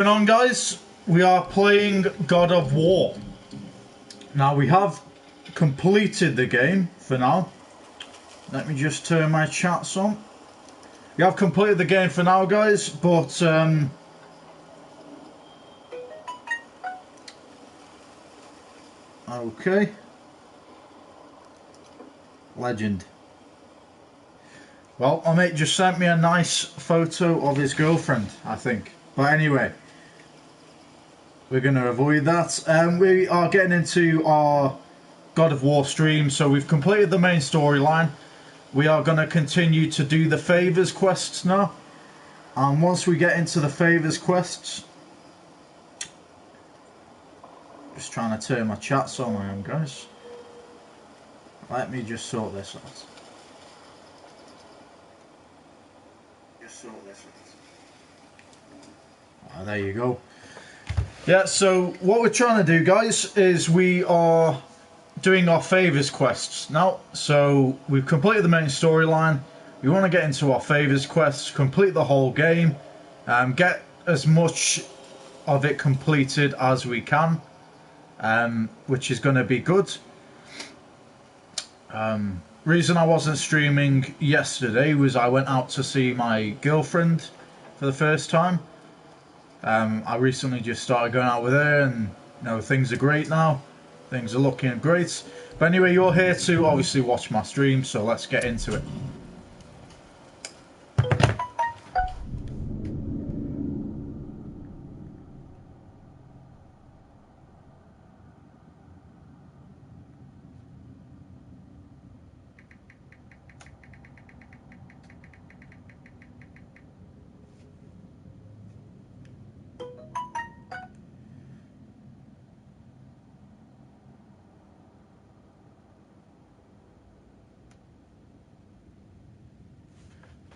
Going on, guys, we are playing God of War. Now we have completed the game for now. Let me just turn my chats on. We have completed the game for now, guys, but okay. Legend. Well, my mate just sent me a nice photo of his girlfriend, I think. But anyway, we're going to avoid that. We are getting into our God of War stream, so we've completed the main storyline. We are going to continue to do the Favours quests now. And once we get into the Favours quests... Just trying to turn my chats on my own, guys. Let me just sort this out. There you go. Yeah, so what we're trying to do, guys, is we are doing our Favours quests now. So we've completed the main storyline. We want to get into our Favours quests, complete the whole game, get as much of it completed as we can, which is going to be good. Reason I wasn't streaming yesterday was I went out to see my girlfriend for the first time. I recently just started going out with her, and you know, things are great now. Things are looking great. But anyway, you're here to obviously watch my stream, so let's get into it.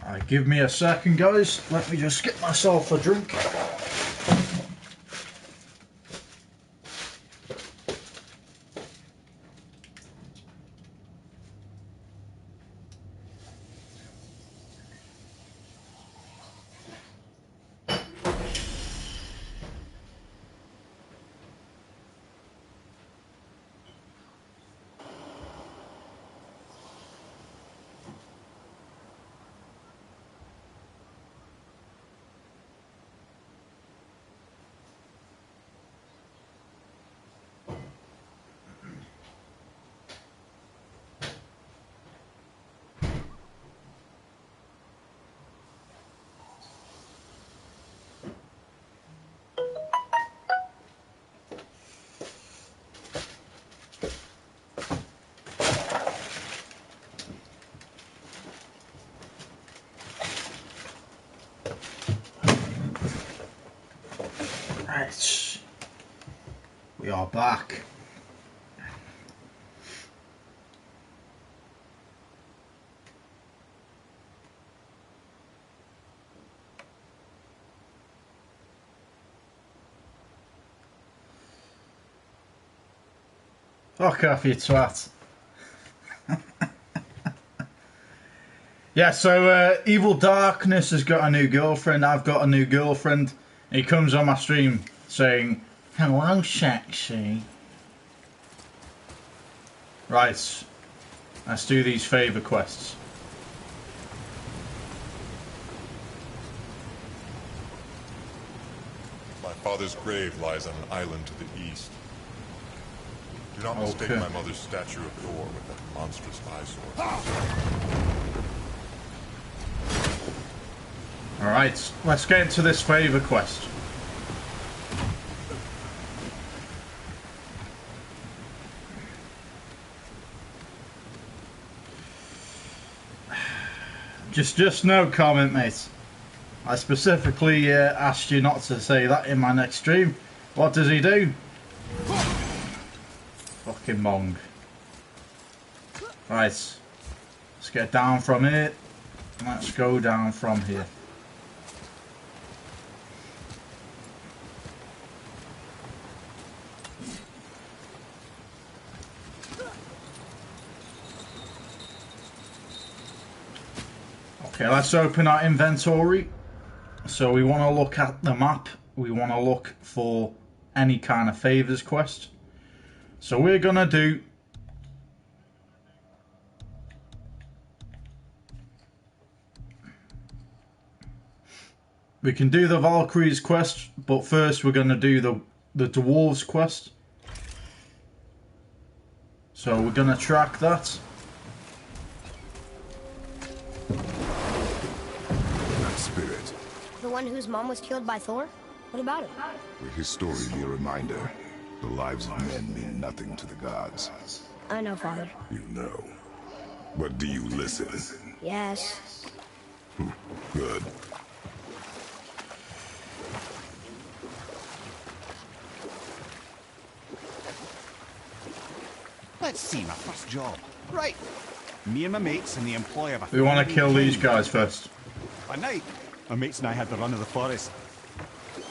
Alright, give me a second, guys. Let me just get myself a drink. Right, we are back. Fuck off, you twat. Yeah, so Evil Darkness has got a new girlfriend. I've got a new girlfriend. He comes on my stream saying, "Hello, sexy." Right, let's do these favour quests. My father's grave lies on an island to the east. Do not mistake my mother's statue of Thor with that monstrous eyesore. Alright, let's get into this favour quest. Just no comment, mate. I specifically asked you not to say that in my next stream. What does he do? Fucking mong. Right, let's get down from here. Let's go down from here. Okay, let's open our inventory. So we want to look at the map we want to look for any kind of favours quest. So we're going to do we can do the Valkyries quest, but first we're going to do the Dwarves quest. So we're going to track that. That spirit. The one whose mom was killed by Thor? What about it? Will his story be a reminder? The lives of men mean nothing to the gods. I know, Father. You know. But do you listen? Yes. Good. Let's see, my first job. Right. Me and my mates in the employ of a... We want to kill these guys first. By night, my mates and I had the run of the forest.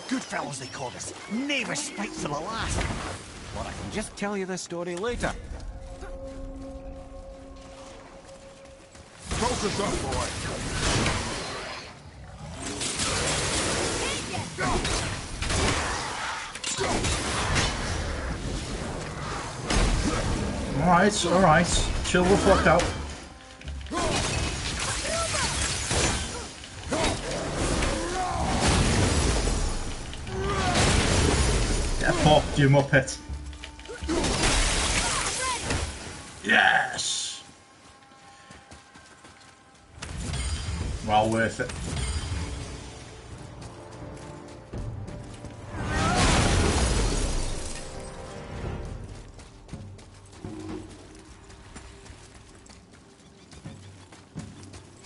Good fellows, they called us. Never spikes to the last. Well, I can just tell you the story later. Focus up, boy. Alright, alright. Chill the fuck out. Get fucked, you muppet. Yes! Well worth it.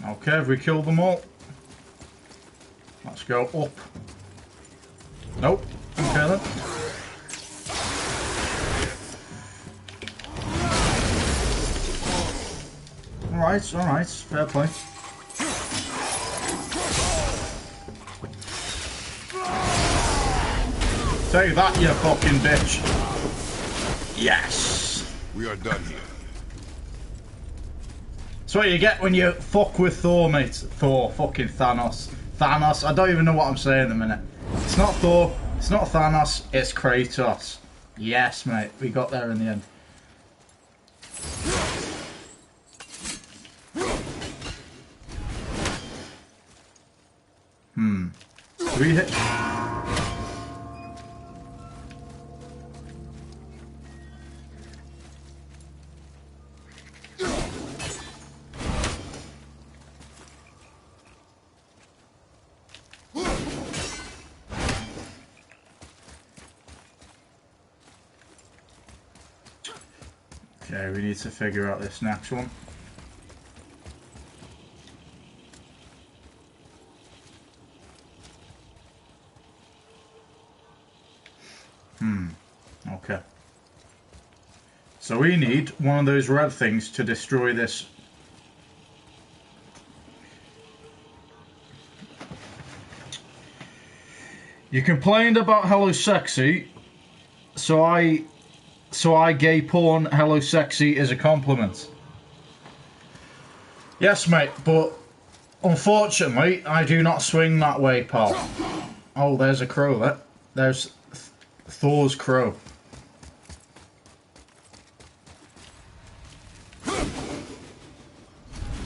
Okay, have we killed them all? Let's go up. Nope. Okay then. Alright, alright. Fair play. Take that, you fucking bitch. Yes! We are done here. That's what you get when you fuck with Thor, mate. Thor, fucking Thanos. Thanos, I don't even know what I'm saying at the minute. It's not Thor, it's not Thanos, it's Kratos. Yes, mate, we got there in the end. Do we hit? Okay, we need to figure out this next one. Okay. So we need one of those red things to destroy this. You complained about Hello Sexy, so I gay porn Hello Sexy is a compliment. Yes, mate, but unfortunately, I do not swing that way, pal. Oh, there's a crow there. There's Thor's crow.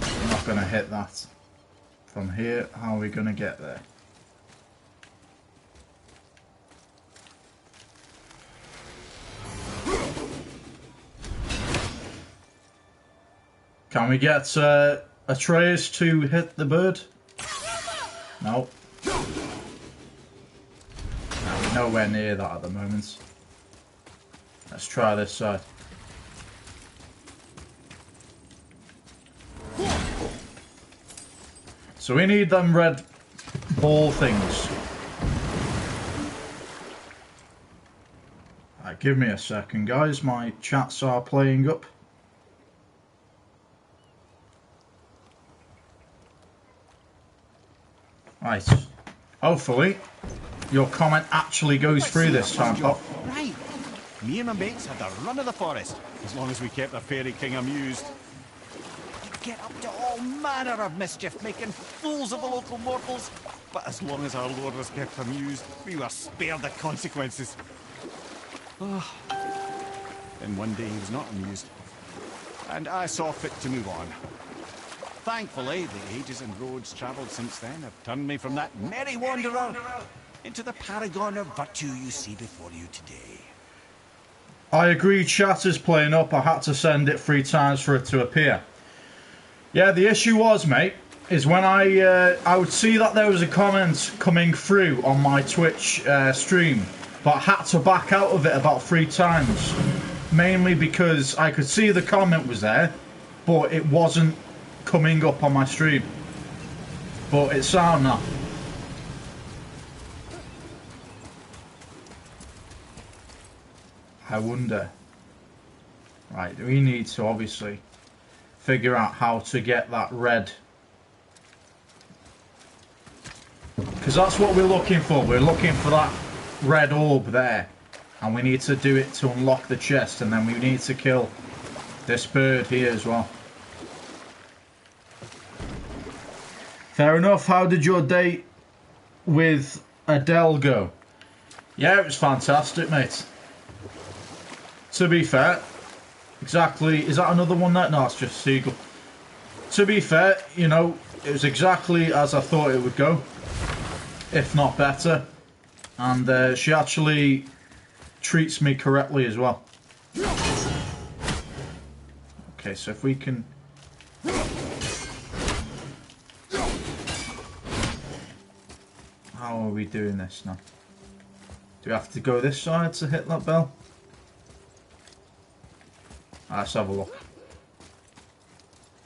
I'm not going to hit that. From here, how are we going to get there? Can we get Atreus to hit the bird? No. No, we're nowhere near that at the moment. Let's try this side. So we need them red ball things. Right, give me a second, guys. My chats are playing up. Right. Hopefully, your comment actually goes through this time. Oh. Right. Me and my mates had the run of the forest, as long as we kept the fairy king amused. We'd get up to all manner of mischief, making fools of the local mortals. But as long as our lord was kept amused, we were spared the consequences. Oh. Then one day he was not amused, and I saw fit to move on. Thankfully, the ages and roads travelled since then have turned me from that merry wanderer into the paragon of virtue you see before you today. I agree, chat is playing up. I had to send it 3 times for it to appear. Yeah, the issue was, mate, is when I would see that there was a comment coming through on my Twitch stream, but I had to back out of it about 3 times. Mainly because I could see the comment was there, but it wasn't coming up on my stream. But it's sound now. I wonder. Right, we need to obviously figure out how to get that red. Because that's what we're looking for. We're looking for that red orb there. And we need to do it to unlock the chest. And then we need to kill this bird here as well. Fair enough. How did your date with Adele go? Yeah, it was fantastic, mate. To be fair, exactly. Is that another one? No, it's just seagull. To be fair, you know, it was exactly as I thought it would go, if not better. And she actually treats me correctly as well. Okay, so if we can... How are we doing this now? Do we have to go this side to hit that bell? Let's have a look.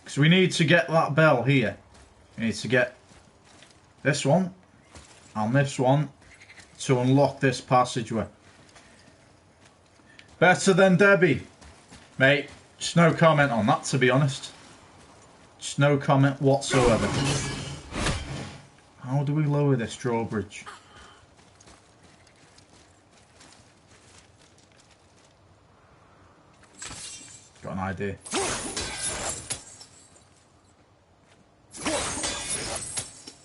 Because we need to get that bell here. We need to get this one and this one to unlock this passageway. Better than Debbie. Mate, just no comment on that, to be honest. Just no comment whatsoever. How do we lower this drawbridge? Got an idea.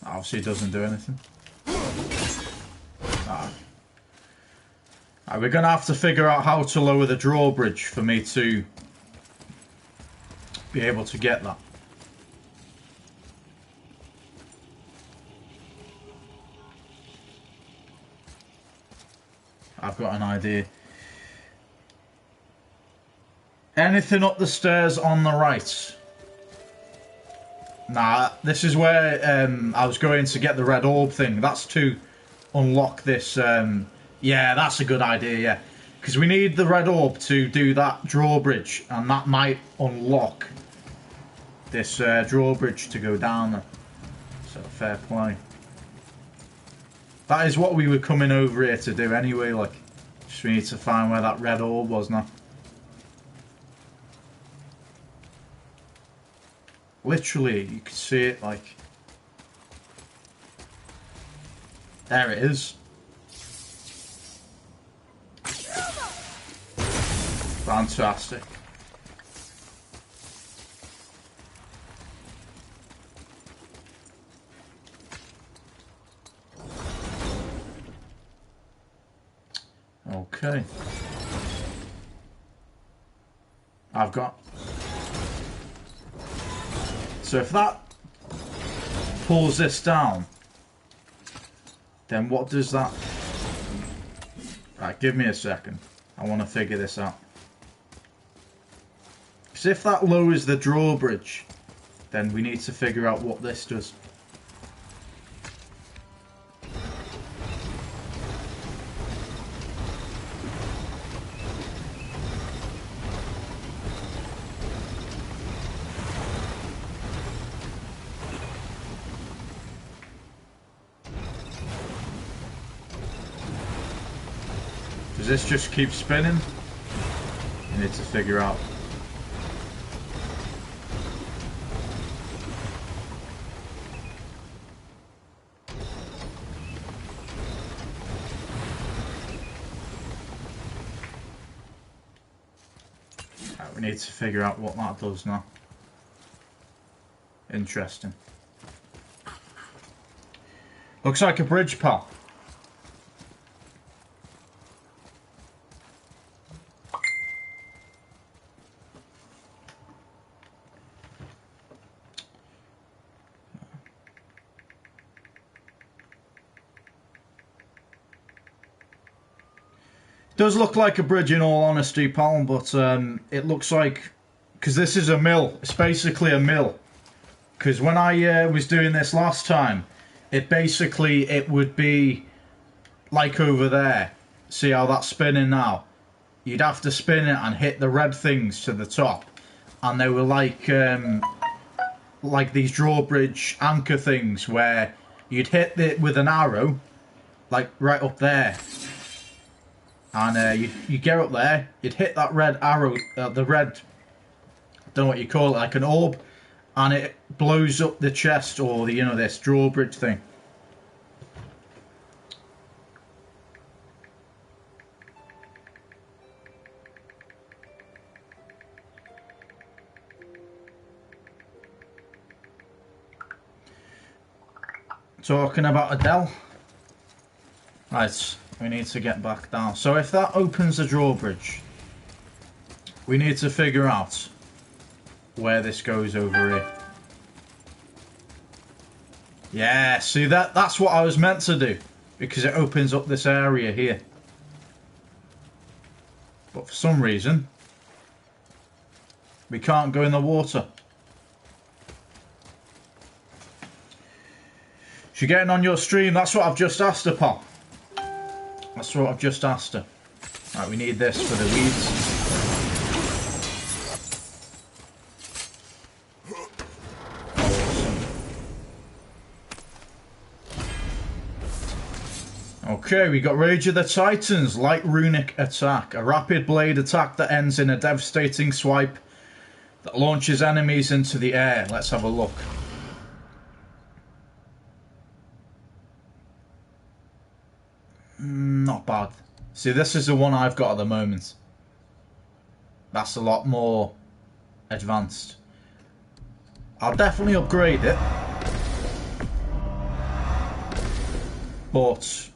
Obviously it doesn't do anything. We're going to have to figure out how to lower the drawbridge for me to be able to get that. I've got an idea. Anything up the stairs on the right? Nah, this is where I was going to get the red orb thing. That's to unlock this. Yeah, that's a good idea, yeah. Because we need the red orb to do that drawbridge, and that might unlock this drawbridge to go down there. So, fair play. That is what we were coming over here to do anyway, like. Just we need to find where that red orb was now. Literally, you can see it, like... There it is. Fantastic. Okay. I've got... So if that pulls this down, then what does that... Right, give me a second. I want to figure this out. Because if that lowers the drawbridge, then we need to figure out what this does. Does this just keep spinning? We need to figure out. Right, we need to figure out what that does now. Looks like a bridge, pal. Does look like a bridge in all honesty, pal, but it looks like, because this is a mill, it's basically a mill. Because when I was doing this last time, it would be like over there. See how that's spinning now? You'd have to spin it and hit the red things to the top, and they were like these drawbridge anchor things where you'd hit it with an arrow, like right up there. And you get up there, you'd hit that red arrow, the red, I don't know what you call it, like an orb, and it blows up the chest or the, this drawbridge thing. Talking about Adele. Right. We need to get back down. So if that opens the drawbridge, we need to figure out where this goes over here. Yeah, see that's what I was meant to do, because it opens up this area here. But for some reason, we can't go in the water. She's getting on your stream, that's what I've just asked her, pal. That's what I've just asked her. Right, we need this for the weeds. Okay, we got Rage of the Titans, light runic attack. A rapid blade attack that ends in a devastating swipe that launches enemies into the air. Let's have a look. Not bad. See, this is the one I've got at the moment. That's a lot more advanced. I'll definitely upgrade it. But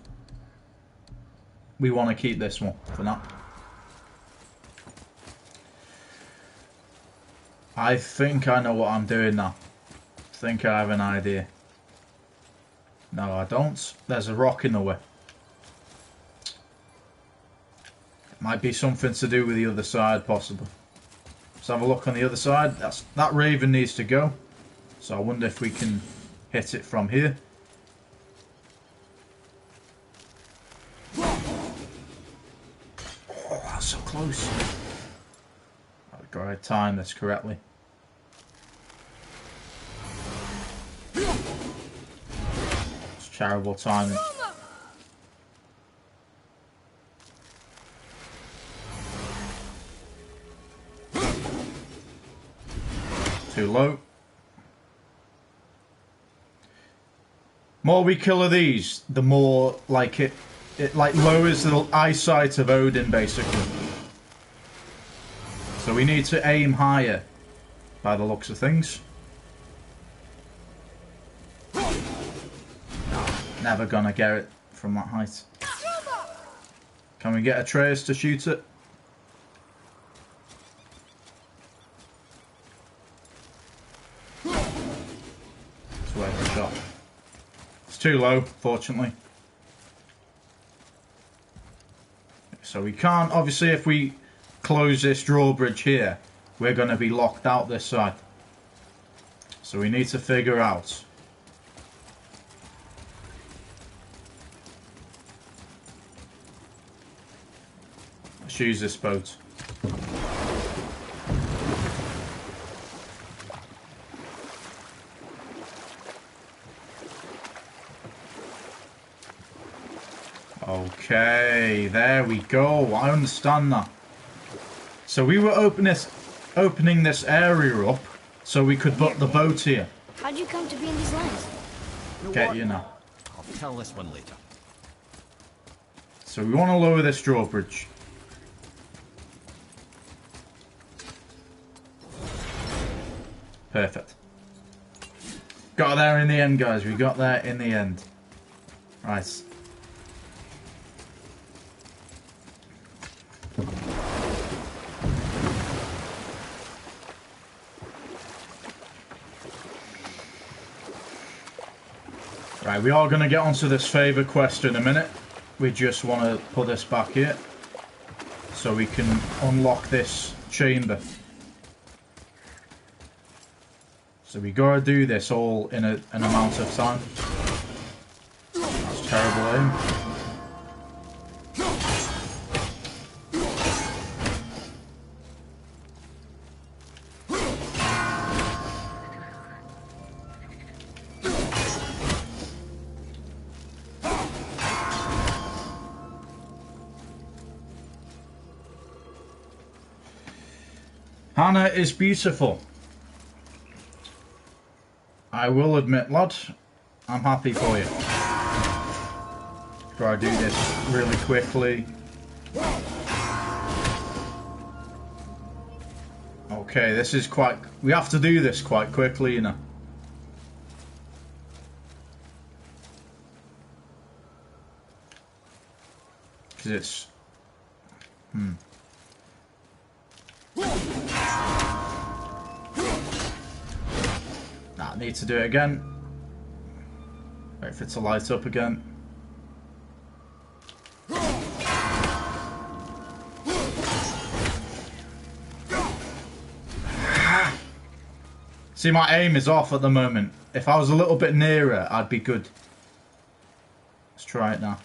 we want to keep this one for now. I think I know what I'm doing now. I think I have an idea. No, I don't. There's a rock in the way. Might be something to do with the other side, possibly. Let's have a look on the other side. That raven needs to go. So I wonder if we can hit it from here. Oh, that's so close. I've got to time this correctly. It's terrible timing. Too low. More we kill of these, the more like it like lowers the eyesight of Odin, basically. So we need to aim higher by the looks of things. Never gonna get it from that height. Can we get Atreus to shoot it? Too low, fortunately. So we can't, obviously, if we close this drawbridge here, we're going to be locked out this side. So we need to figure out. Let's use this boat. Okay, there we go. I understand that. So we were opening this area up so we could put the boat here. How'd you come to be in these lands? Get you now. I'll tell this one later. So we want to lower this drawbridge. Perfect. Got there in the end, guys. We got there in the end. Right. Right, we are going to get onto this favour quest in a minute. We just want to put this back here so we can unlock this chamber. So we gotta do this all in an amount of time. That's terrible aim. Hannah is beautiful. I will admit, lad, I'm happy for you. Try to do this really quickly. Okay, this is quite... We have to do this quite quickly, you know. Because it's... Nah, need to do it again. Wait for it to light up again. See, my aim is off at the moment. If I was a little bit nearer, I'd be good. Let's try it now.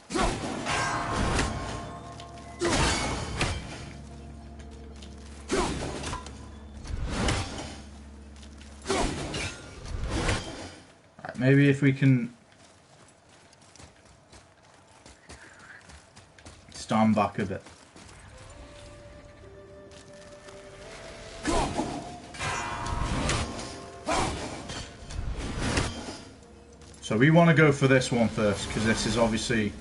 Right, maybe if we can stand back a bit. So we want to go for this one first, because this is obviously...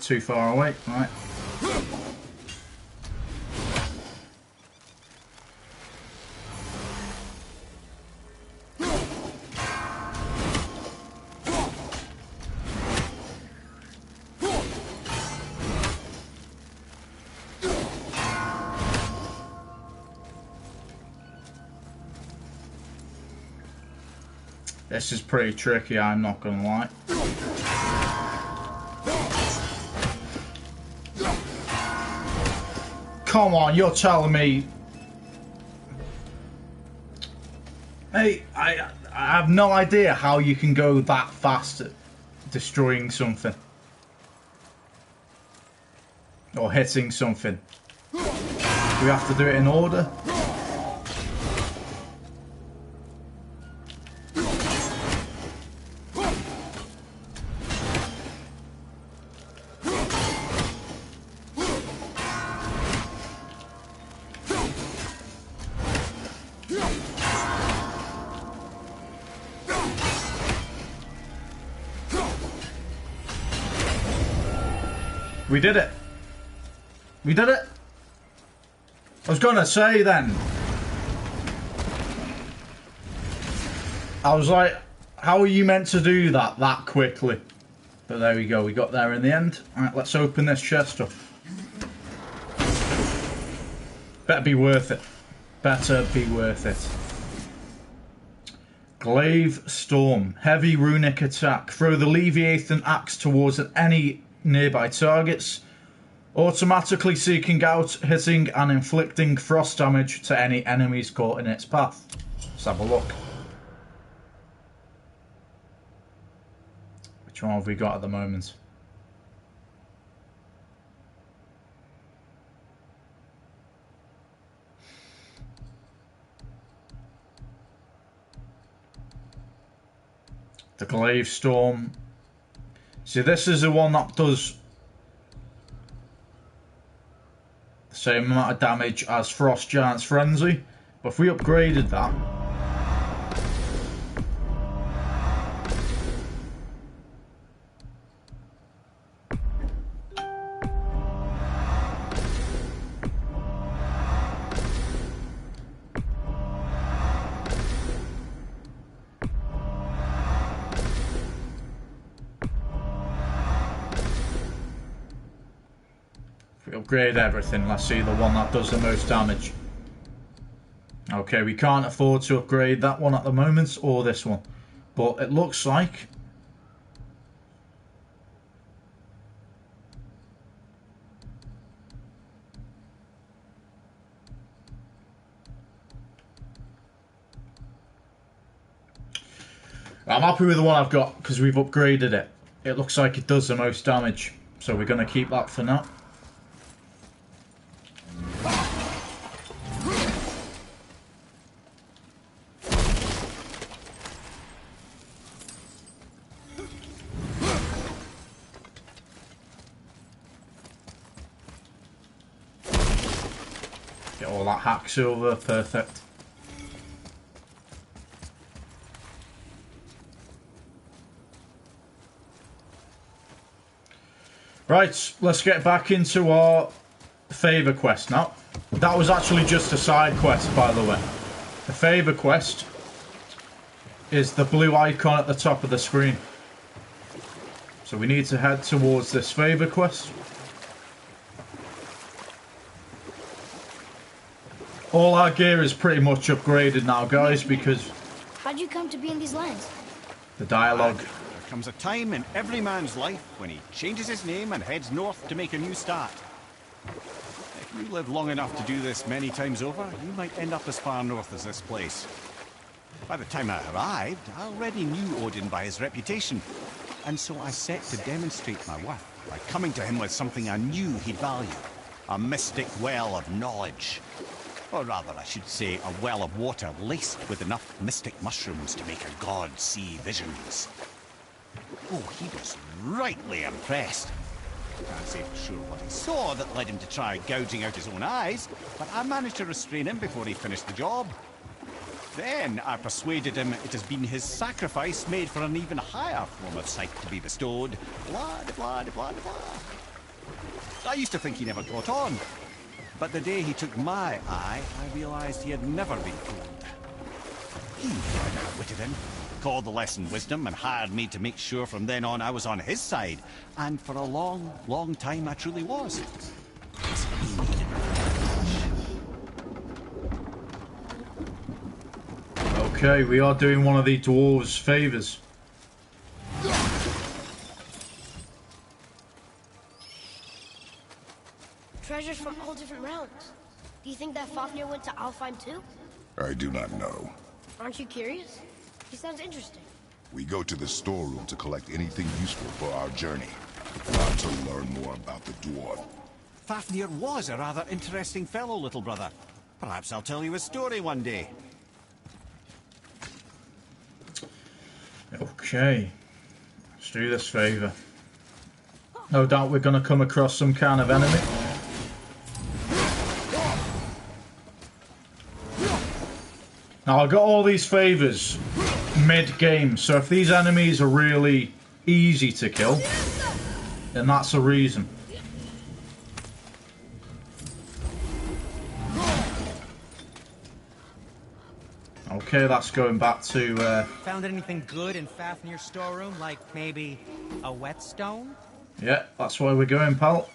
too far away, right? This is pretty tricky, I'm not gonna lie. Come on, you're telling me... Hey, I have no idea how you can go that fast at destroying something. Or hitting something. Do we have to do it in order? We did it. We did it. I was gonna say then. I was like, how are you meant to do that quickly? But there we go, we got there in the end. Alright, let's open this chest up. Better be worth it. Better be worth it. Glaive Storm. Heavy runic attack. Throw the Leviathan axe towards any nearby targets, automatically seeking out, hitting and inflicting frost damage to any enemies caught in its path. Let's have a look. Which one have we got at the moment? The Glaive Storm. See, this is the one that does the same amount of damage as Frost Giant's Frenzy, But if we upgraded that... Upgrade everything. Let's see the one that does the most damage. Okay, we can't afford to upgrade that one at the moment, or this one. But it looks like... I'm happy with the one I've got, because we've upgraded it. It looks like it does the most damage. So we're going to keep that for now. Get all that hack silver, perfect. Right, let's get back into our favour quest now. That was actually just a side quest, by the way. The favour quest is the blue icon at the top of the screen. So we need to head towards this favour quest. All our gear is pretty much upgraded now, guys, because... How'd you come to be in these lands? The dialogue. There comes a time in every man's life when he changes his name and heads north to make a new start. If you live long enough to do this many times over, you might end up as far north as this place. By the time I arrived, I already knew Odin by his reputation, and so I set to demonstrate my worth by coming to him with something I knew he'd value. A mystic well of knowledge. Or rather, I should say, a well of water laced with enough mystic mushrooms to make a god see visions. Oh, he was rightly impressed. I can't say for sure what he saw that led him to try gouging out his own eyes, but I managed to restrain him before he finished the job. Then I persuaded him it has been his sacrifice made for an even higher form of sight to be bestowed. Blah, de blah, de blah, de blah. I used to think he never caught on. But the day he took my eye, I realized he had never been fooled. He had outwitted him, called the lesson wisdom, and hired me to make sure from then on I was on his side. And for a long, long time I truly was. He needed revenge. Okay, we are doing one of the Dwarves Favours. Treasures from all different realms. Do you think that Fafnir went to Alfheim too? I do not know. Aren't you curious? He sounds interesting. We go to the storeroom to collect anything useful for our journey. Not to learn more about the dwarf. Fafnir was a rather interesting fellow, little brother. Perhaps I'll tell you a story one day. Okay, let's do this favour. No doubt we're going to come across some kind of enemy. Now I got all these favours mid-game, so if these enemies are really easy to kill, then that's a reason. Okay, that's going back to... Found anything good in Fafnir's storeroom, like maybe a whetstone? Yeah, that's where we're going, pal.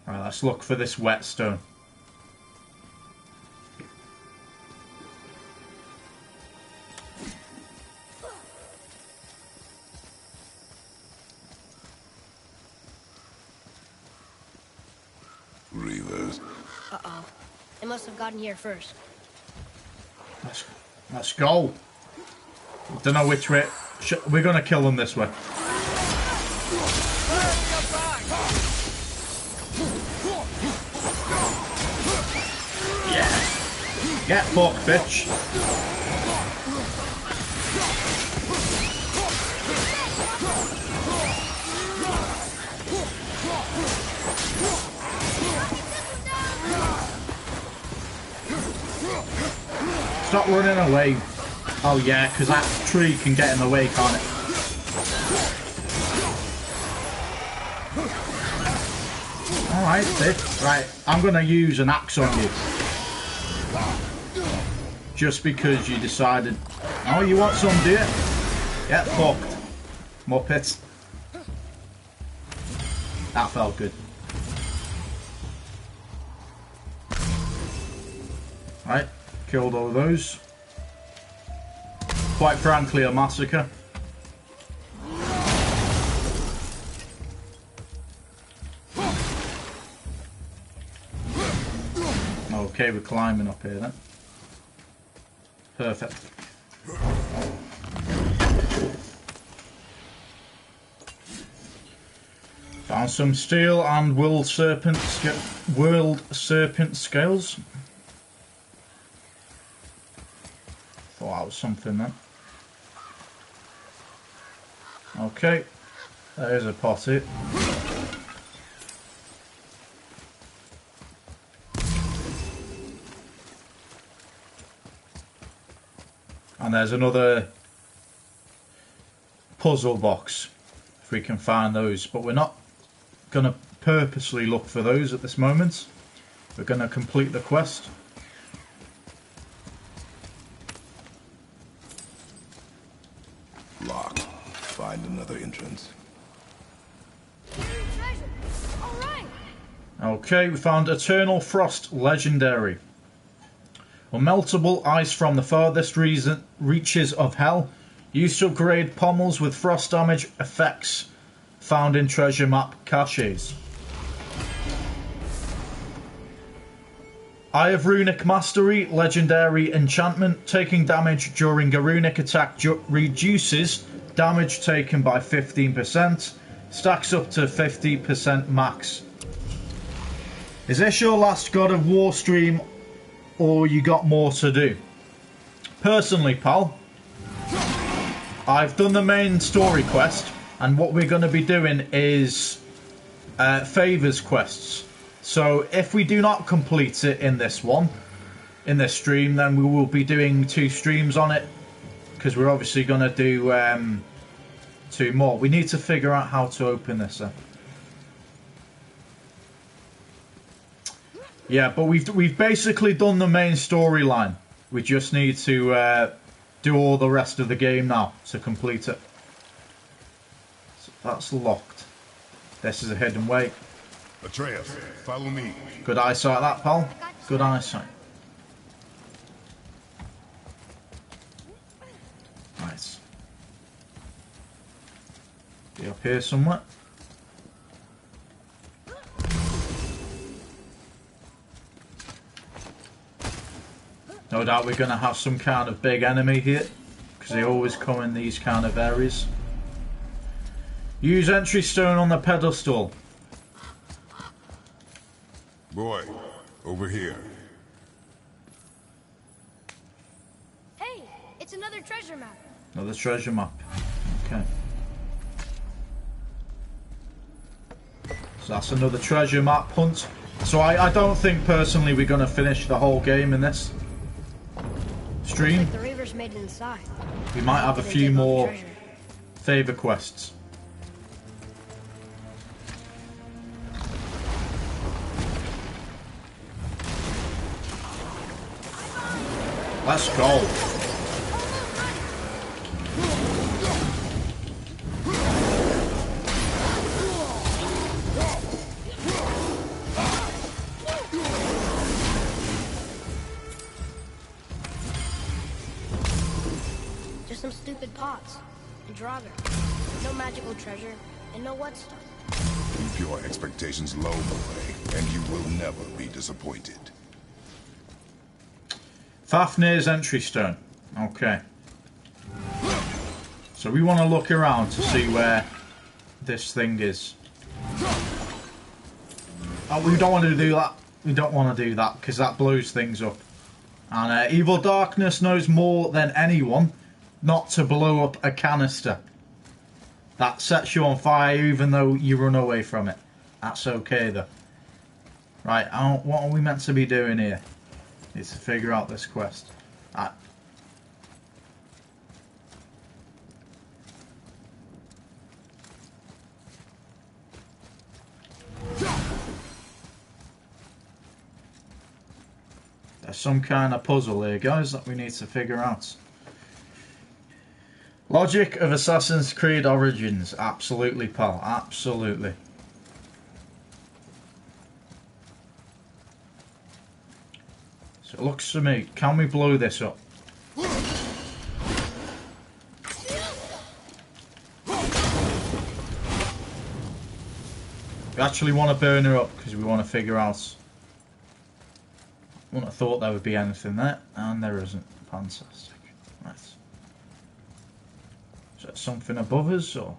Right, let's look for this whetstone. Reavers. Uh-oh. They must have gotten here first. Let's go. Don't know which way. We're gonna kill them this way. Yeah. Get fucked, bitch. stop running away. Oh yeah, because that tree can get in the way, can't it? Alright, right, I'm going to use an axe on you. Just because you decided... Oh, you want some, do you? Get fucked. Muppet. That felt good. Right, killed all of those. Quite frankly, a massacre. Okay, we're climbing up here then. Perfect. Found some steel and world serpent scales. Thought that was something then. Okay, there's a potty. And there's another puzzle box, if we can find those. But we're not going to purposely look for those at this moment. We're going to complete the quest. Locked. Find another entrance. Treasure. All right. Okay, we found Eternal Frost Legendary. Unmeltable ice from the farthest reaches of hell. Used to upgrade pommels with frost damage effects. Found in treasure map caches. Eye of Runic Mastery. Legendary enchantment. Taking damage during a runic attack reduces damage taken by 15%. Stacks up to 50% max. Is this your last God of War stream, or you got more to do? Personally, pal, I've done the main story quest, and what we're going to be doing is favours quests. So if we do not complete it in this stream, then we will be doing 2 streams on it, because we're obviously going to do 2 more. We need to figure out how to open this up. Yeah, but we've basically done the main storyline. We just need to do all the rest of the game now to complete it. So that's locked. This is a hidden way. Atreus, follow me. Good eyesight, that pal. Good eyesight. Nice. Be up here somewhere. No doubt we're going to have some kind of big enemy here, because they always come in these kind of areas. Use entry stone on the pedestal. Boy, over here. Hey, it's another treasure map. Another treasure map. Okay. So that's another treasure map hunt. So I don't think personally we're going to finish the whole game in this stream. Like the Reavers made it inside. We might have a few more favour quests. Let's go. Just some stupid pots and Draugr. No magical treasure and no what stuff. Keep your expectations low, boy, and you will never be disappointed. Fafnir's entry stone. Okay. So we want to look around to see where this thing is. Oh, we don't want to do that. We don't want to do that because that blows things up. And Evil Darkness knows more than anyone not to blow up a canister. That sets you on fire even though you run away from it. That's okay though. Right, what are we meant to be doing here? Need to figure out this quest. There's some kind of puzzle here, guys, that we need to figure out. Logic of Assassin's Creed Origins. Absolutely, pal. Absolutely. So it looks to me, can we blow this up? We actually want to burn her up because we want to figure out. I wouldn't have thought there would be anything there, and there isn't. Fantastic. Right. Is that something above us, or?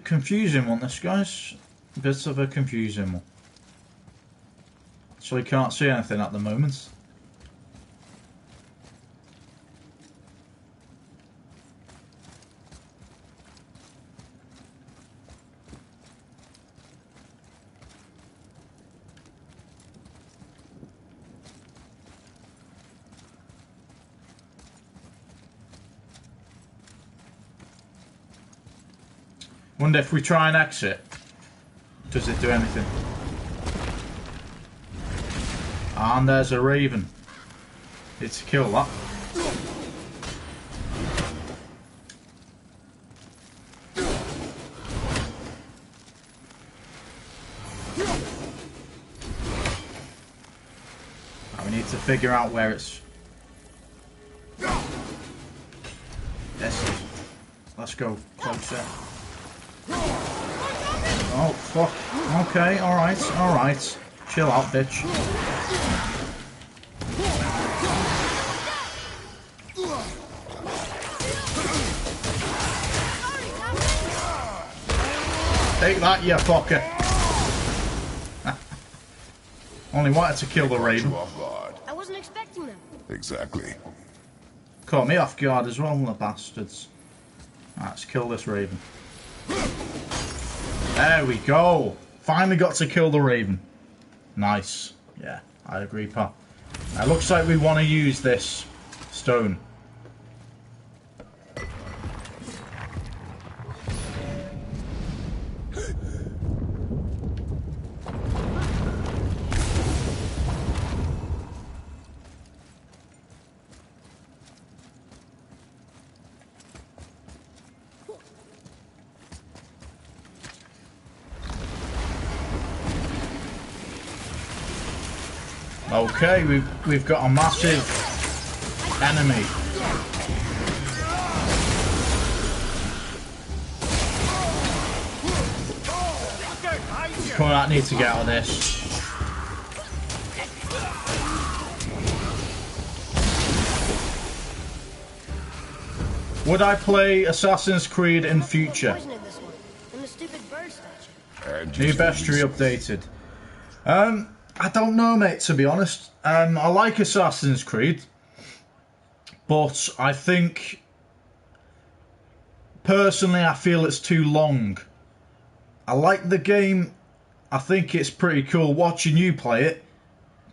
Confusing one, this guy's a bit of a confusing one. Actually can't see anything at the moment. Wonder if we try and exit, does it do anything? And there's a raven. Need to kill that. Now we need to figure out where it's. Yes. Let's go closer. Oh, fuck. Okay, alright, alright. Chill out, bitch. Take that, you fucker. Only wanted to kill the raven. I wasn't expecting them. Exactly. Caught me off guard as well, the bastards. Right, let's kill this raven. There we go. Finally got to kill the raven. Nice. Yeah, I agree, pal. It looks like we want to use this stone. Okay, we've got a massive enemy. Come on, I need to get out of this. Would I play Assassin's Creed in future? New bestiary updated. I don't know, mate, to be honest. I like Assassin's Creed, but I think, personally, I feel it's too long. I like the game. I think it's pretty cool watching you play it,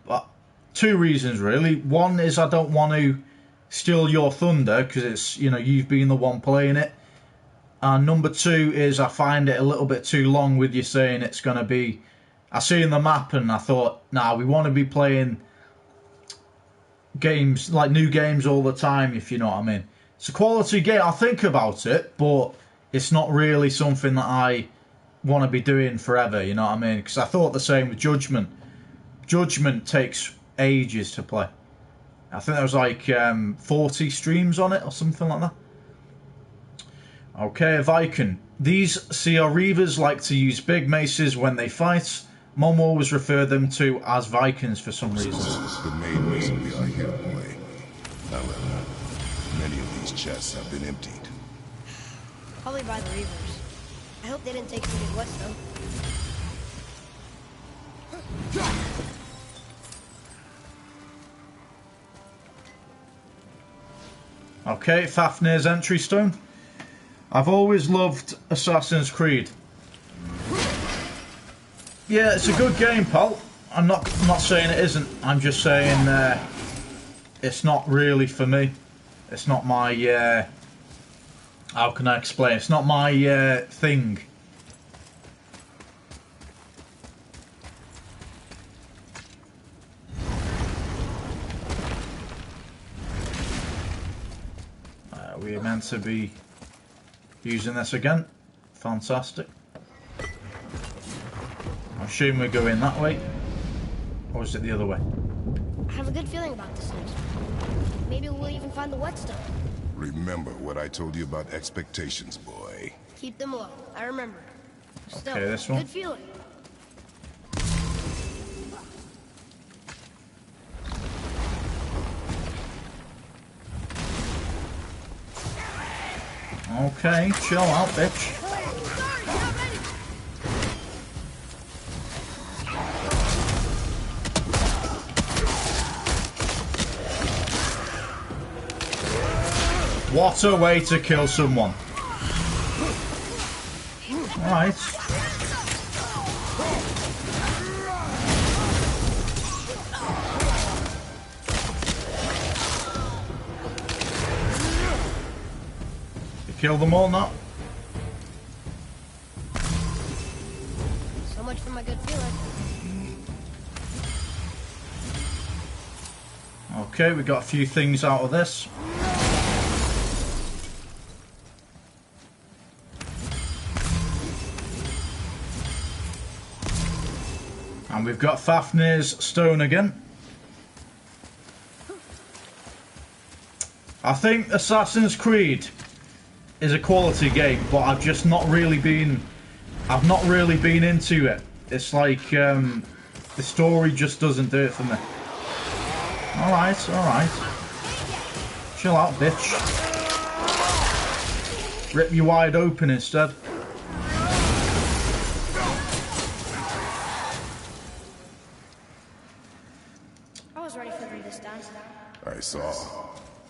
but two reasons, really. One is I don't want to steal your thunder, because it's, you know, you've been the one playing it. And number two is I find it a little bit too long with you saying it's going to be... I see in the map and I thought, nah, we want to be playing games, like new games all the time, if you know what I mean. It's a quality game, I'll think about it, but it's not really something that I want to be doing forever, you know what I mean? Because I thought the same with Judgment. Judgment takes ages to play. I think there was like 40 streams on it or something like that. Okay, Viking. These CR Reavers like to use big maces when they fight. Mom always referred them to as Vikings for some reason. This is the main reason we are here, boy. However, many of these chests have been emptied. Probably by the Reavers. I hope they didn't take some good whetstone. Okay, Fafnir's entry stone. I've always loved Assassin's Creed. Yeah, it's a good game, pal. I'm not saying it isn't. I'm just saying it's not really for me. It's not my how can I explain? It's not my thing. We're meant to be using this again. Fantastic. I assume we're going that way. Or is it the other way? I have a good feeling about this next one. Maybe we'll even find the whetstone. Remember what I told you about expectations, boy. Keep them low. I remember. Still, Okay, this one. good feeling. Okay, chill out, bitch. What a way to kill someone. Alright. You kill them all now? So much for my good feeling. Okay, we got a few things out of this. And we've got Fafnir's stone again. I think Assassin's Creed is a quality game, but I've just not really been into it. It's like the story just doesn't do it for me. Alright, alright. Chill out, bitch. Rip you wide open instead. I was ready for them this time. I saw.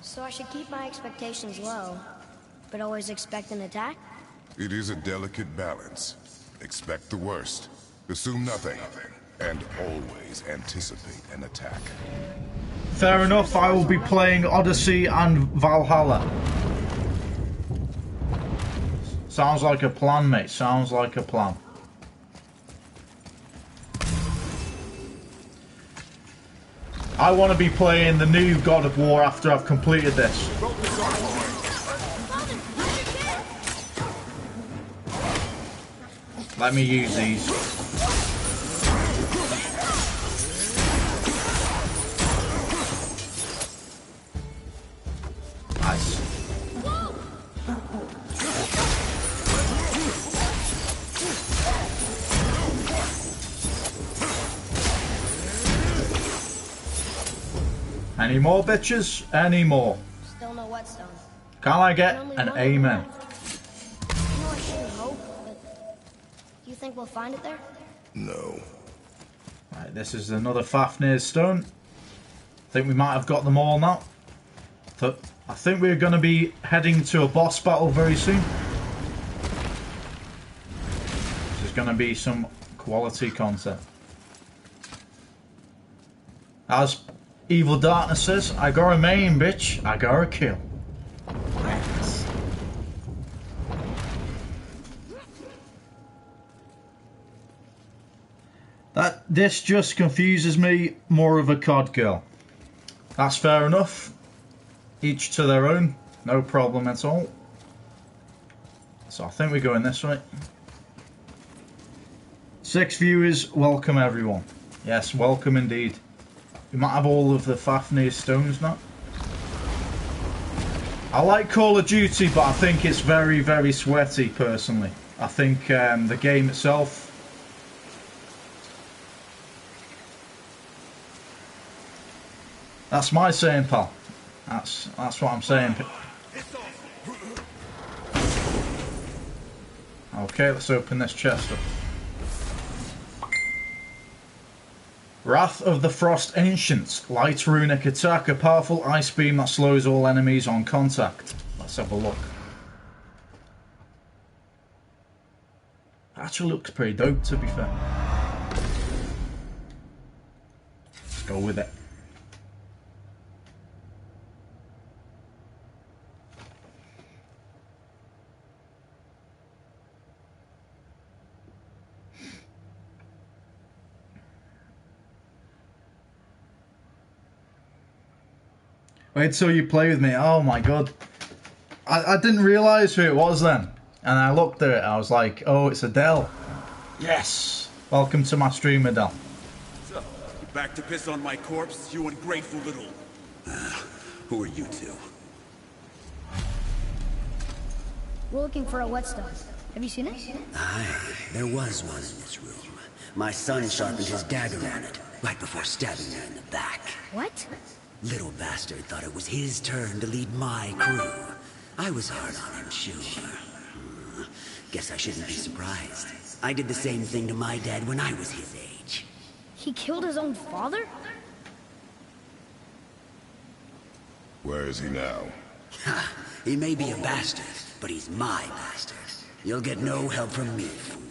So I should keep my expectations low, but always expect an attack? It is a delicate balance. Expect the worst, assume nothing, and always anticipate an attack. Fair enough, I will be playing Odyssey and Valhalla. Sounds like a plan, mate. Sounds like a plan. I want to be playing the new God of War after I've completed this. Let me use these. Nice. Any more bitches? Any more? Still no whetstone. Can I get an amen? I know I shouldn't hope, but you think we'll find it there? No. Right, this is another Fafnir's stone. I think we might have got them all now. I think we're going to be heading to a boss battle very soon. This is going to be some quality content. As Evil Darkness says, I got a main, bitch. I got a kill. Yes. This just confuses me more of a COD girl. That's fair enough. Each to their own. No problem at all. So I think we're going this way. 6 viewers, welcome everyone. Yes, welcome indeed. We might have all of the Fafnir stones now. I like Call of Duty, but I think it's very, very sweaty personally. I think the game itself... That's my saying, pal. That's what I'm saying. Okay, let's open this chest up. Wrath of the Frost Ancient. Light runic attack. A powerful ice beam that slows all enemies on contact. Let's have a look. Actually looks pretty dope, to be fair. Let's go with it. Wait till you play with me. Oh my god. I didn't realise who it was then. And I looked at it, I was like, oh, it's Adele. Yes! Welcome to my stream, Adele. So, you back to piss on my corpse, you ungrateful little... who are you two? We're looking for a whetstone. Have you seen it? Aye, there was one in this room. My son sharpened his dagger on it, right before stabbing me in the back. What? Little bastard thought it was his turn to lead my crew. I was hard on him, sure. Guess I shouldn't be surprised. I did the same thing to my dad when I was his age. He killed his own father? Where is he now? Ha! He may be a bastard, but he's my bastard. You'll get no help from me, fool.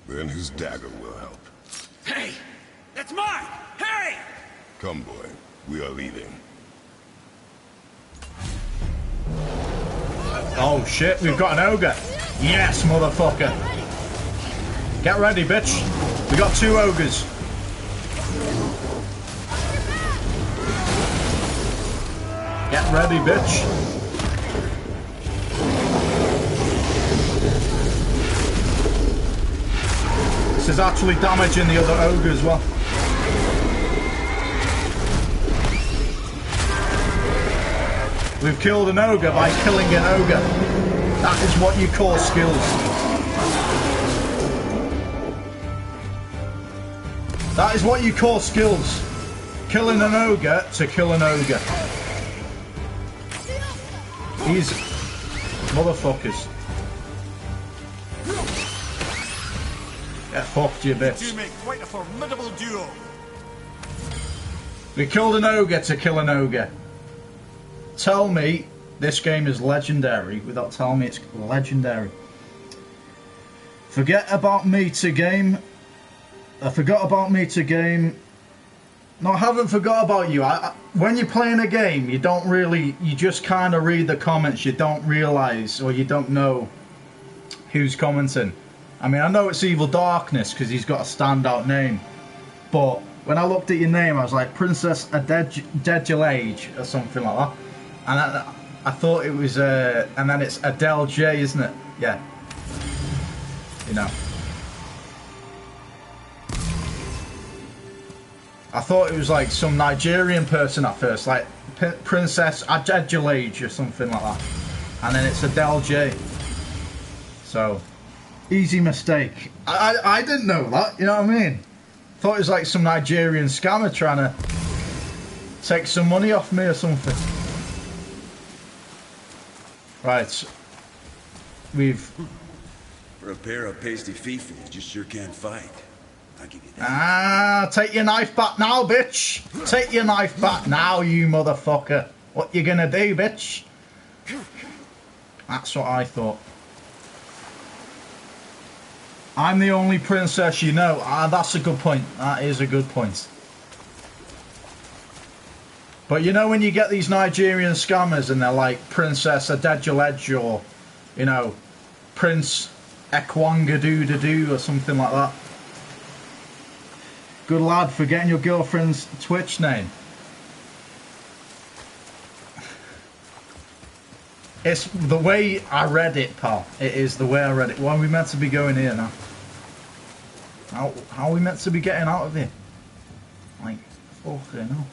Then his dagger will help. Hey! That's mine! Hey! Come, boy. We are leaving. Oh shit, we've got an ogre. Yes, motherfucker. Get ready, bitch. We got 2 ogres. Get ready, bitch. This is actually damaging the other ogre as well. We've killed an ogre by killing an ogre. That is what you call skills. That is what you call skills. Killing an ogre to kill an ogre. These motherfuckers. Get fucked, you bitch. You make quite a formidable duo. We killed an ogre to kill an ogre. Tell me this game is legendary without telling me it's legendary. Forget about me to game. I forgot about me to game. No, I haven't forgot about you. When you're playing a game, you don't really, you just kind of read the comments. You don't realise or you don't know who's commenting. I mean, I know it's Evil Darkness because he's got a standout name. But when I looked at your name, I was like, Princess Adele or something like that. And I thought it was, and then it's Adele J, isn't it? Yeah. You know. I thought it was like some Nigerian person at first, like Princess Adele or something like that. And then it's Adele J. So, easy mistake. I didn't know that, you know what I mean? Thought it was like some Nigerian scammer trying to take some money off me or something. Right, we've... For a pair of pasty fiefs, you sure can't fight. I'll give you that. Ah, take your knife back now, bitch! Take your knife back now, you motherfucker! What you gonna do, bitch? That's what I thought. I'm the only princess you know. Ah, that's a good point. That is a good point. But you know when you get these Nigerian scammers and they're like Princess Adejuledge or, you know, Prince Ekwangadoo or something like that. Good lad for getting your girlfriend's Twitch name. It's the way I read it, pal. It is the way I read it. Why are we meant to be going here now? How are we meant to be getting out of here? Like, fucking hell.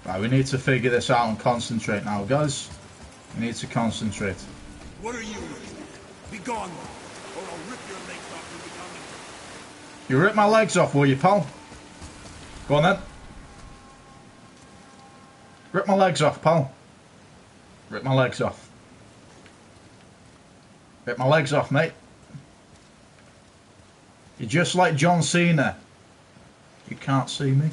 Right, we need to figure this out and concentrate now, guys. We need to concentrate. What are you? Be gone, or I'll rip your legs off and become... You rip my legs off, will you, pal? Go on then. Rip my legs off, pal. Rip my legs off. Rip my legs off, mate. You're just like John Cena. You can't see me.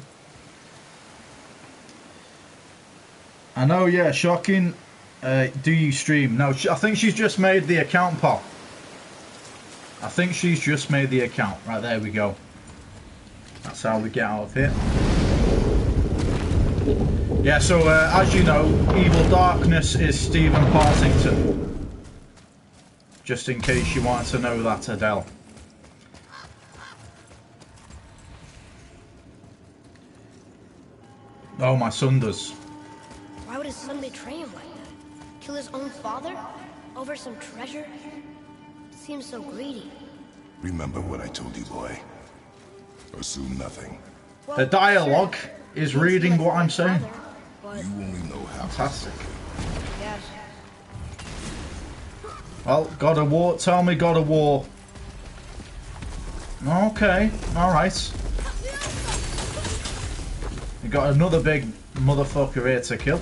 I know, yeah, shocking. Do you stream? No, I think she's just made the account, Paul. I think she's just made the account. Right, there we go. That's how we get out of here. Yeah, so as you know, Evil Darkness is Stephen Partington. Just in case you wanted to know that, Adele. Oh, my son does. Why would his son betray him like that? Kill his own father? Over some treasure? Seems so greedy. Remember what I told you, boy. Assume nothing. Well, The dialogue sure. is Seems reading like what my I'm saying. father, but You only know how. Fantastic. yes. Well, God of War, tell me God of War. Okay, alright. We got another big motherfucker here to kill.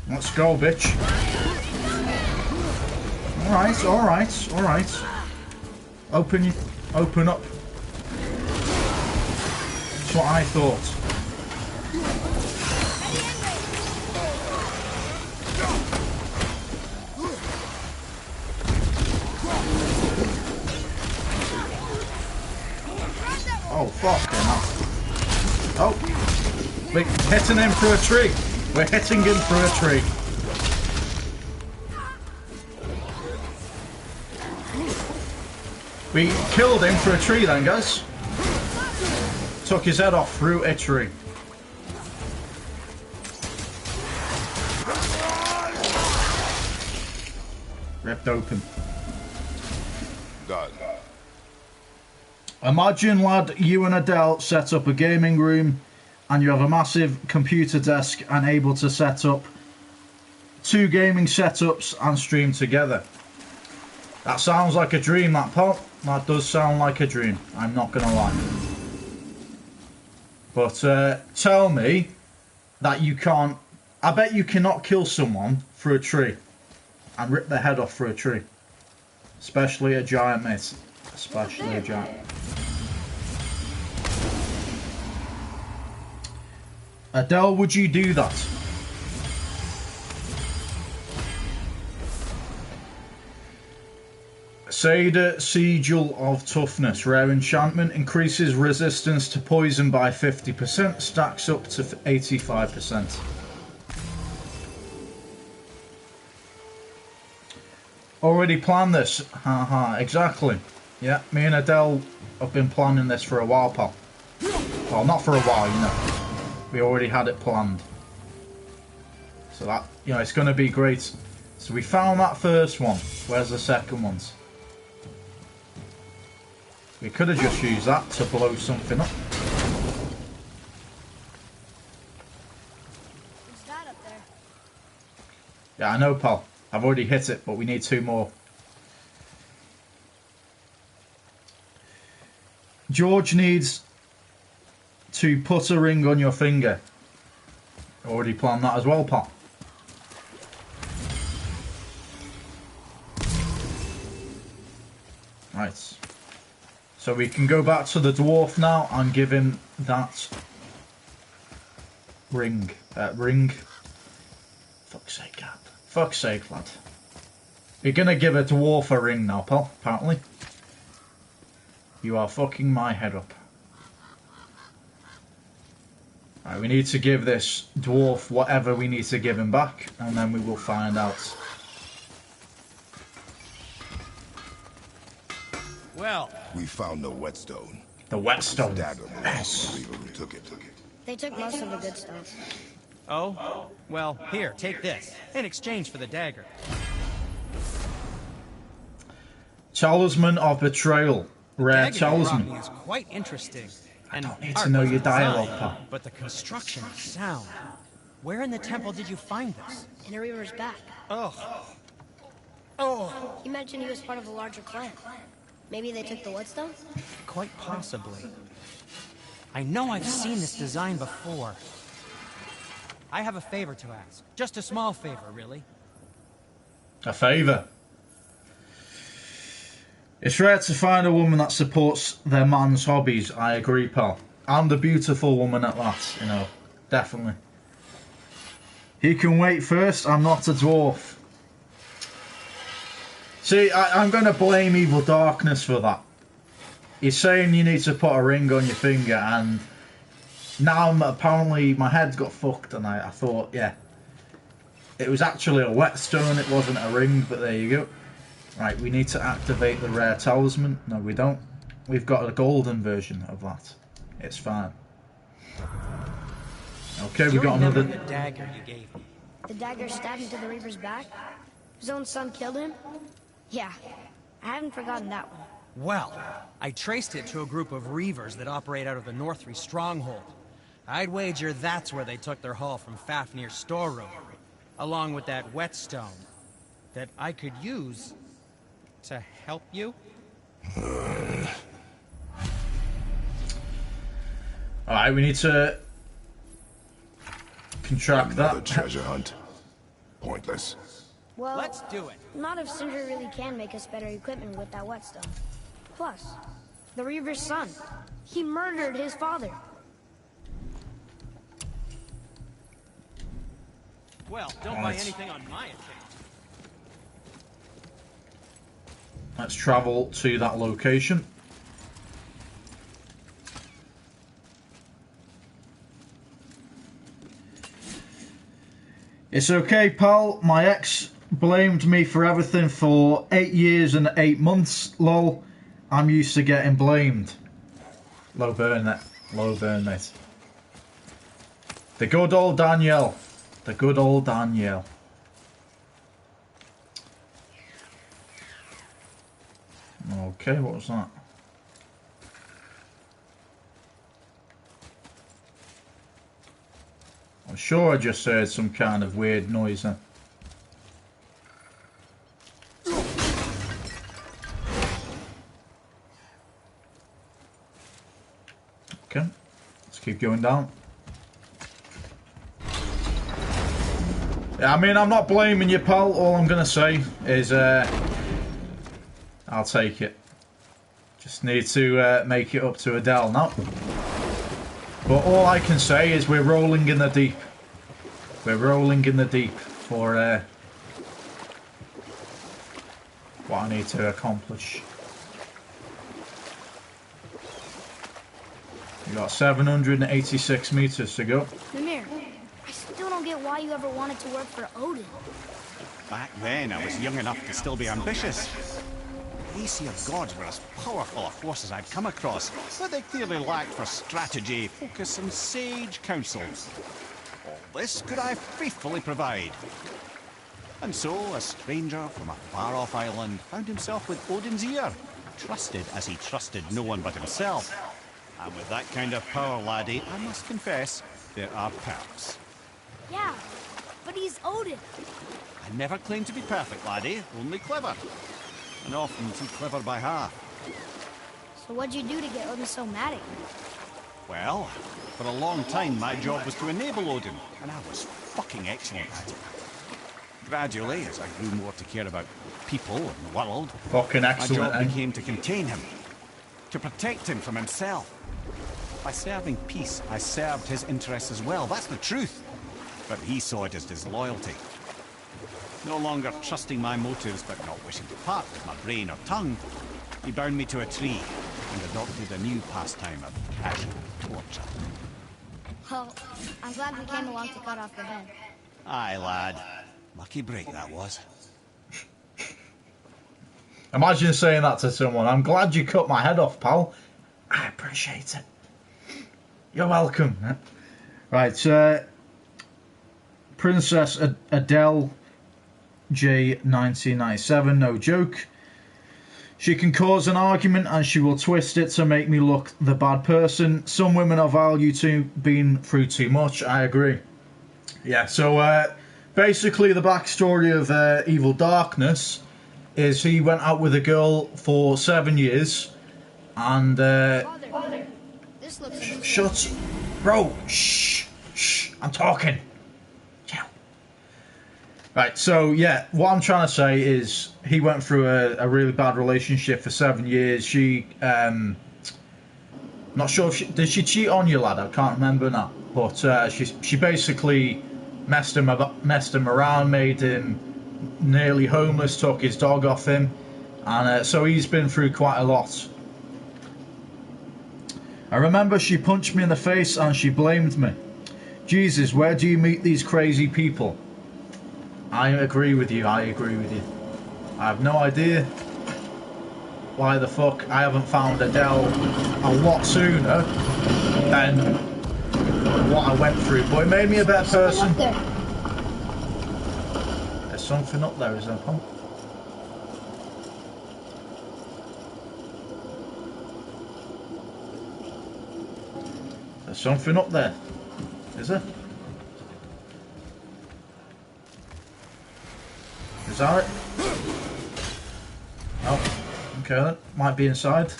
Let's go, bitch. Alright, alright, alright. Open up. That's what I thought. Oh, fucking hell. Oh. We're hitting him through a tree. We're hitting him through a tree. We killed him through a tree then, guys. Took his head off through a tree. Ripped open. Done. Imagine, lad, you and Adele set up a gaming room and you have a massive computer desk and able to set up 2 gaming setups and stream together. That sounds like a dream, that pal. That does sound like a dream. I'm not gonna lie. But tell me that you can't... I bet you cannot kill someone through a tree and rip their head off through a tree. Especially a giant, mate. Especially a giant. Adele, would you do that? Seda Sigil of Toughness. Rare enchantment. Increases resistance to poison by 50%. Stacks up to 85%. Already planned this. Haha, exactly. Yeah, me and Adele have been planning this for a while, pal. Well, not for a while, you know. We already had it planned. So that, you know, it's going to be great. So we found that first one. Where's the second ones? We could have just used that to blow something up. What's that up there? Yeah, I know, pal. I've already hit it, but we need 2 more. George needs to put a ring on your finger. Already planned that as well, pal. Right. So we can go back to the dwarf now and give him that ring. Ring. Fuck's sake, lad. Fuck's sake, lad. You're gonna give a dwarf a ring now, pal, apparently. You are fucking my head up. Right, we need to give this dwarf whatever we need to give him back, and then we will find out. Well, We found the whetstone. The whetstone. Dagger. Yes. People who took it. They took most of the good stuff. oh? Well, here, take this. In exchange for the dagger. Talisman of Betrayal. Rare Dagger you brought talisman. me is quite interesting. I And don't need to art know was your dialogue, design, pal. but the construction is sound. Where in the temple did you find this? In a river's back. Oh, He mentioned he was part of a larger clan. Maybe they took the whetstone? quite possibly. I know I've seen this design before. I have a favor to ask. Just a small favor, really. A favour. It's rare to find a woman that supports their man's hobbies. I agree, pal. And a beautiful woman at that, you know. Definitely. He can wait first. I'm not a dwarf. See, I'm going to blame Evil Darkness for that. He's saying you need to put a ring on your finger, and now apparently my head's got fucked, and I thought, yeah. It was actually a whetstone, it wasn't a ring, but there you go. Right, we need to activate the rare talisman. No, we don't. We've got a golden version of that. It's fine. Okay, we got another... the dagger you gave me? The dagger stabbed into the Reaper's back? His own son killed him? Yeah, I haven't forgotten that one. Well, I traced it to a group of Reavers that operate out of the Northry stronghold. I'd wager that's where they took their haul from Fafnir's storeroom, along with that whetstone that I could use to help you. Alright, we need to contract Another that. treasure hunt. Pointless. Well, Let's do it. not if Sindri really can make us better equipment with that whetstone. Plus, the Reaver's son. He murdered his father. Well, don't buy anything on my account. Let's travel to that location. It's okay, pal. My ex blamed me for everything for 8 years and 8 months. Lol. I'm used to getting blamed. Low burn, that. Low burn, mate. The good old Danielle. The good old Danielle. Okay, what was that? I'm sure I just heard some kind of weird noise then. Okay, let's keep going down. Yeah, I mean, I'm not blaming you, pal. All I'm gonna say is, I'll take it. Just need to make it up to Adele now. But all I can say is we're rolling in the deep. We're rolling in the deep for what I need to accomplish. We got 786 meters to go. Mimir, I still don't get why you ever wanted to work for Odin. Back then, I was young enough to still be ambitious. The Aesir gods were as powerful a force as I'd come across, but they clearly lacked for strategy, focus, and sage counsel. All this could I faithfully provide. And so, a stranger from a far-off island found himself with Odin's ear, trusted as he trusted no one but himself. And with that kind of power, laddie, I must confess, there are perks. Yeah, but he's Odin. I never claimed to be perfect, laddie, only clever. And often too clever by half. So what'd you do to get Odin so mad at you? Well, for a long time my job was to enable Odin, and I was fucking excellent at it. Gradually, as I grew more to care about people and the world, Fucking my excellent, job eh? became to contain him, to protect him from himself. By serving peace, I served his interests as well, that's the truth. But he saw it as disloyalty. No longer trusting my motives, but not wishing to part with my brain or tongue, he bound me to a tree and adopted a new pastime of casual torture. Well, I'm glad we came along to cut off your head. Aye, lad. Lucky break that was. Imagine saying that to someone. I'm glad you cut my head off, pal. I appreciate it. You're welcome. Right, Princess Adele J 1997, no joke. She can cause an argument and she will twist it to make me look the bad person. Some women are value to being through too much. I agree. Yeah, so basically the backstory of Evil Darkness is he went out with a girl for 7 years and Father, this looks like shut, bro, shh, I'm talking. Chill. Right, so yeah, what I'm trying to say is he went through a really bad relationship for 7 years. She, not sure if did she cheat on you, lad? I can't remember now. But she basically messed him around, made him nearly homeless, took his dog off him, and so he's been through quite a lot. I remember she punched me in the face and she blamed me. Jesus, where do you meet these crazy people? I agree with you, I agree with you. I have no idea why the fuck I haven't found Adele a lot sooner than what I went through, but it made me a better person. There's something up there, is there, pump? There's something up there, is there? Is that it? Oh, okay, that might be inside.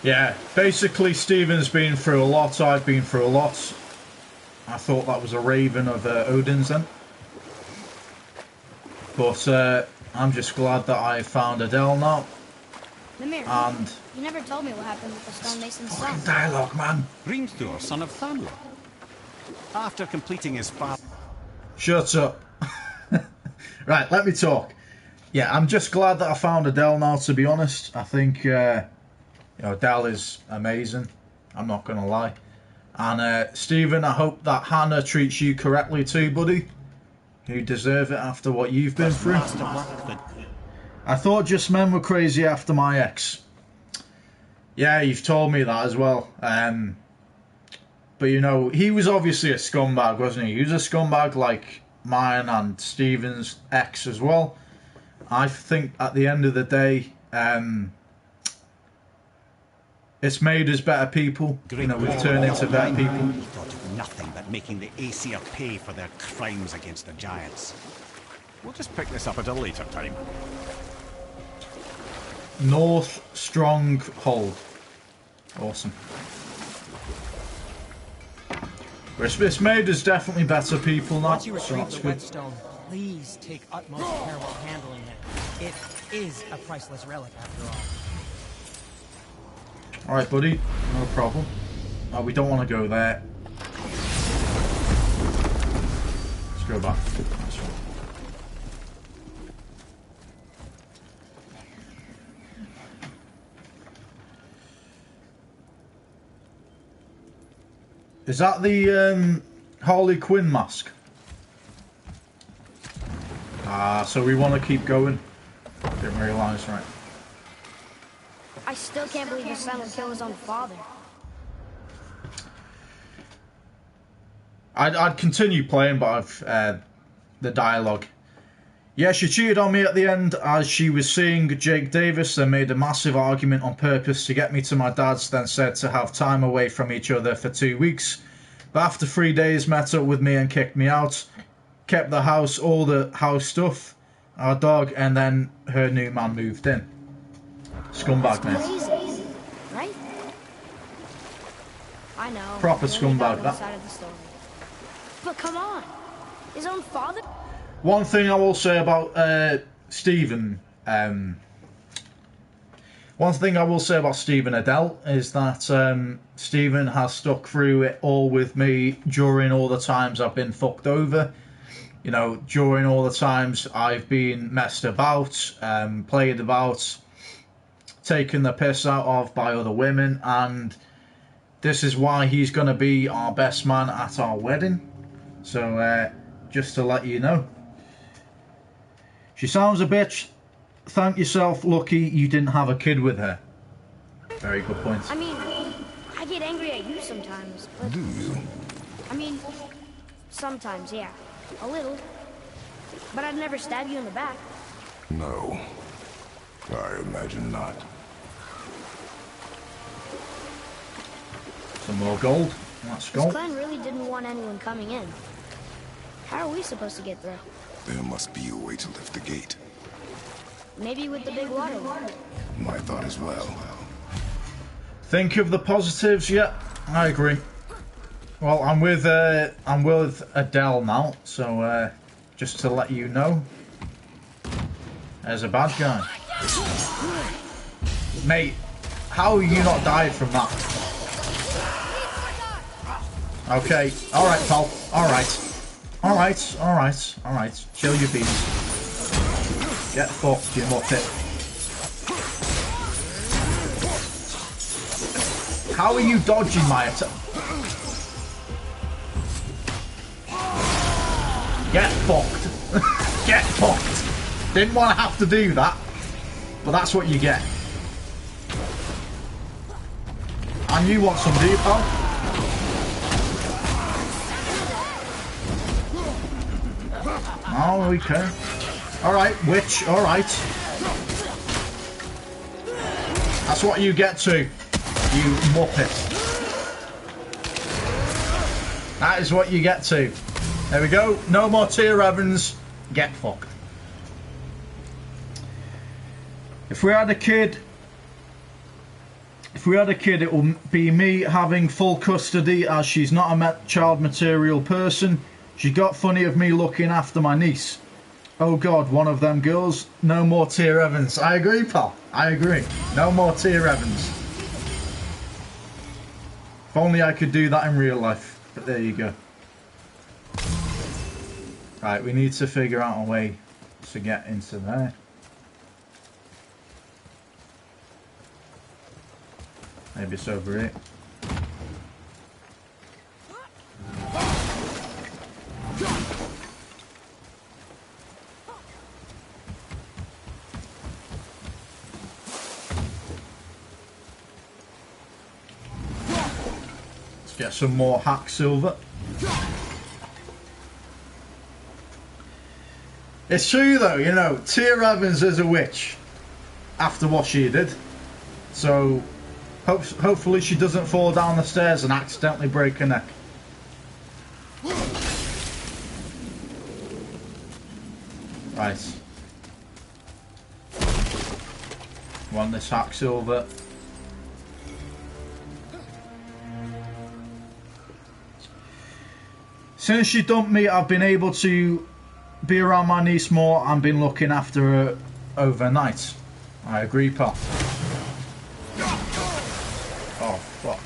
Yeah, basically Stephen's been through a lot, I've been through a lot. I thought that was a raven of Odin's then. But I'm just glad that I found Adele now. Mimir, And you never told me what happened with the stonemason's son. fucking dialogue, man. Grimstor, son of Thanla. After completing his father... Shut up. Right, let me talk. Yeah, I'm just glad that I found Adele now, to be honest. I think, you know, Adele is amazing. I'm not going to lie. And, Stephen, I hope that Hannah treats you correctly too, buddy. You deserve it after what you've been through. I thought just men were crazy after my ex. Yeah, you've told me that as well. But, you know, he was obviously a scumbag, wasn't he? He was a scumbag like mine and Stephen's ex as well. I think at the end of the day, it's made us better people. You know, we've turned into better people. He thought of nothing but making the Aesir pay for their crimes against the giants. We'll just pick this up at a later time. North Stronghold. Awesome. It's made us definitely better people now. Once you retrieve the whetstone, please take utmost care while handling it. It is a priceless relic after all. Alright, buddy. No problem. Oh, we don't want to go there. Let's go back. That's right. Is that the Harley Quinn mask? Ah, so we want to keep going. Didn't realise, right. I still can't believe his son would kill his own father. I'd continue playing, but I've the dialogue. Yeah, she cheated on me at the end as she was seeing Jake Davis. They made a massive argument on purpose to get me to my dad's, then said to have time away from each other for 2 weeks. But after 3 days, met up with me and kicked me out. Kept the house, all the house stuff, our dog, and then her new man moved in. Scumbag, man. Crazy, right? I know. Proper I only got scumbag, one that. side of the story. But come on, his own father. One thing I will say about Stephen, one thing I will say about Stephen Adele is that Stephen has stuck through it all with me during all the times I've been fucked over. You know, during all the times I've been messed about, played about, taken the piss out of by other women, and this is why he's going to be our best man at our wedding. So, just to let you know. She sounds a bitch. Thank yourself, lucky you didn't have a kid with her. Very good point. I mean, I get angry at you sometimes, but... Do you? I mean, sometimes, yeah. A little. But I'd never stab you in the back. No. I imagine not. Some more gold. Let's This go. clan really didn't want anyone coming in. How are we supposed to get through? There must be a way to lift the gate. Maybe with the big water. My thought as well. Think of the positives. Yeah, I agree. Well, I'm with Adele now, so just to let you know, there's a bad guy. Mate, how are you not died from that? Okay, alright pal, alright. Alright. Chill your beats. Get fucked, you muppet. How are you dodging my attack? Get fucked. Get fucked. Didn't want to have to do that, but that's what you get. And you want some, do you, pal? Oh, okay. Alright, witch, alright. That's what you get to, you muppet. That is what you get to. There we go. No more Tyr Evans. Get fucked. If we had a kid, it will be me having full custody, as she's not a child material person. She got funny of me looking after my niece. Oh god, one of them girls. No more Tyr Evans. I agree, pal. I agree. No more Tyr Evans. If only I could do that in real life. But there you go. Right, we need to figure out a way to get into there. Maybe it's over here. Let's get some more hack silver. It's true though, you know, Tyr Evans is a witch after what she did. So hopefully she doesn't fall down the stairs and accidentally break her neck. Right. Want this hack silver. Since she dumped me, I've been able to be around my niece more and been looking after her overnight. I agree, pal. Oh, fuck.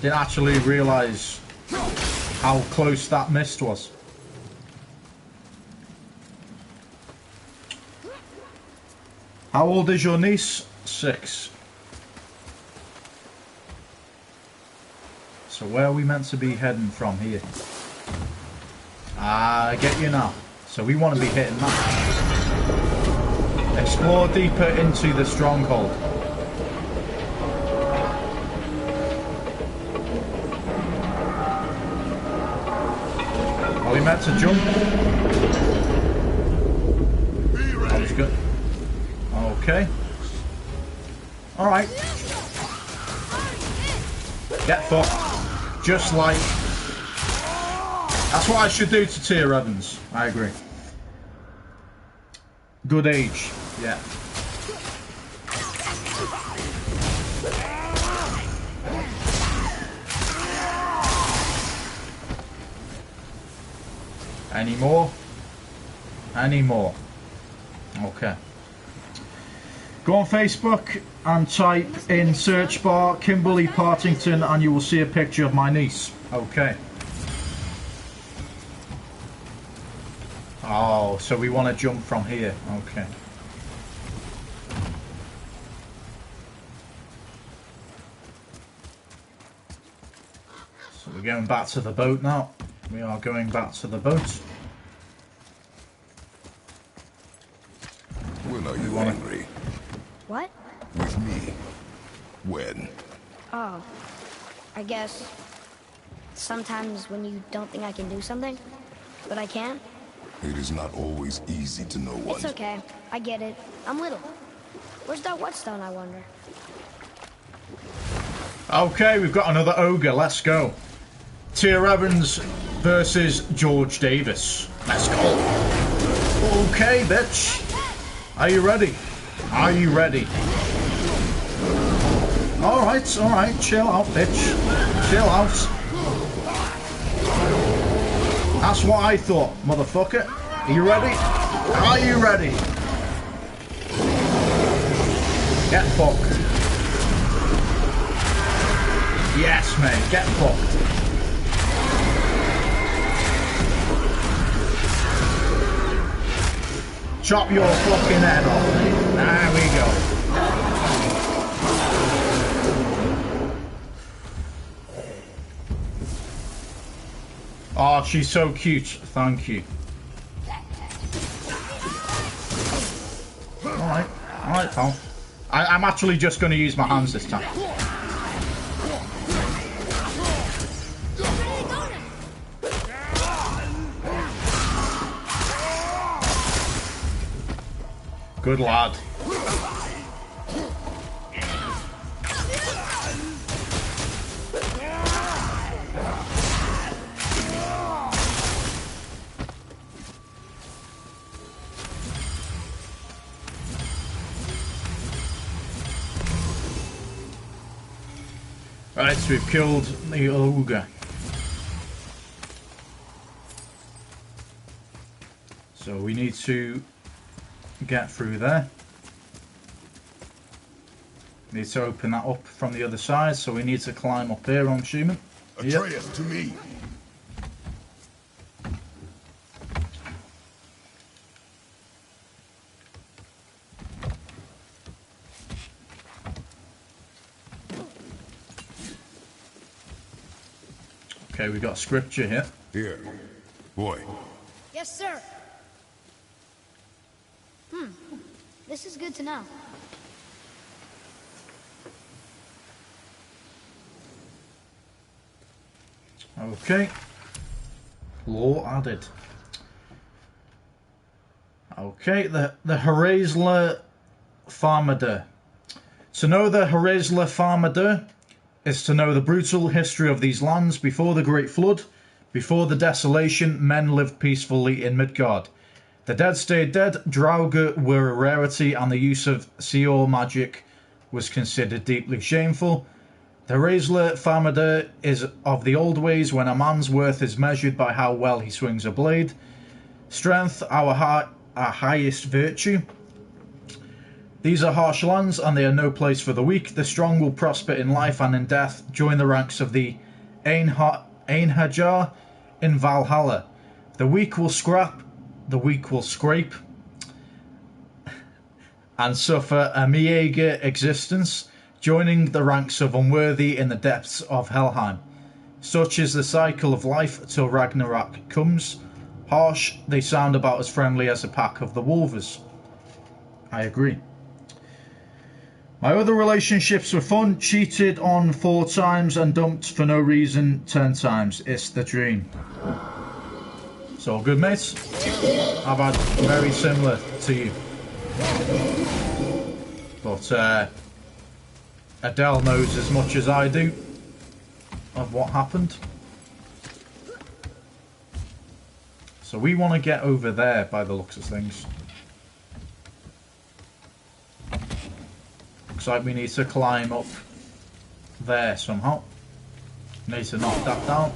Didn't actually realise how close that mist was. How old is your niece? 6. So where are we meant to be heading from here? I get you now. So we want to be hitting that. Explore deeper into the stronghold. Are we meant to jump? That was good. Okay. Alright. Get fucked. Just like... That's what I should do to Tyr Evans. I agree. Good age. Yeah. Any more? Any more? Okay. Go on Facebook and type in search bar Kimberly Partington and you will see a picture of my niece. Okay. Oh, so we want to jump from here. Okay. So we're going back to the boat now. We are going back to the boat. When are you angry? What? With me. When? Oh, I guess sometimes when you don't think I can do something, but I can. It is not always easy to know what. It's okay. I get it. I'm little. Where's that whetstone, I wonder? Okay, we've got another ogre. Let's go. Tyr Evans versus George Davis. Let's go. Okay, bitch. Are you ready? Are you ready? Alright, chill out, bitch. Chill out. That's what I thought, motherfucker. Are you ready? Are you ready? Get fucked. Yes, mate, get fucked. Chop your fucking head off, mate. There we go. Oh, she's so cute. Thank you. Alright, pal. I'm actually just going to use my hands this time. Good lad. Right, so we've killed the ogre. So we need to get through there. Need to open that up from the other side, so we need to climb up here, I'm assuming. Atreus, to me. Okay, we got scripture here. Here. Boy. Yes, sir. This is good to know. Okay. Law added. Okay, the Harazla Farmader. To know the Harazla Farmader is to know the brutal history of these lands. Before the Great Flood, before the desolation, men lived peacefully in Midgard. The dead stayed dead, Draugr were a rarity, and the use of Seor magic was considered deeply shameful. The Harazla Farmader is of the old ways, when a man's worth is measured by how well he swings a blade. Strength, our highest virtue. These are harsh lands, and they are no place for the weak. The strong will prosper in life and in death. Join the ranks of the Einhajar in Valhalla. The weak will scrap, the weak will scrape, and suffer a meagre existence, joining the ranks of unworthy in the depths of Helheim. Such is the cycle of life till Ragnarok comes. Harsh, they sound about as friendly as a pack of the Wolvers. I agree. My other relationships were fun, cheated on 4 times and dumped for no reason 10 times. It's the dream. It's all good, mates. I've had very similar to you. But Adele knows as much as I do of what happened. So we want to get over there by the looks of things. Looks like we need to climb up there somehow. Need to knock that down.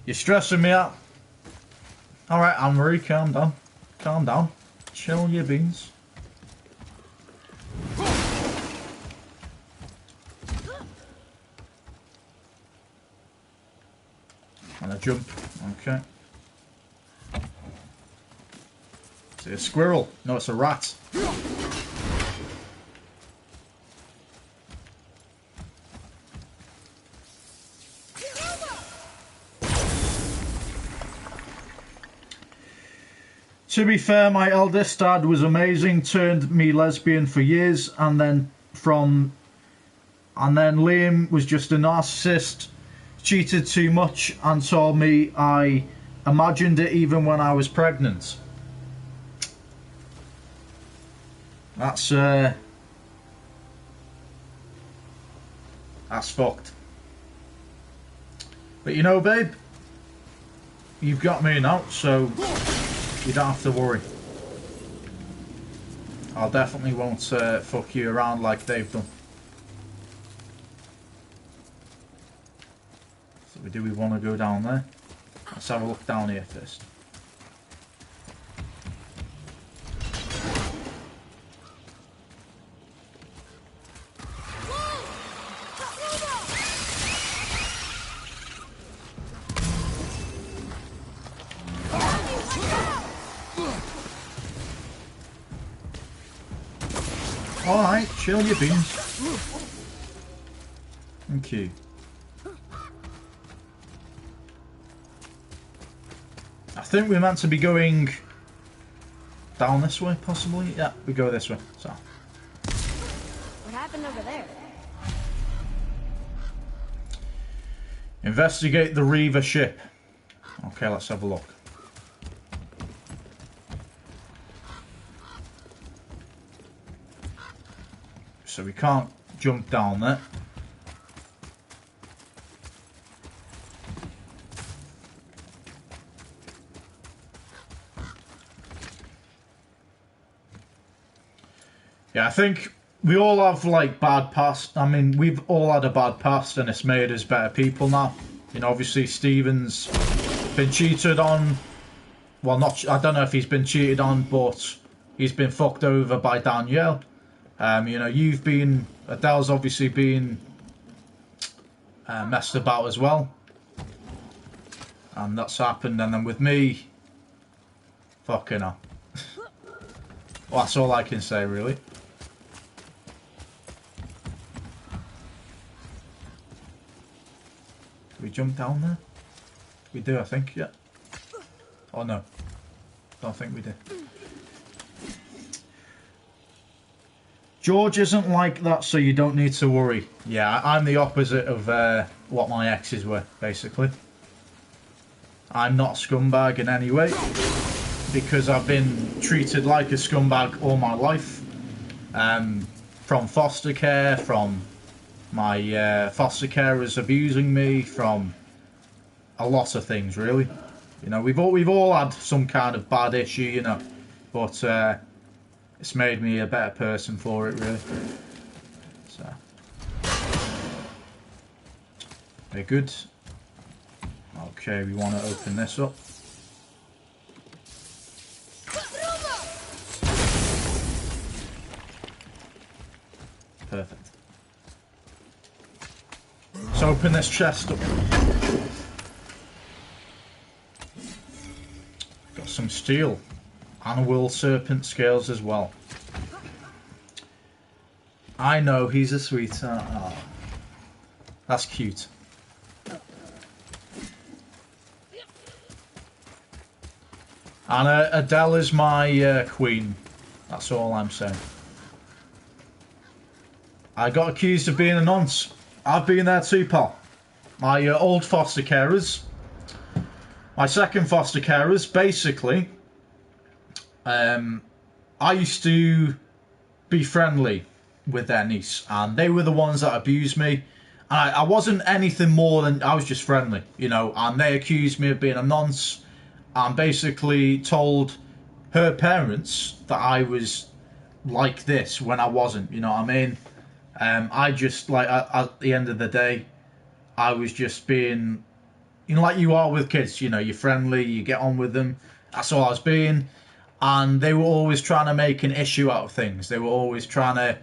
You're stressing me out. Alright, Anne-Marie, calm down. Calm down. Chill your beans. And a jump. Okay. Is it a squirrel? No, it's a rat. To be fair, my eldest dad was amazing, turned me lesbian for years, and then Liam was just a narcissist, cheated too much, and told me I imagined it even when I was pregnant. That's fucked. But you know, babe, you've got me now, so You don't have to worry. I definitely won't fuck you around like they've done. So do we want to go down there? Let's have a look down here first. Alright, chill your beans. Thank you. I think we're meant to be going down this way, possibly. Yeah, we go this way. So. What happened over there? Investigate the Reaver ship. Okay, let's have a look. So we can't jump down there. Yeah, I think we all have like bad past. I mean, we've all had a bad past and it's made us better people now. You know, obviously Stephen's been cheated on. Well, not, I don't know if he's been cheated on, but he's been fucked over by Danielle. You know, you've been, Adele's obviously been messed about as well. And that's happened. And then with me, fucking hell. Well, that's all I can say, really. Do we jump down there? We do, I think, yeah. Oh, no. Don't think we did. George isn't like that, so you don't need to worry. Yeah, I'm the opposite of what my exes were, basically. I'm not a scumbag in any way, because I've been treated like a scumbag all my life. From foster care, from my foster carers abusing me, from a lot of things, really. You know, we've all had some kind of bad issue, you know, but it's made me a better person for it, really. So, very good. Okay, we want to open this up. Perfect. Let's open this chest up. Got some steel. And wool serpent scales as well. I know, he's a sweetheart. Oh, that's cute. And Adele is my queen. That's all I'm saying. I got accused of being a nonce. I've been there too, pal. My old foster carers. My second foster carers, basically... I used to be friendly with their niece, and they were the ones that abused me. And I wasn't anything more than, I was just friendly, you know, and they accused me of being a nonce and basically told her parents that I was like this when I wasn't, you know what I mean? I just, like, at the end of the day, I was just being, you know, like you are with kids, you know, you're friendly, you get on with them. That's all I was being. And they were always trying to make an issue out of things. They were always trying to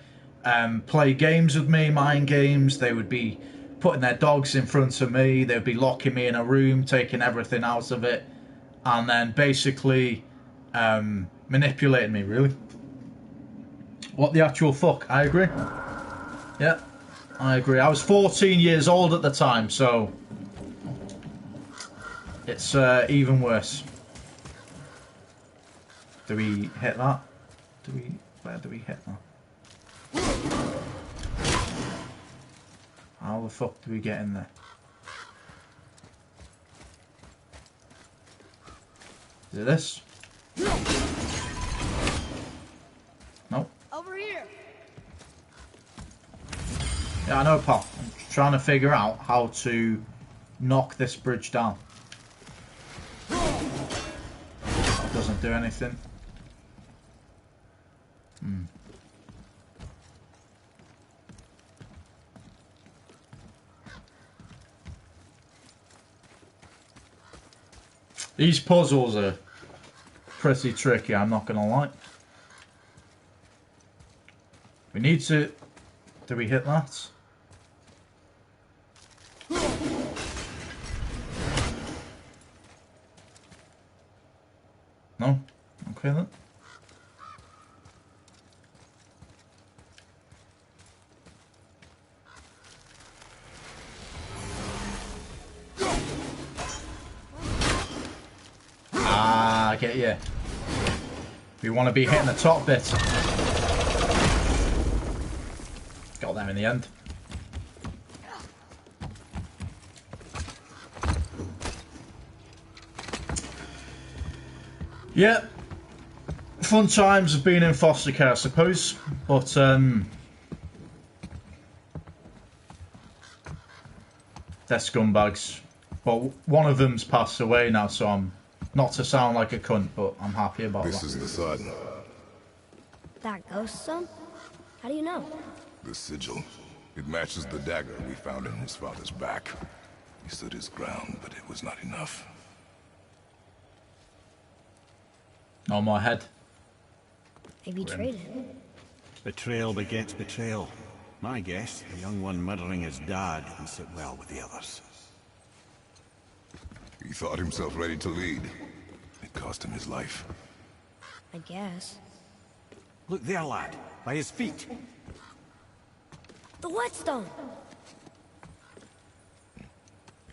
play games with me, mind games. They would be putting their dogs in front of me. They would be locking me in a room, taking everything out of it. And then basically manipulating me, really. What the actual fuck? I agree. Yeah, I agree. I was 14 years old at the time, so it's even worse. Do we hit that? Where do we hit that? How the fuck do we get in there? Is it this? Nope. Over here. Yeah, I know, pal. I'm trying to figure out how to knock this bridge down. Doesn't do anything. These puzzles are pretty tricky, I'm not gonna lie. We need to... Do we hit that? No? Okay then. Ah, I get you. We want to be hitting the top bit. Got them in the end. Yeah, fun times of being in foster care, I suppose, but they're scumbags. But one of them's passed away now, so I'm not to sound like a cunt, but I'm happy about that. This is the sun. That ghost son? How do you know? The sigil. It matches the dagger we found in his father's back. He stood his ground, but it was not enough. On my head. Maybe traded him. Betrayal begets betrayal. My guess, the young one murdering his dad didn't sit well with the others. He thought himself ready to lead. It cost him his life. I guess. Look there, lad. By his feet. The whetstone!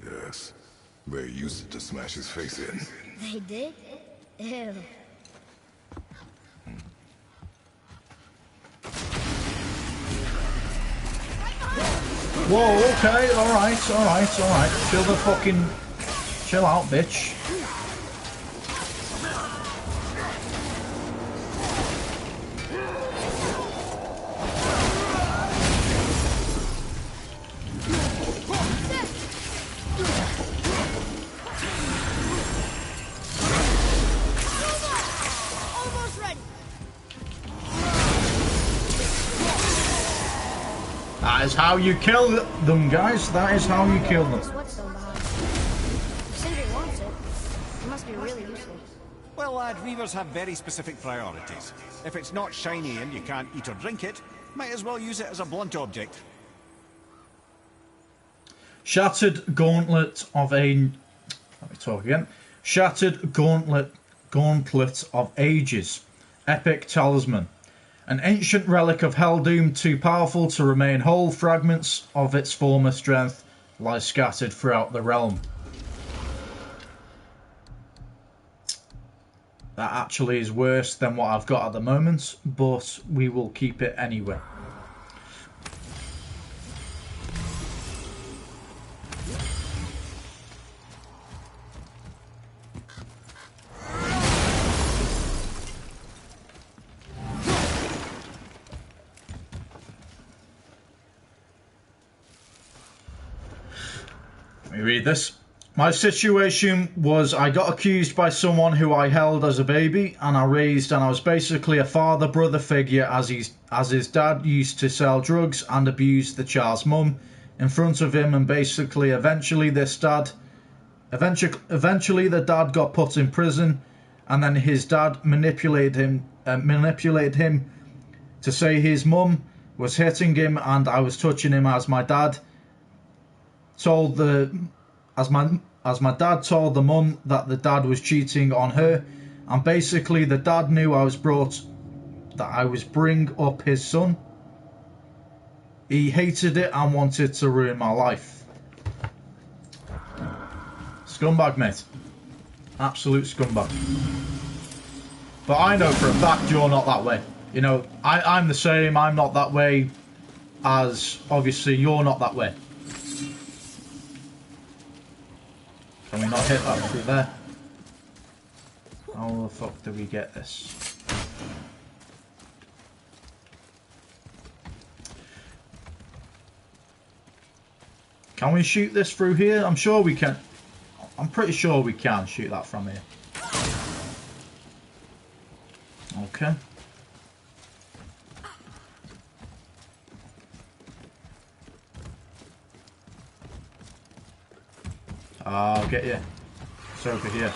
Yes. They used it to smash his face in. They did? Ew. Whoa, okay, alright, alright, alright. Chill the fucking... Chill out, bitch. Almost ready! That is how you kill them, guys. That is how you kill them. This whetstone behind. Sindri wants it. It must be really useful. Well, lad, Reavers have very specific priorities. If it's not shiny and you can't eat or drink it, might as well use it as a blunt object. Shattered gauntlet of a... Let me talk again. Shattered gauntlet of ages. Epic talisman. An ancient relic of Helldoom, too powerful to remain whole. Fragments of its former strength lie scattered throughout the realm. That actually is worse than what I've got at the moment, but we will keep it anyway. Let me read this. My situation was I got accused by someone who I held as a baby and I raised, and I was basically a father-brother figure as his dad used to sell drugs and abuse the child's mum in front of him, and basically eventually the dad got put in prison, and then his dad manipulated him to say his mum was hitting him and I was touching him, as my dad told my dad told the mum that the dad was cheating on her, and basically the dad knew I was bring up his son. He hated it and wanted to ruin my life. Scumbag, mate. Absolute scumbag. But I know for a fact you're not that way. You know, I'm the same. I'm not that way, as obviously you're not that way. Can we not hit that through there? How the fuck do we get this? Can we shoot this through here? I'm sure we can. I'm pretty sure we can shoot that from here. Okay. I'll get you. It's over here.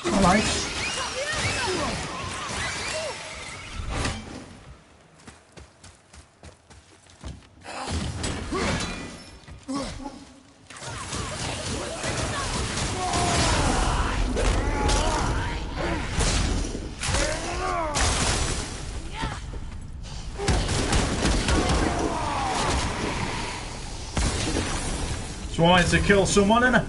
Alright. So I wanted to kill someone, innit?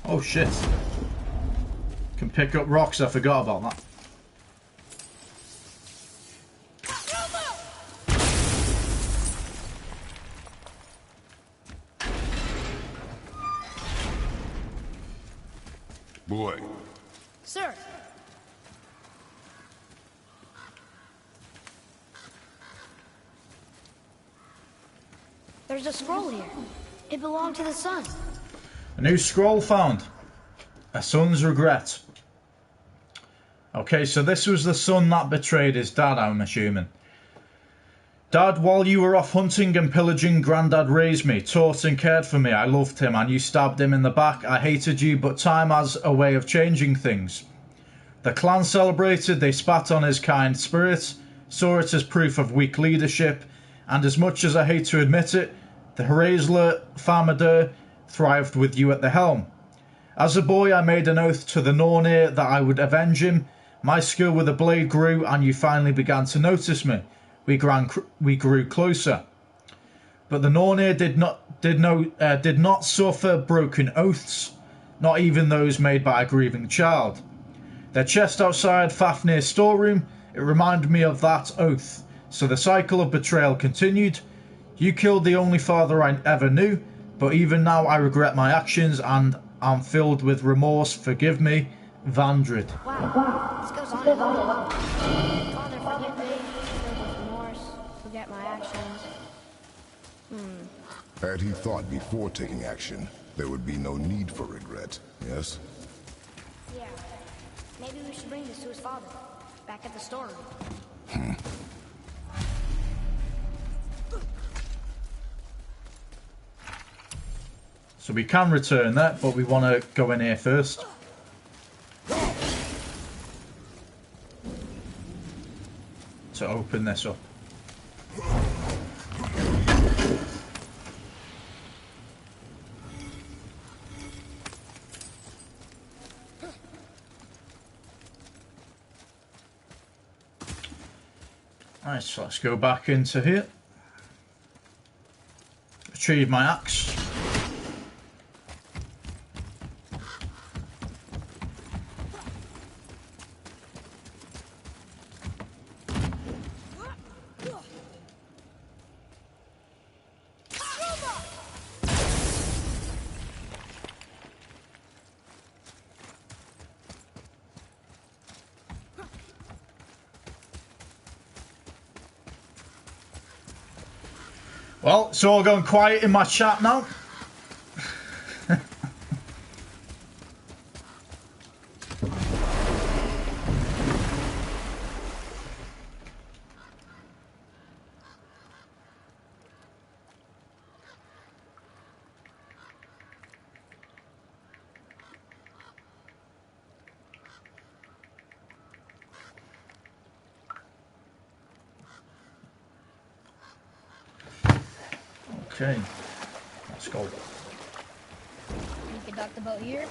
Oh shit. Can pick up rocks, I forgot about that. Boy. Sir. There's a scroll here. It belonged to the sun. A new scroll found. A son's regret. Okay, so this was the son that betrayed his dad, I'm assuming. Dad, while you were off hunting and pillaging, Grandad raised me, taught and cared for me. I loved him, and you stabbed him in the back. I hated you, but time has a way of changing things. The clan celebrated, they spat on his kind spirit, saw it as proof of weak leadership, and as much as I hate to admit it, the Hraesler Farmadur thrived with you at the helm. As a boy, I made an oath to the Nornir that I would avenge him. My skill with the blade grew, and you finally began to notice me. We grew closer. But the Nornir did not suffer broken oaths, not even those made by a grieving child. Their chest outside Fafnir's storeroom, it reminded me of that oath. So the cycle of betrayal continued. You killed the only father I ever knew, but even now I regret my actions and I'm filled with remorse. Forgive me, Vandrid. Wow, this goes on and on. Father, forgive me. Filled with remorse. Forget my actions. Had he thought before taking action, there would be no need for regret, yes? Yeah. Maybe we should bring this to his father. Back at the storeroom. So we can return that, but we want to go in here first. To open this up. Alright, so let's go back into here. Retrieve my axe. Well, it's all gone quiet in my chat now. Okay, let's go. You can dock the boat here.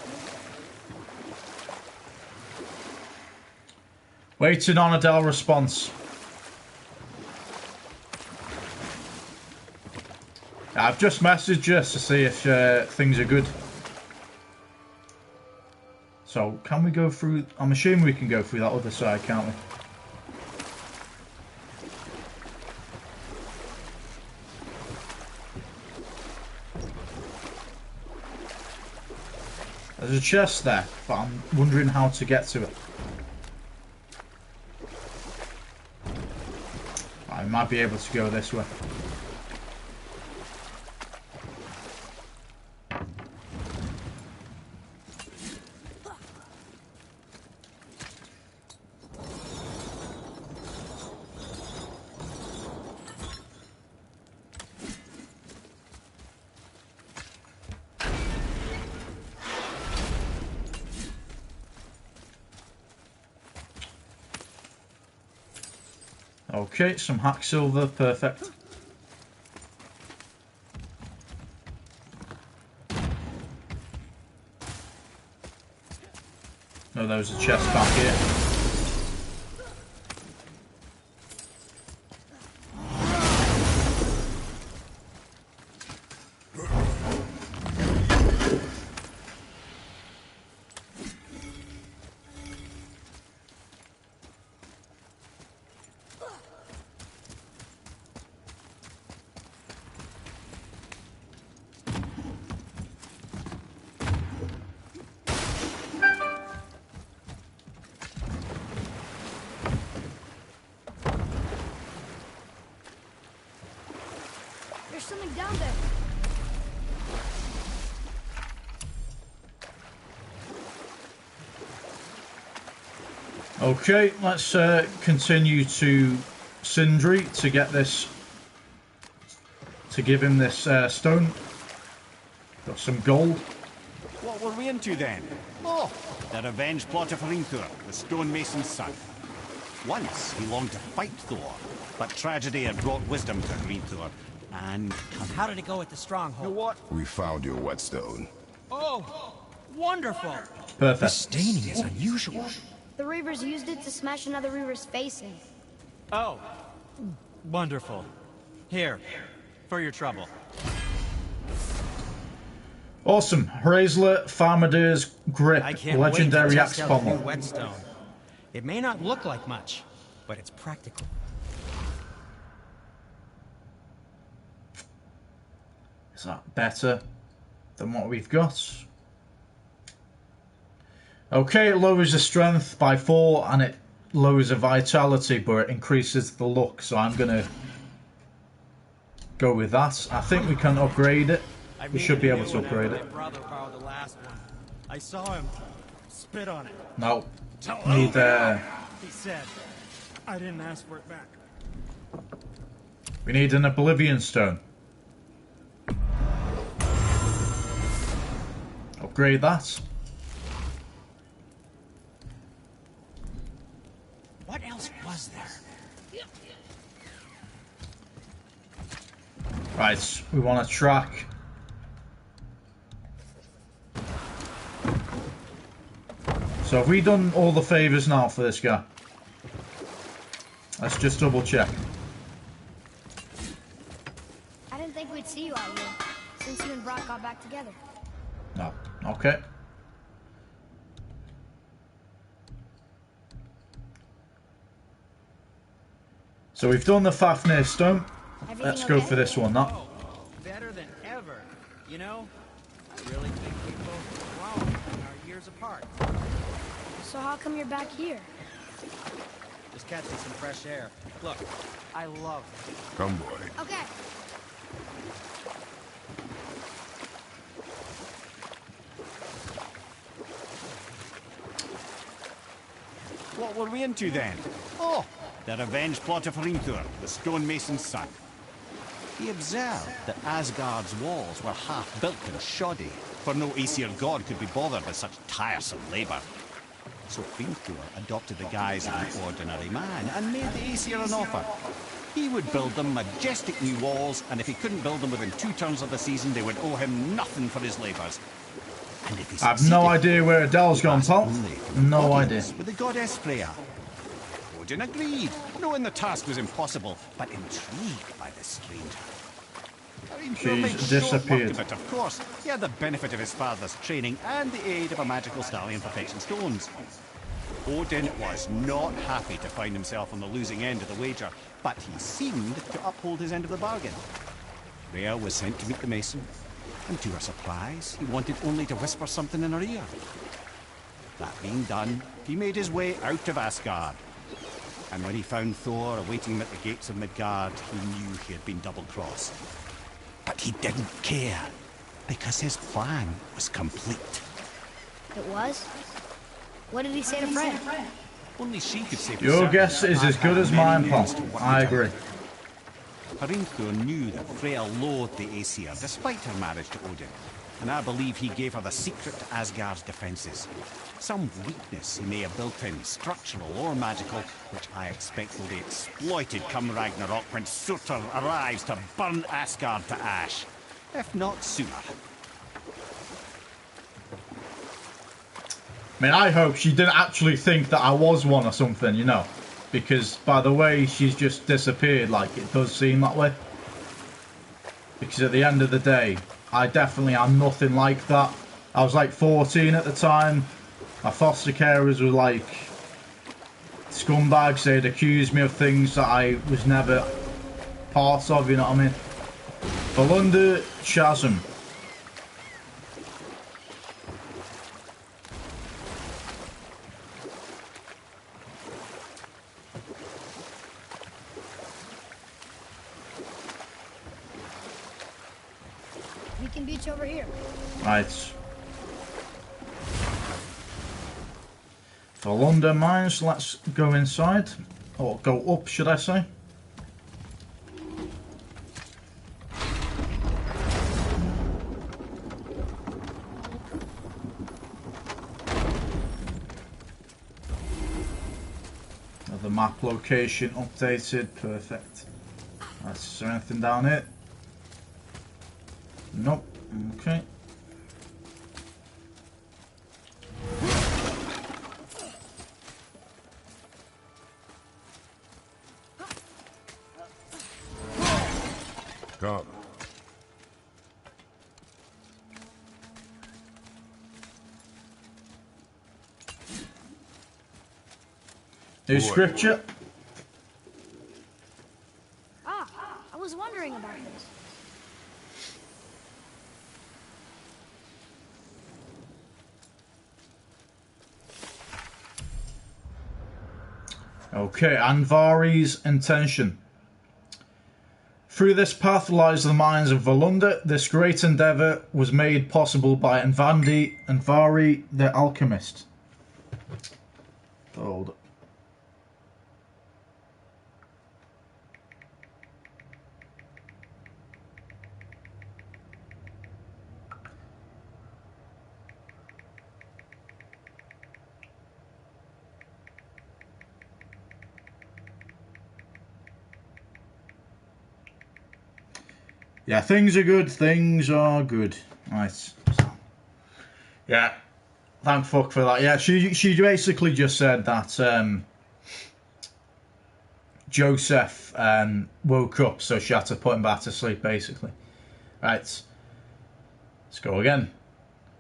Waiting on Adele response. I've just messaged you to see if things are good. So, can we go through? I'm assuming we can go through that other side, can't we? There's a chest there, but I'm wondering how to get to it. I might be able to go this way. Okay, some hack silver, perfect. Oh, there was a chest back here. There's something down there. Okay, let's continue to Sindri to get this, to give him this stone. Got some gold. What were we into then? Oh, the revenge plot of Hrimthur, the stonemason's son. Once he longed to fight Thor, but tragedy had brought wisdom to Hrimthur, and... How did it go at the stronghold? You know what? We found your whetstone. Oh, wonderful! Perfect. Staining is unusual. The Reavers used it to smash another Reaver's face in. Oh, wonderful. Here, for your trouble. Awesome. Hraesla Farmadir's Grip, I can't legendary wait to axe test out the new pommel. whetstone. It may not look like much, but it's practical. Is that better than what we've got? Okay, it lowers the strength by 4 and it lowers the vitality, but it increases the luck, so I'm going to go with that. I think we can upgrade it. We should be able to upgrade it. My brother borrowed the last one. I saw him spit on it. No. Need He said, I didn't ask for it back. we need an Oblivion Stone. Upgrade that. What else was there? Right, we want to track. So have we done all the favours now for this guy? Let's just double check. I didn't think we'd see you out here, since you and Brock got back together. No. Okay. So we've done the Fafnir Stone. Everything Let's go okay? for this one. That. Oh, better than ever. You know, I really think we both have grown in our years apart. So how come you're back here? Just catching some fresh air. Look, I love it. Come, boy. Okay. What were we into then? Oh, the revenge plot of Hrimthur, the stonemason's son. He observed that Asgard's walls were half-built and shoddy, for no Aesir god could be bothered with such tiresome labour. So Hrimthur adopted the guise of an ordinary man and made the Aesir an offer. He would build them majestic new walls, and if he couldn't build them within 2 turns of the season, they would owe him nothing for his labours. And if he I have no idea where Adele's gone, pal. No idea. with the goddess Freya. Odin agreed, knowing the task was impossible, but intrigued by the stranger. She's disappeared. But of course, he had the benefit of his father's training and the aid of a magical stallion perfection stones. Odin was not happy to find himself on the losing end of the wager, but he seemed to uphold his end of the bargain. Freya was sent to meet the mason, and to her surprise, he wanted only to whisper something in her ear. That being done, he made his way out of Asgard. And when he found Thor awaiting him at the gates of Midgard, he knew he had been double-crossed. But he didn't care, because his plan was complete. It was? What did he say to Fred? Only she could say for Your certain guess that is as I've good had as many mine, moons pal. to work I it out. agree. Hrimthur knew that Freya loathed the Aesir, despite her marriage to Odin. and I believe he gave her the secret to Asgard's defenses. Some weakness he may have built in, structural or magical, which I expect will be exploited come Ragnarok when Surtur arrives to burn Asgard to ash. If not sooner. I mean, I hope she didn't actually think that I was one or something, you know. Because by the way she's just disappeared, like, it does seem that way. Because at the end of the day, I definitely am nothing like that. I was like 14 at the time. My foster carers were like scumbags. They'd accused me of things that I was never part of, you know what I mean? Volunda Chasm. We can beach over here. Right. Volunda Mines, let's go inside. Or go up, should I say. The map location updated, perfect. Right, is there anything down here? Nope, okay. Come. New scripture. Ah, I was wondering about this. Okay, Anvari's intention. Through this path lies the mines of Volunda. This great endeavour was made possible by Anvari the alchemist. Hold up. Yeah, things are good. Things are good. Nice. Yeah, thank fuck for that. Yeah, she basically just said that Joseph woke up, so she had to put him back to sleep, basically. Right, let's go again.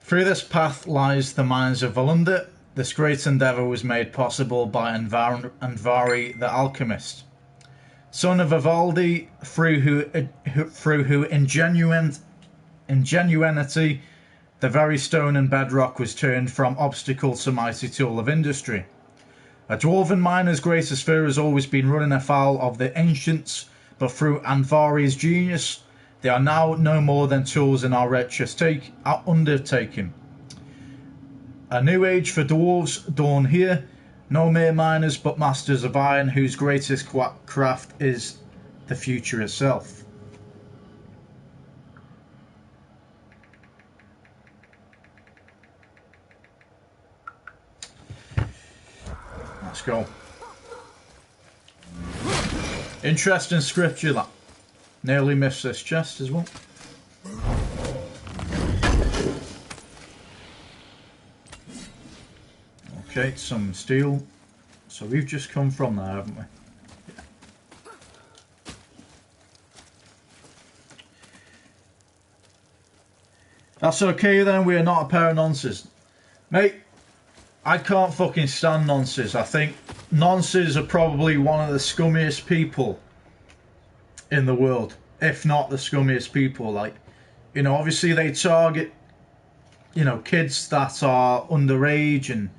Through this path lies the mines of Volunda. This great endeavour was made possible by Anvari the alchemist. Son of Ivaldi, through who ingenuity, the very stone and bedrock was turned from obstacle to mighty tool of industry. A dwarven miner's greatest fear has always been running afoul of the ancients, but through Anvari's genius, they are now no more than tools in our wretched undertaking. A new age for dwarves dawn here. No mere miners, but masters of iron, whose greatest craft is the future itself. Let's go. Interesting scripture that. Nearly missed this chest as well. Okay, some steel. So we've just come from there, haven't we? Yeah. That's okay then, we are not a pair of nonces. Mate, I can't fucking stand nonces. I think nonces are probably one of the scummiest people in the world. If not the scummiest people. Like, you know, obviously they target, you know, kids that are underage, and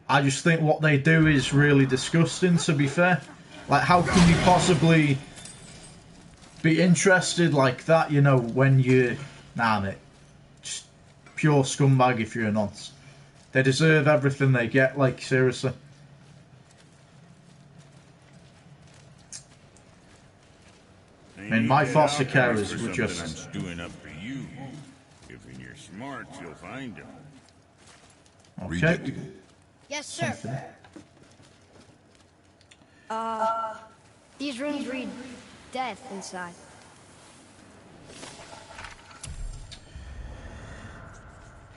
I just think what they do is really disgusting, to be fair. Like, how can you possibly be interested like that, you know, when you... Nah, mate. Just pure scumbag if you're a nonce. They deserve everything they get, like, seriously. I mean, my foster carers were just... I'm stewing up for you. If in your smarts, you'll find them. Read Okay. it. Yes, sir. These runes read death inside.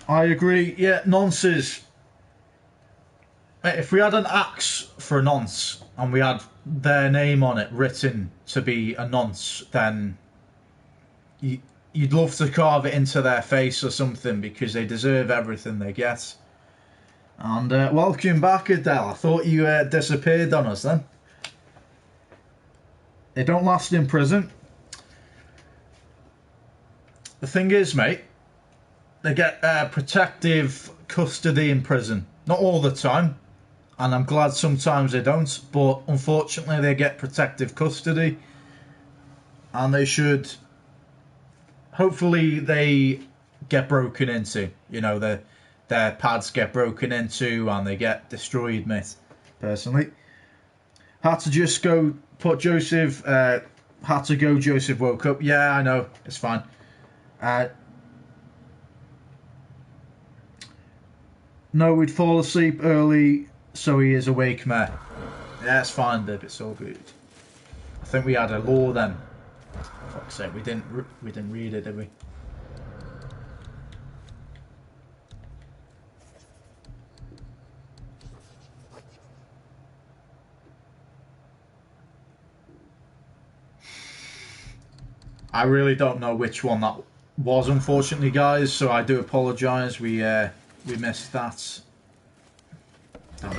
I agree. Yeah, nonces. If we had an axe for a nonce and we had their name on it written to be a nonce, then you'd love to carve it into their face or something, because they deserve everything they get. And welcome back, Adele. I thought you disappeared on us then. They don't last in prison. The thing is, mate, they get protective custody in prison. Not all the time, and I'm glad sometimes they don't, but unfortunately they get protective custody, and they should, hopefully they get broken into, you know, their pads get broken into and they get destroyed, mate, personally. Had to just go put Joseph, had to go, Joseph woke up. Yeah, I know, it's fine. No, we'd fall asleep early, so he is awake, mate. Yeah, it's fine, Bib. It's all good. I think we had a law then. For fuck's sake, we didn't read it, did we? I really don't know which one that was, unfortunately, guys. So I do apologise. We missed that. Damn it.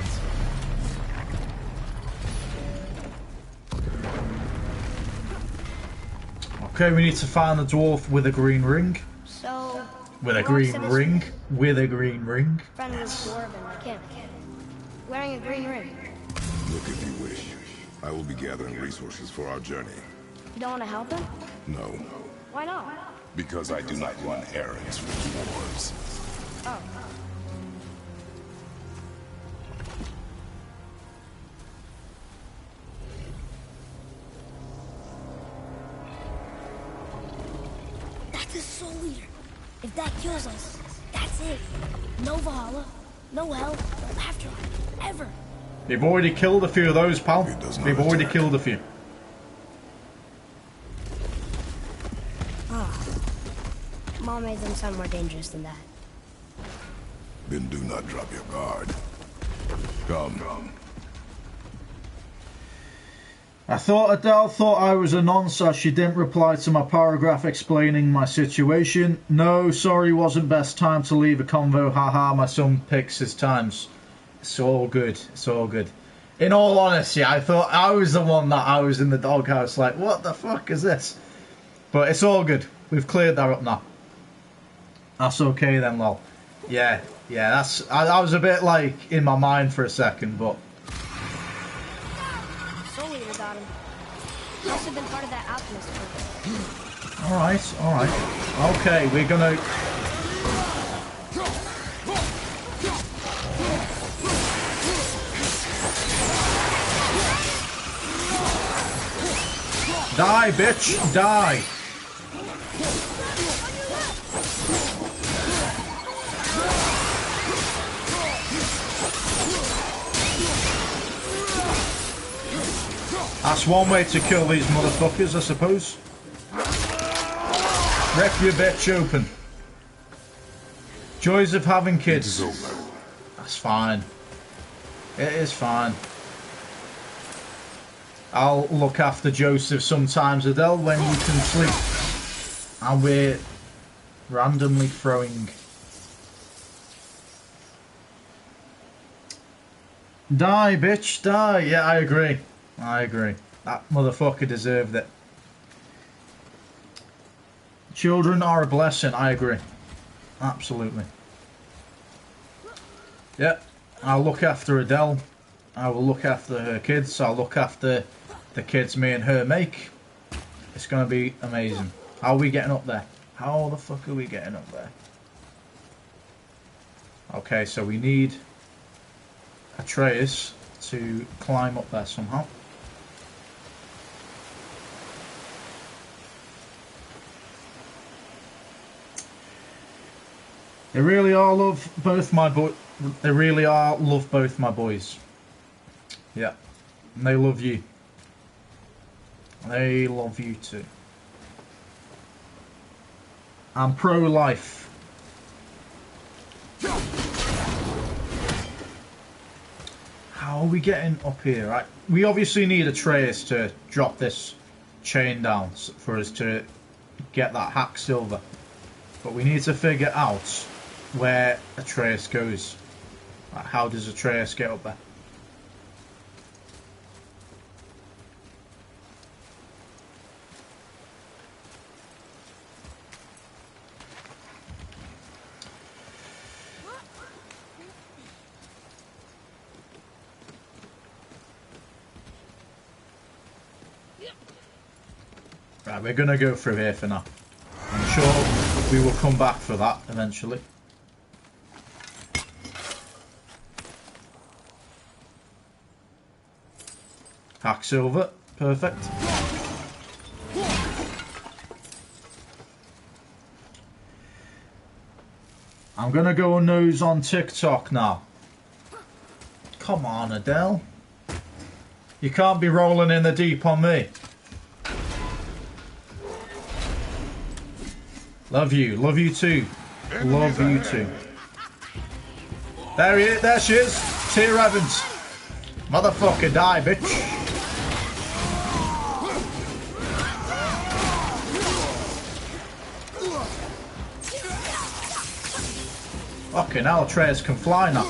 Okay, we need to find the dwarf with a green ring. So... With a green ring. With a green ring. Friendly dwarven mechanic. Wearing a green ring. Look if you wish. I will be gathering resources for our journey. You don't want to help him? No, Why not? because I do not run errands for dwarves. Oh. That's a soul eater. If that kills us, that's it. No Valhalla, no hell, no afterlife, ever. They've already killed a few of those, pal. It does not They've already attack. killed a few. Mom made them sound more dangerous than that. Then do not drop your guard. Come. I thought Adele thought I was a nonce as she didn't reply to my paragraph explaining my situation. No, sorry, wasn't best time to leave a convo. Haha, my son picks his times. It's all good. It's all good. In all honesty, I thought I was the one that I was in the doghouse like, what the fuck is this? But it's all good. We've cleared that up now. That's okay then, lol. Yeah, that's... I was a bit, like, in my mind for a second, but... Soul eater got him. Must have been part of that alchemist group. Alright. Okay, we're gonna... Die, bitch! Die! That's one way to kill these motherfuckers, I suppose. Rip your bitch open. Joys of having kids. That's fine. It is fine. I'll look after Joseph sometimes, Adele, when you can sleep. And we're randomly throwing... Die, bitch, die. Yeah, I agree. I agree. That motherfucker deserved it. Children are a blessing. I agree. Absolutely. Yeah. I'll look after Adele. I will look after her kids. I'll look after the kids me and her make. It's going to be amazing. How are we getting up there? How the fuck are we getting up there? Okay, so we need Atreus to climb up there somehow. They really are love both my They really are love both my boys. Yeah, and they love you. They love you too. I'm pro-life. How are we getting up here? Right, we obviously need a trace to drop this chain down for us to get that hack silver. But we need to figure out where a trace goes. Like, how does a trace get up there? Right, we're going to go through here for now. I'm sure we will come back for that eventually. Hack silver, perfect. I'm going to go nose on TikTok now. Come on, Adele. You can't be rolling in the deep on me. Love you too. Love you too. There she is. Tyr Evans. Motherfucker, die, bitch. Fucking hell, Atreus can fly now.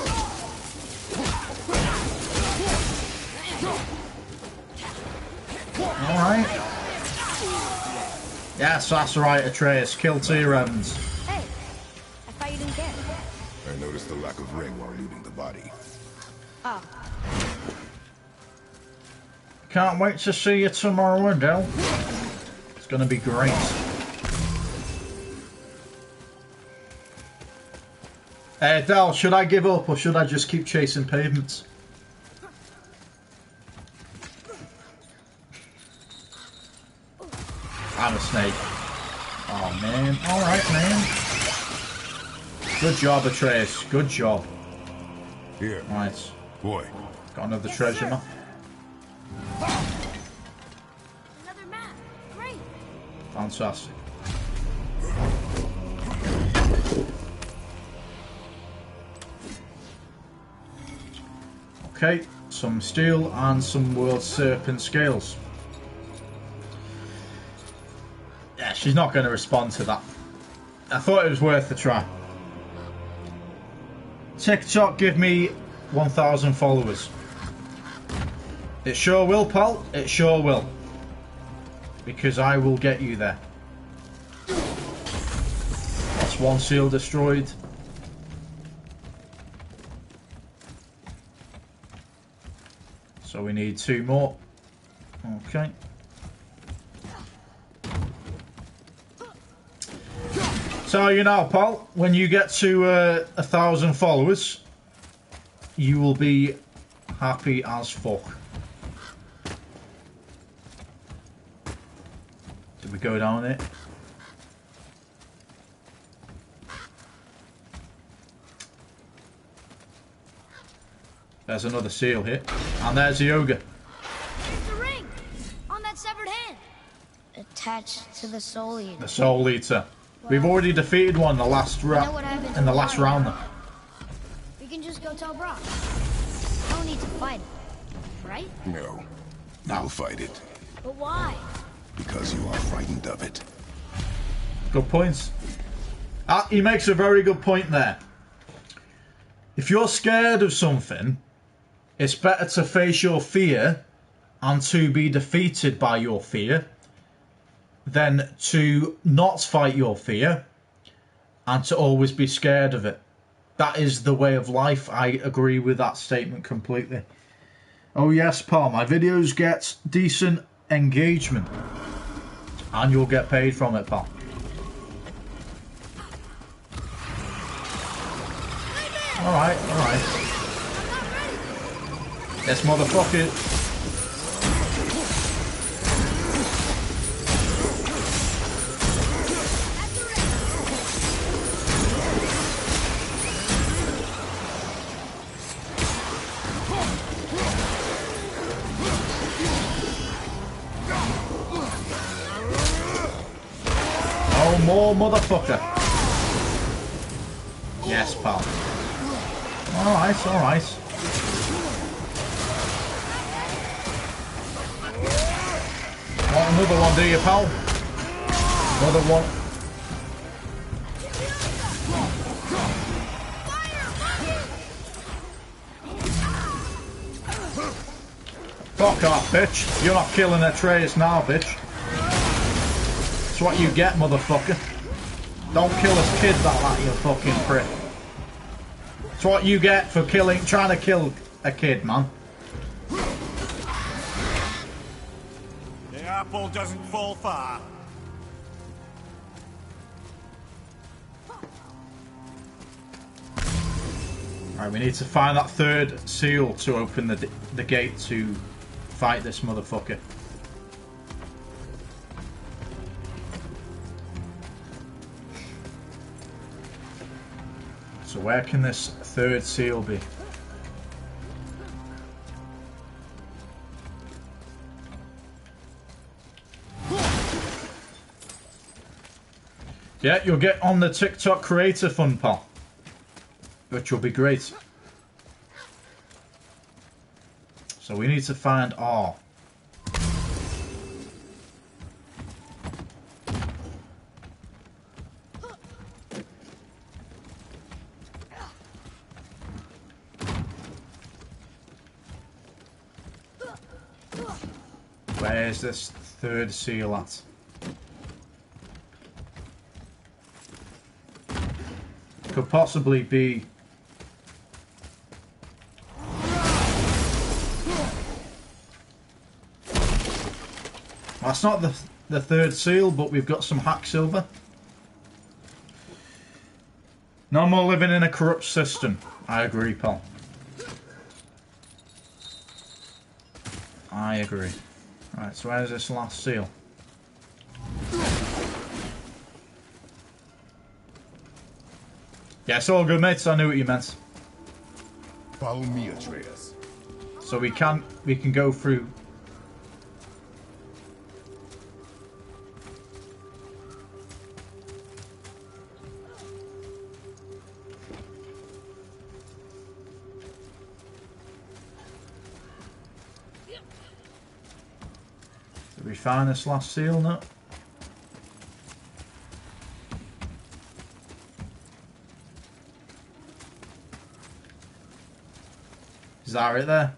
Alright. Yes, that's right, Atreus. Kill Tyr Evans. Hey, I thought you didn't care. I noticed the lack of ring while looting the body. Oh. Can't wait to see you tomorrow, Adele. It's gonna be great. Hey, Adele, should I give up or should I just keep chasing pavements? I'm a snake. Oh man. Alright, man. Good job, Atreus. Good job. Here. Right. Boy. Got another treasure now. Another map. Great. Fantastic. Okay, some steel and some world serpent scales. Yeah, she's not going to respond to that. I thought it was worth a try. TikTok, give me 1,000 followers. It sure will, pal. It sure will. Because I will get you there. That's one seal destroyed. So we need 2 more. Okay. So you know, pal, when you get to 1,000 followers, you will be happy as fuck. Did we go down it? There's another seal here. And there's the ogre. It's a ring on that severed hand. Attached to the soul eater. The soul eater. We've already defeated one in the last round. We can just go tell Brock. No need to fight it, right? No. I'll fight it. But why? Because you are frightened of it. Good points. He makes a very good point there. If you're scared of something, it's better to face your fear and to be defeated by your fear than to not fight your fear and to always be scared of it. That is the way of life. I agree with that statement completely. Oh yes, pal, my videos get decent engagement and you'll get paid from it, pal. Alright, alright. Yes, motherfucker. No more, motherfucker. Yes, pal. Alright, alright. Want another one, do you, pal? Another one. Fuck off, bitch. You're not killing Atreus now, bitch. That's what you get, motherfucker. Don't kill us kids like that, you fucking prick. That's what you get for trying to kill a kid, man. The apple doesn't fall far. Right, we need to find that third seal to open the gate to fight this motherfucker. So where can this third seal be? Yeah, you'll get on the TikTok creator fund, pal. Which will be great. So we need to find R. Where's this third seal at? Could possibly be... Well, that's not the third seal, but we've got some hack silver. No more living in a corrupt system. I agree, pal. I agree. Right, so where's this last seal? Yeah, it's all good, mates. I knew what you meant. Follow me, Atreus. So we can go through. Did we find this last seal? No. Is that right there?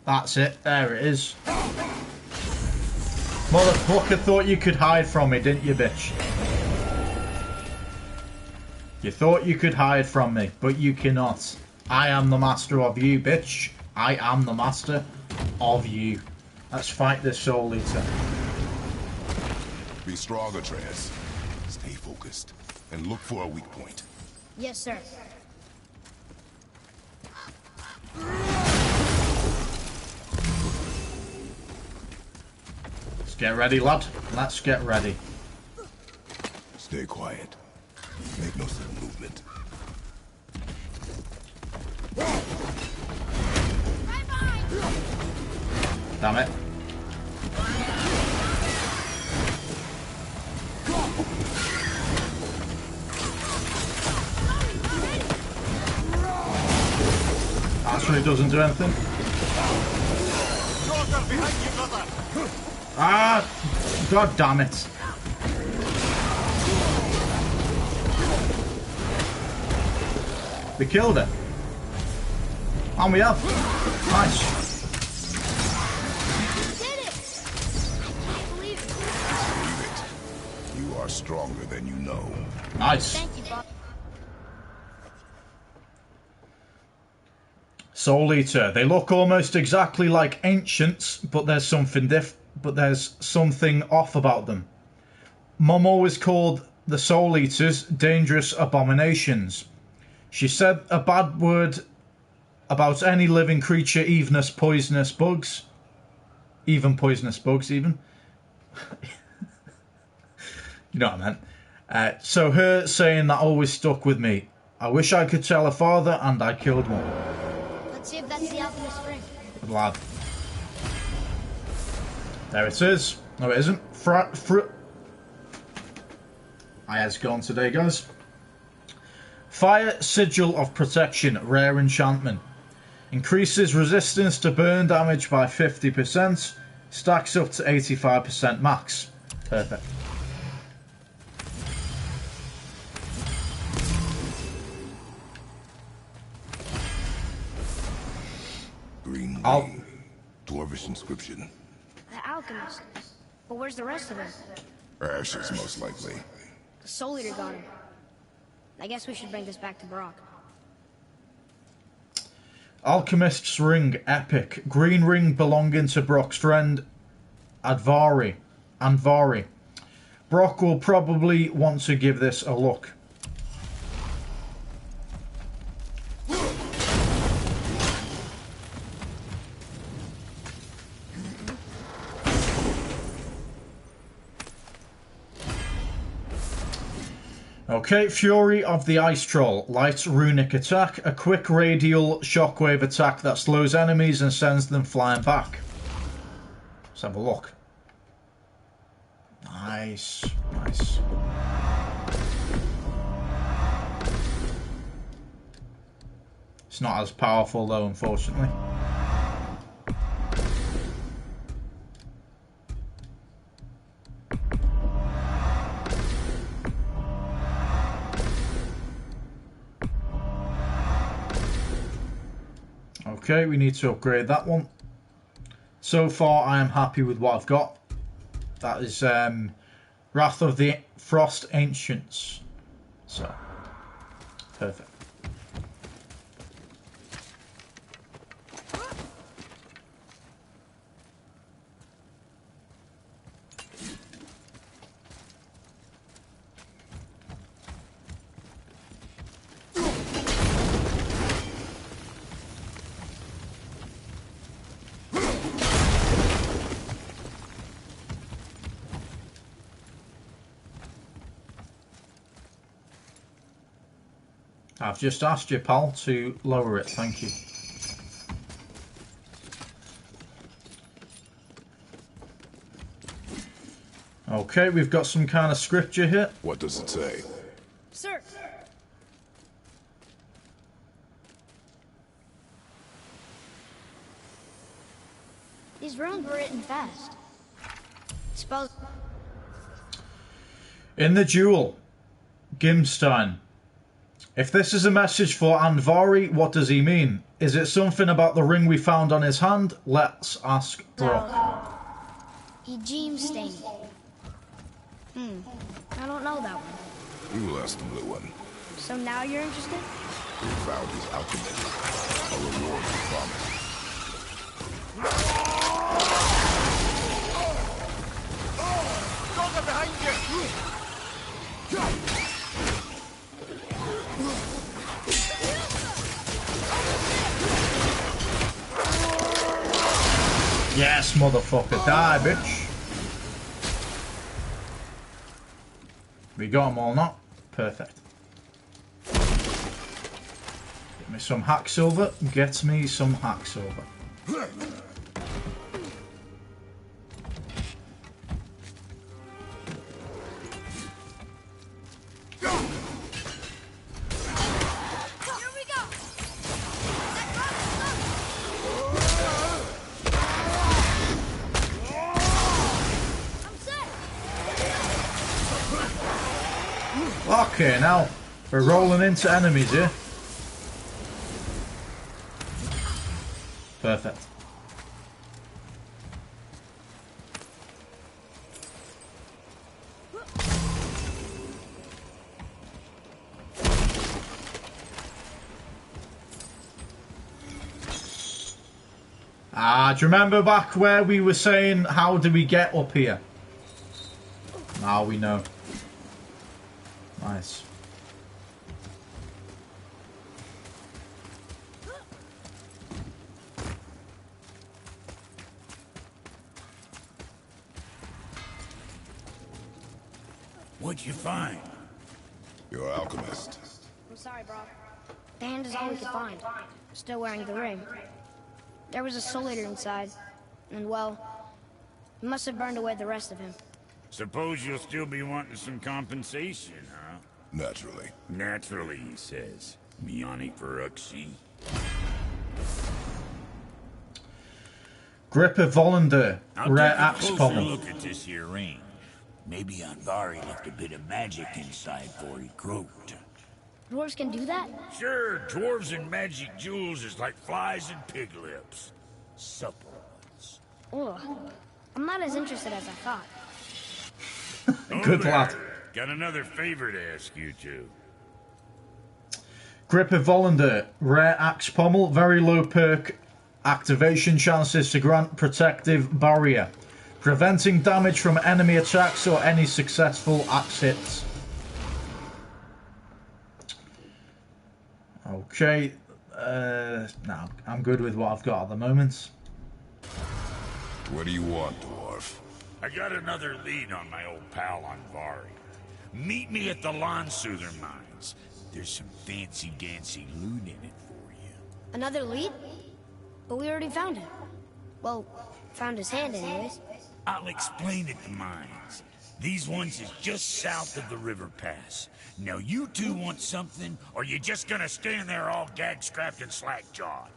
That's it. There it is. Motherfucker thought you could hide from me, didn't you, bitch? You thought you could hide from me, but you cannot. I am the master of you, bitch. I am the master of you. Let's fight this Soul Eater. Be strong, Atreus. Stay focused and look for a weak point. Yes, sir. Let's get ready, lad. Let's get ready. Stay quiet. Make no sudden movement. Damn it. Actually doesn't do anything. Ah, god damn it. We killed it. And we have. Nice. Did it! I can't believe it. Believe it. You are stronger than you know. Nice. Thank you, Bob. Soul Eater. They look almost exactly like ancients, but there's something off about them. Mum always called the Soul Eaters dangerous abominations. She said a bad word about any living creature, even poisonous bugs. You know what I meant. So her saying that always stuck with me. I wish I could tell her father, and I killed one. Let's see if that's the alchemist ring. Good lad. There it is. No, it isn't. I has gone today, guys. Fire Sigil of Protection, rare enchantment. Increases resistance to burn damage by 50%. Stacks up to 85% max. Perfect. Green Dwarvish inscription. The alchemist. But where's the rest of them? Ashes, most likely. The Soul Eater got him. I guess we should bring this back to Brock. Alchemist's Ring, epic. Green ring belonging to Brock's friend Andvari. Brock will probably want to give this a look. Okay, Fury of the Ice Troll. Light runic attack. A quick radial shockwave attack that slows enemies and sends them flying back. Let's have a look. Nice. Nice. It's not as powerful though, unfortunately. Okay, we need to upgrade that one. So far, I am happy with what I've got. That is Wrath of the Frost Ancients. So, perfect. I've just asked you, pal, to lower it. Thank you. Okay, we've got some kind of scripture here. What does it say? Sir! These runes were written fast. Suppose... In the duel, Gimstein. If this is a message for Andvari, what does he mean? Is it something about the ring we found on his hand? Let's ask Brock. Gimstein. I don't know that one. We will ask the blue one. So now you're interested? We found his alchemist. A reward we promised. Dogs are behind you! Yes, motherfucker. Die, bitch. We got them all not? Perfect. Get me some hack silver. Get me some hack silver. Okay, now we're rolling into enemies here. Perfect. Do you remember back where we were saying how do we get up here? Now we know. Nice. What'd you find? Your alchemist. I'm sorry, Brock. The hand is all we could find. Still wearing the ring. There was a Soul Eater inside. And, well, he must have burned away the rest of him. Suppose you'll still be wanting some compensation, huh? Naturally. Naturally, he says. Miani Peruxi. Gripper Volander, I'll rare take a axe closer pommel. look at this here ring. Maybe Andvari left a bit of magic inside before he croaked. Dwarves can do that? Sure, dwarves and magic jewels is like flies and pig lips. Supple ones. Ugh. I'm not as interested as I thought. Good there. lad. Got another favor to ask you two. Gripper Volander, rare axe pommel, very low perk activation chances to grant protective barrier, preventing damage from enemy attacks or any successful axe hits. Okay, no, I'm good with what I've got at the moment. What do you want, dwarf? I got another lead on my old pal Andvari. Meet me at the Lawn Soother Mines. There's some fancy-dancy loot in it for you. Another lead? But we already found him. Well, found his hand anyways. I'll explain at the mines. These ones is just south of the river pass. Now you two want something, or you just gonna stand there all gag-strapped and slack-jawed?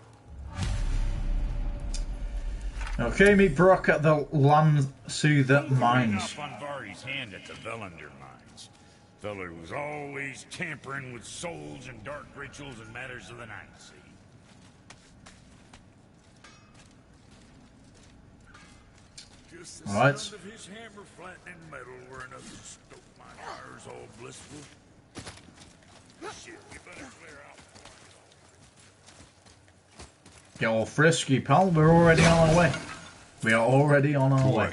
Okay, meet Brock at the Land Soother Mines. Up on Vari's hand at the Velander Mines. Feller was always tampering with souls and dark rituals and matters of the night, see? Just the All right. sound of his hammer flattening metal where another stoke my wires all blissful. Shit, you better clear out. Get all frisky, pal. We're already on our way. We are already on our way.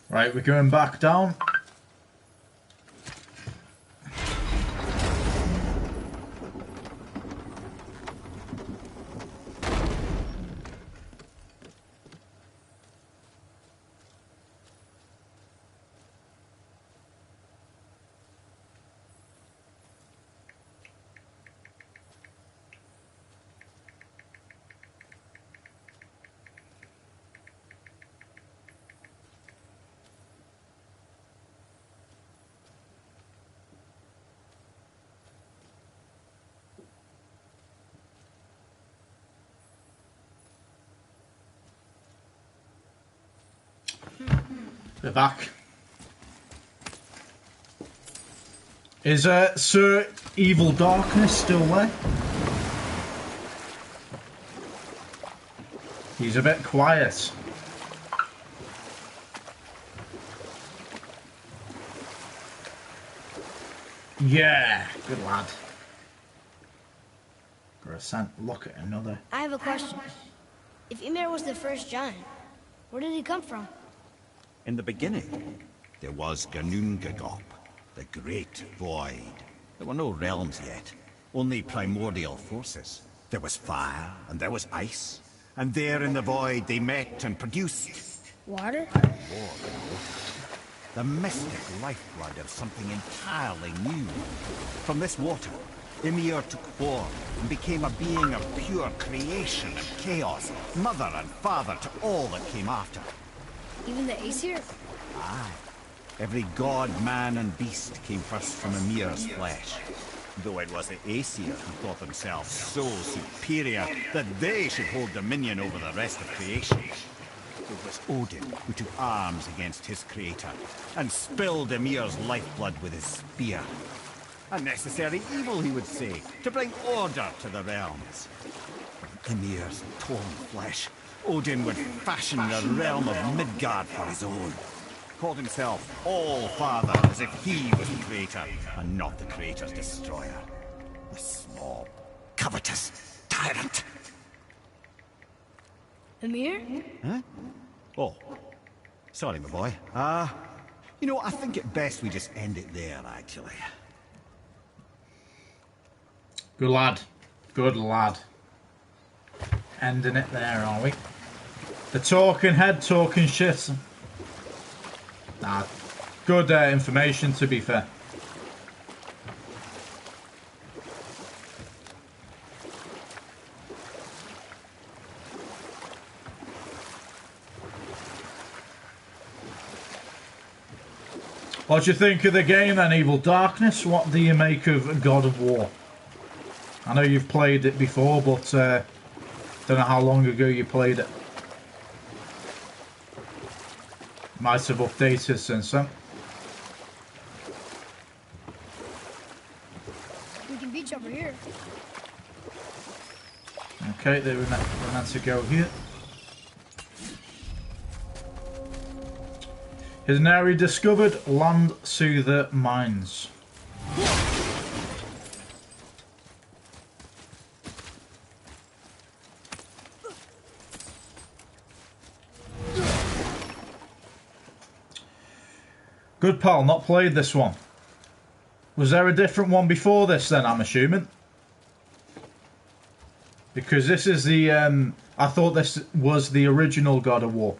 Right, we're going back down. We're back. Is Sir Evil Darkness still there? He's a bit quiet. Yeah, good lad. Look at another. I have a question. If Ymir was the first giant, where did he come from? In the beginning, there was Ganungagop, the Great Void. There were no realms yet, only primordial forces. There was fire, and there was ice. And there in the void they met and produced... Water? The mystic lifeblood of something entirely new. From this water, Ymir took form and became a being of pure creation and chaos, mother and father to all that came after. Even the Aesir? Aye. Every god, man, and beast came first from Ymir's flesh. Though it was the Aesir who thought themselves so superior that they should hold dominion over the rest of creation. It was Odin who took arms against his creator and spilled Ymir's lifeblood with his spear. A necessary evil, he would say, to bring order to the realms. From Ymir's torn flesh, Odin would fashion the realm of Midgard for his own. Called himself All-Father, as if he was the creator, and not the creator's destroyer. A small, covetous tyrant. Ymir? Huh? Oh. Sorry, my boy. You know, I think it best we just end it there, actually. Good lad. Good lad. Ending it there, are we? The talking head talking shit. Nah, good information, to be fair. What do you think of the game then, Evil Darkness? What do you make of God of War? I know you've played it before, but don't know how long ago you played it. Might have updated since then. We can beach over here. Okay, we're meant to go here. His now rediscovered Land Soother Mines. Good pal, not played this one. Was there a different one before this then, I'm assuming? Because this is the, I thought this was the original God of War.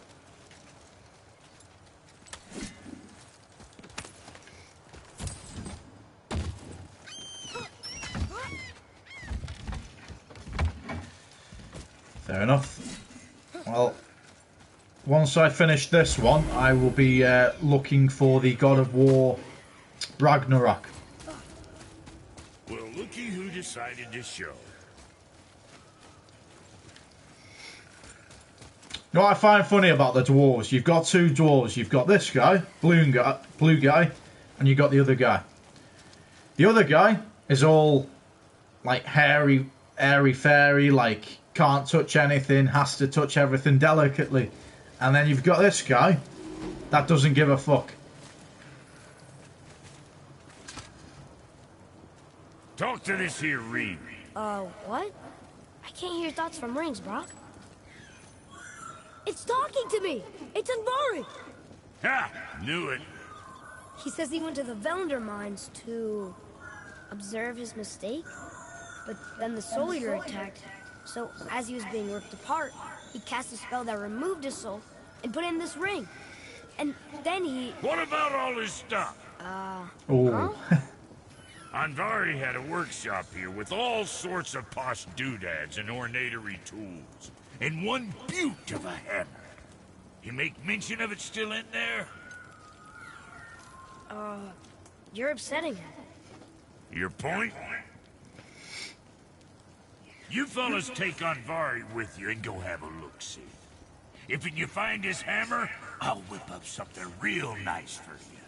Fair enough. Well, once I finish this one, I will be looking for the God of War Ragnarok. Well, looky who decided to show. You know what I find funny about the dwarves? You've got two dwarves. You've got this guy, blue guy, and you've got the other guy. The other guy is all like hairy, airy-fairy, like can't touch anything, has to touch everything delicately. And then you've got this guy that doesn't give a fuck. Talk to this here ring. What? I can't hear thoughts from rings, Brock. It's talking to me! It's Andvari! Ha! Knew it. He says he went to the Velander mines to observe his mistake, but then the Soul Eater attacked. So, as he was being ripped apart, he cast a spell that removed his soul and put in this ring. And then he... What about all his stuff? Oh. Huh? Andvari had a workshop here with all sorts of posh doodads and ornatery tools. And one beaut of a hammer. You make mention of it still in there? You're upsetting him. Your point? You fellas take Andvari with you and go have a look-see. If you find his hammer, I'll whip up something real nice for you.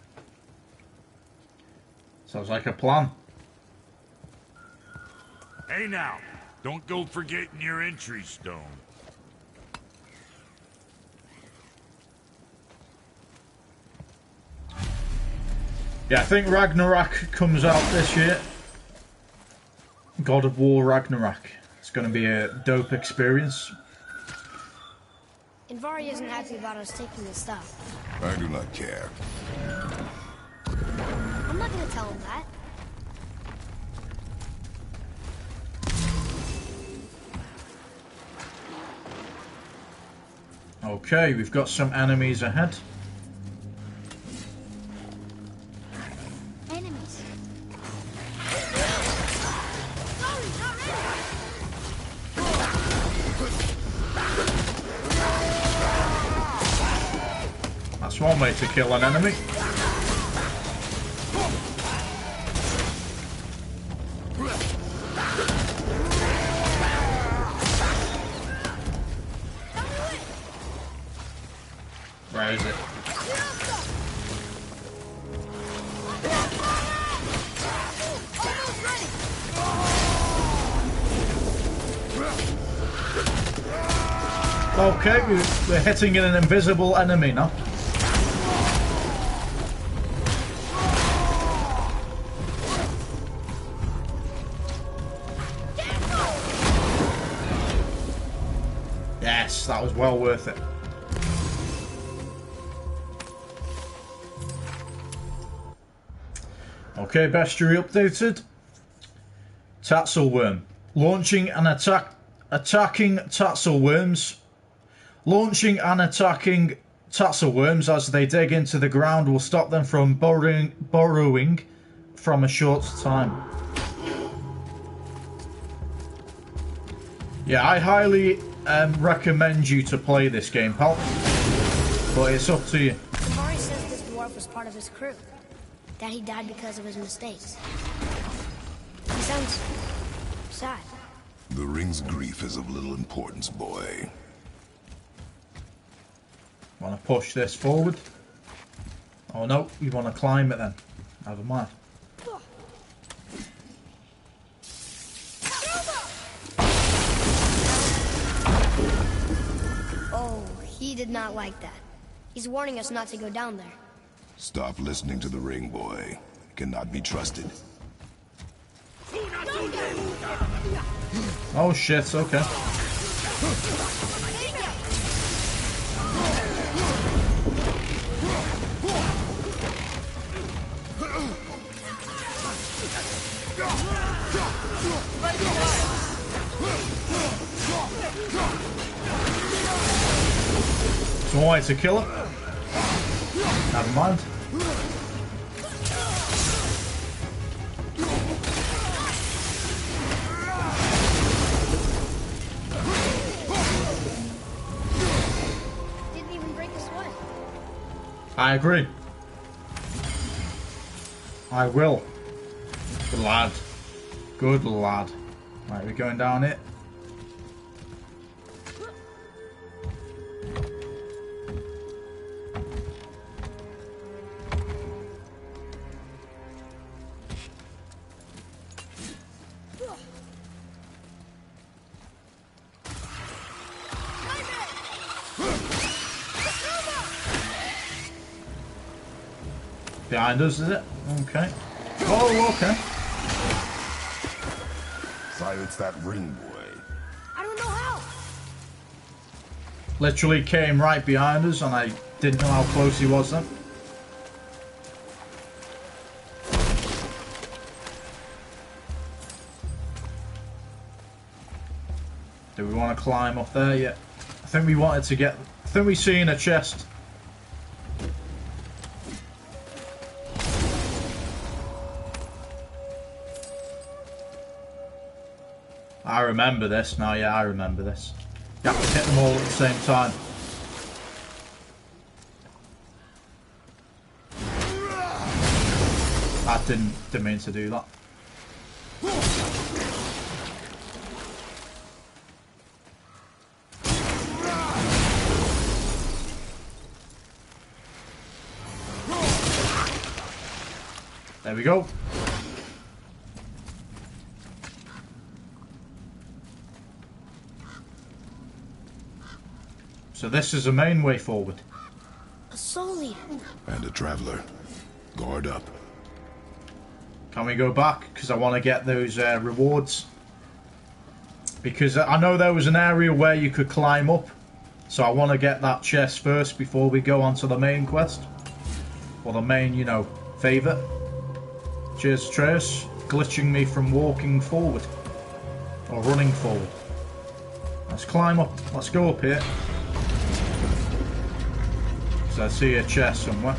Sounds like a plan. Hey now, don't go forgetting your entry stone. Yeah, I think Ragnarok comes out this year. God of War Ragnarok. It's going to be a dope experience. Andvari isn't happy about us taking his stuff. I do not care. I'm not gonna tell him that. Okay, we've got some enemies ahead. Enemies. That's one way to kill an enemy. Where is it? Okay, we're hitting an invisible enemy now. Yes, that was well worth it. Okay, bestiary updated. Tatzelworm. Launching and attacking Tatzelworms. Launching and attacking Tatzelworms as they dig into the ground will stop them from burrowing from a short time. Yeah, I highly recommend you to play this game, pal. But it's up to you. Andvari says this dwarf was part of his crew. that he died because of his mistakes. He sounds sad. The ring's grief is of little importance, boy. Want to push this forward? Oh no, you want to climb it then. Never mind. Oh, he did not like that. He's warning us not to go down there. Stop listening to the ring, boy. It cannot be trusted. Oh shit, okay. So one way to kill her. Never mind. Didn't even break a sweat. I agree. I will. Good lad. Good lad. Right, we're going down it. Behind us, is it? Okay. Oh, okay. Silence that ring, boy. I don't know how. Literally came right behind us and I didn't know how close he was then. Do we want to climb up there yet? I think we wanted to get... I think we seen a chest. I remember this now, yeah, I remember this. You have to hit them all at the same time. I didn't mean to do that. There we go. So this is the main way forward. A soul leader. And a traveler. Guard up. Can we go back? Because I want to get those rewards. Because I know there was an area where you could climb up. So I want to get that chest first before we go on to the main quest. Or the main, you know, favour. Cheers, Trace. Glitching me from walking forward. Or running forward. Let's climb up. Let's go up here. So I see a chest somewhere.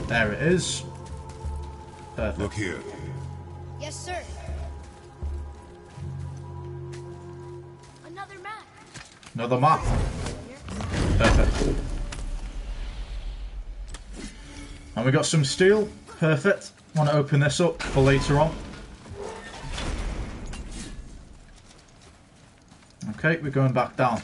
There it is. Perfect. Look here. Yes, sir. Another map. Another map. Perfect. And we got some steel. Perfect. Want to open this up for later on. Okay, we're going back down.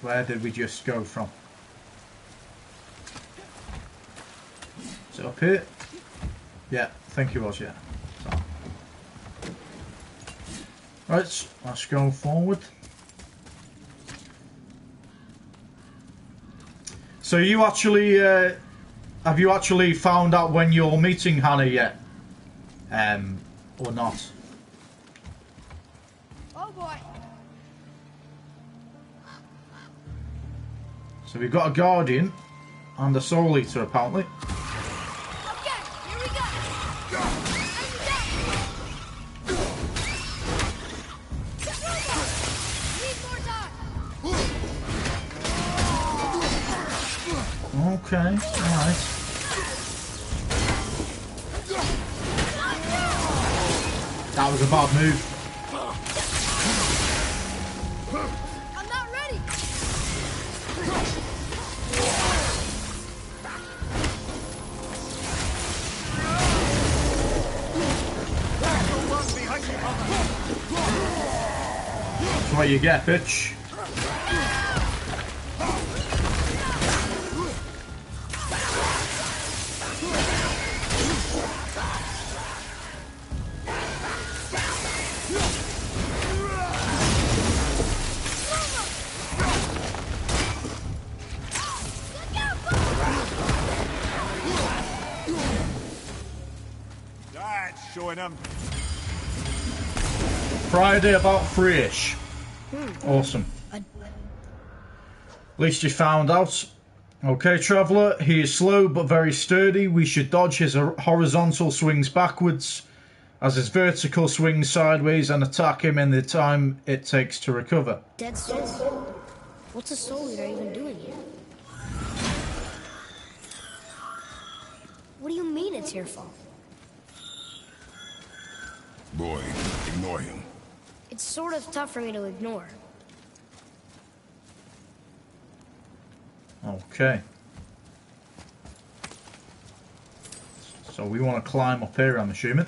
Where did we just go from? Is it up here? Yeah, I think it was, yeah. So. Right, let's go forward. So you actually, have you actually found out when you're meeting Hannah yet? Or not? Oh boy. So we've got a Guardian and a Soul Eater apparently. Okay, here we go. Need more time. Okay, alright. That was a bad move. I'm not ready. That's what you get, bitch. That's showing him. Friday about 3-ish. Awesome. At least you found out. Okay, Traveller, he is slow but very sturdy. We should dodge his horizontal swings backwards as his vertical swings sideways and attack him in the time it takes to recover. Dead soul. What's a soul eater even doing here? What do you mean it's your fault? Boy, ignore him. It's sort of tough for me to ignore. Okay. So we want to climb up here, I'm assuming.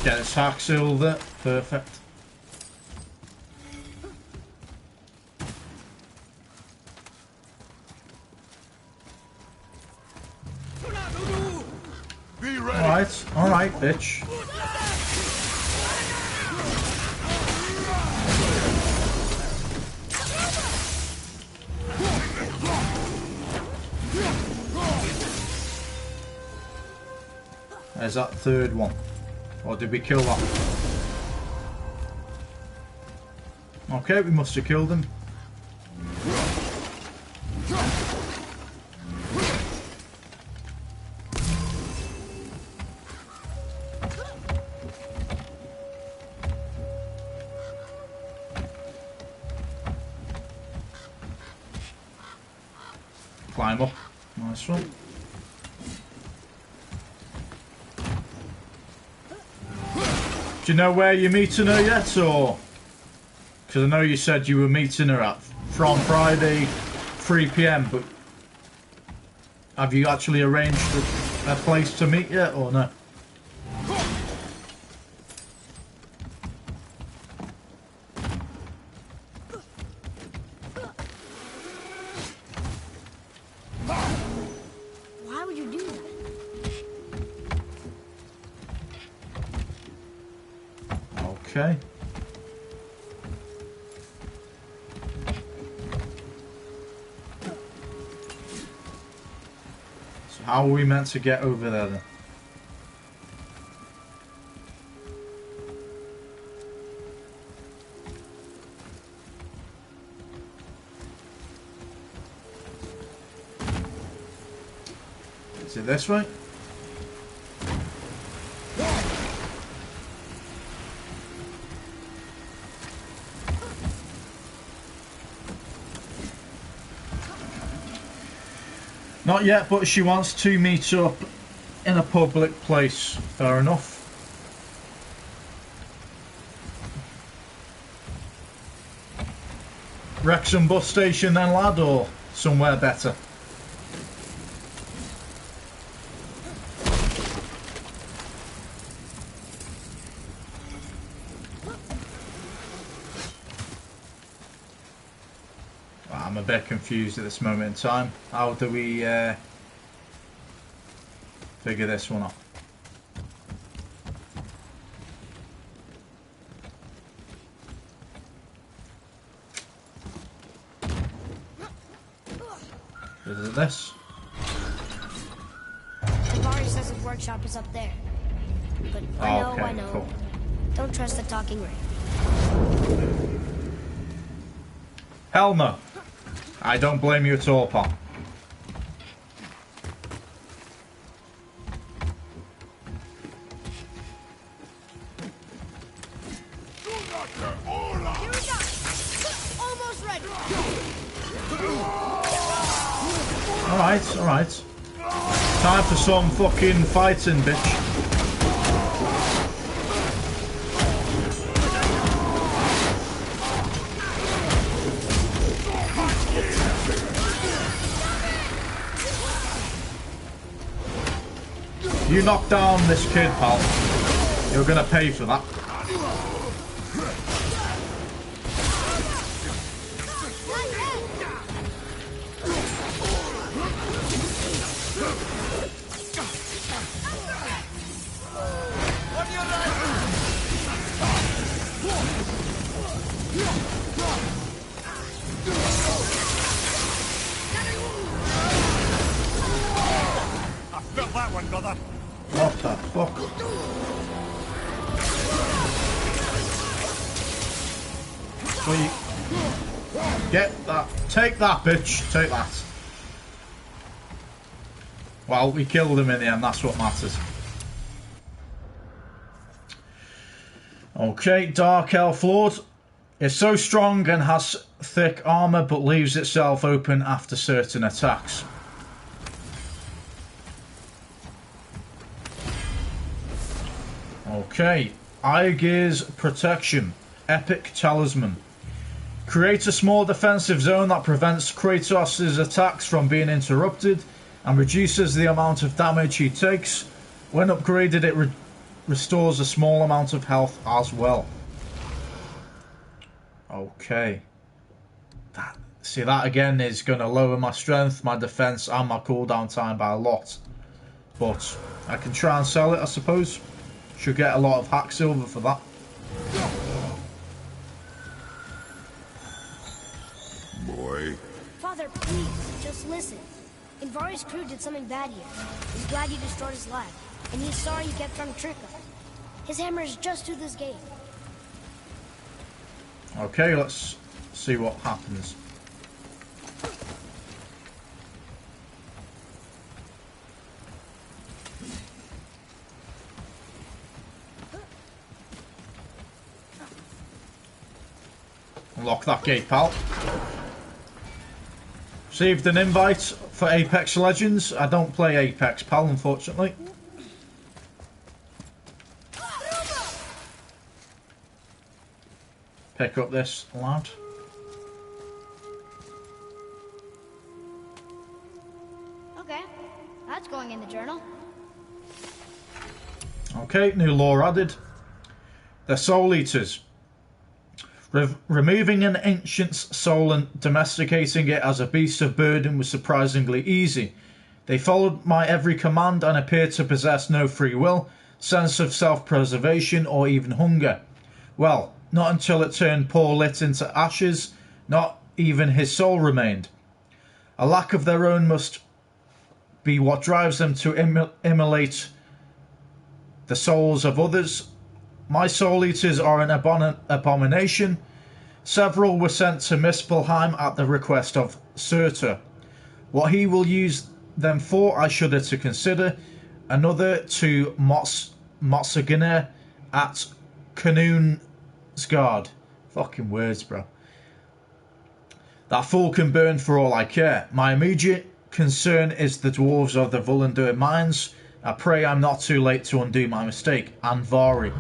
Get his hack silver. Perfect. Be ready. Alright, bitch. There's that third one. Or did we kill that? Okay, we must have killed him. Climb up. Nice one. Do you know where you're meeting her yet, or? Because I know you said you were meeting her at from Friday 3 PM, but have you actually arranged a place to meet yet, or no? Why would you do that? Okay. So how are we meant to get over there then? Is it this way? Not yet, but she wants to meet up in a public place. Fair enough. Wrexham bus station then, lad, or somewhere better? I'm a bit confused at this moment in time. How do we figure this one out? Is it this? Barry says his workshop is up there. But I know. Cool. Don't trust the talking ray. Hell no. I don't blame you at all, pal. Here we go! Almost ready! Alright, alright. Time for some fucking fighting, bitch. You knock down this kid, pal. You're gonna pay for that. I felt that one, brother. What the fuck? Sweet. Get that. Take that, bitch. Take that. Well, we killed him in the end. That's what matters. Okay, Dark Elf Lord. It's so strong and has thick armour, but leaves itself open after certain attacks. Okay, Aegir's Protection, Epic Talisman. Create a small defensive zone that prevents Kratos' attacks from being interrupted and reduces the amount of damage he takes. When upgraded, it restores a small amount of health as well. Okay. See, that again is going to lower my strength, my defense and my cooldown time by a lot. But I can try and sell it, I suppose. Should get a lot of hack silver for that. Boy. Father, please, just listen. Invari's crew did something bad here. He's glad you destroyed his lab, and he's sorry you kept trying to trick us. His hammer is just to this gate. Okay, let's see what happens. Unlock that gate, pal. Received an invite for Apex Legends. I don't play Apex, pal, unfortunately. Pick up this, lad. Okay, that's going in the journal. Okay, new lore added. They're soul eaters. Removing an ancient's soul and domesticating it as a beast of burden was surprisingly easy. They followed my every command and appeared to possess no free will, sense of self-preservation, or even hunger. Well, not until it turned poor Lit into ashes, not even his soul remained. A lack of their own must be what drives them to immolate the souls of others. My soul eaters are an abomination. Several were sent to Mispelheim at the request of Surtur. What he will use them for I shudder to consider. Another to Motsaginer at Knúnsgard. Fucking words, bro. That fool can burn for all I care. My immediate concern is the dwarves of the Volundur mines. I pray I'm not too late to undo my mistake. Andvari.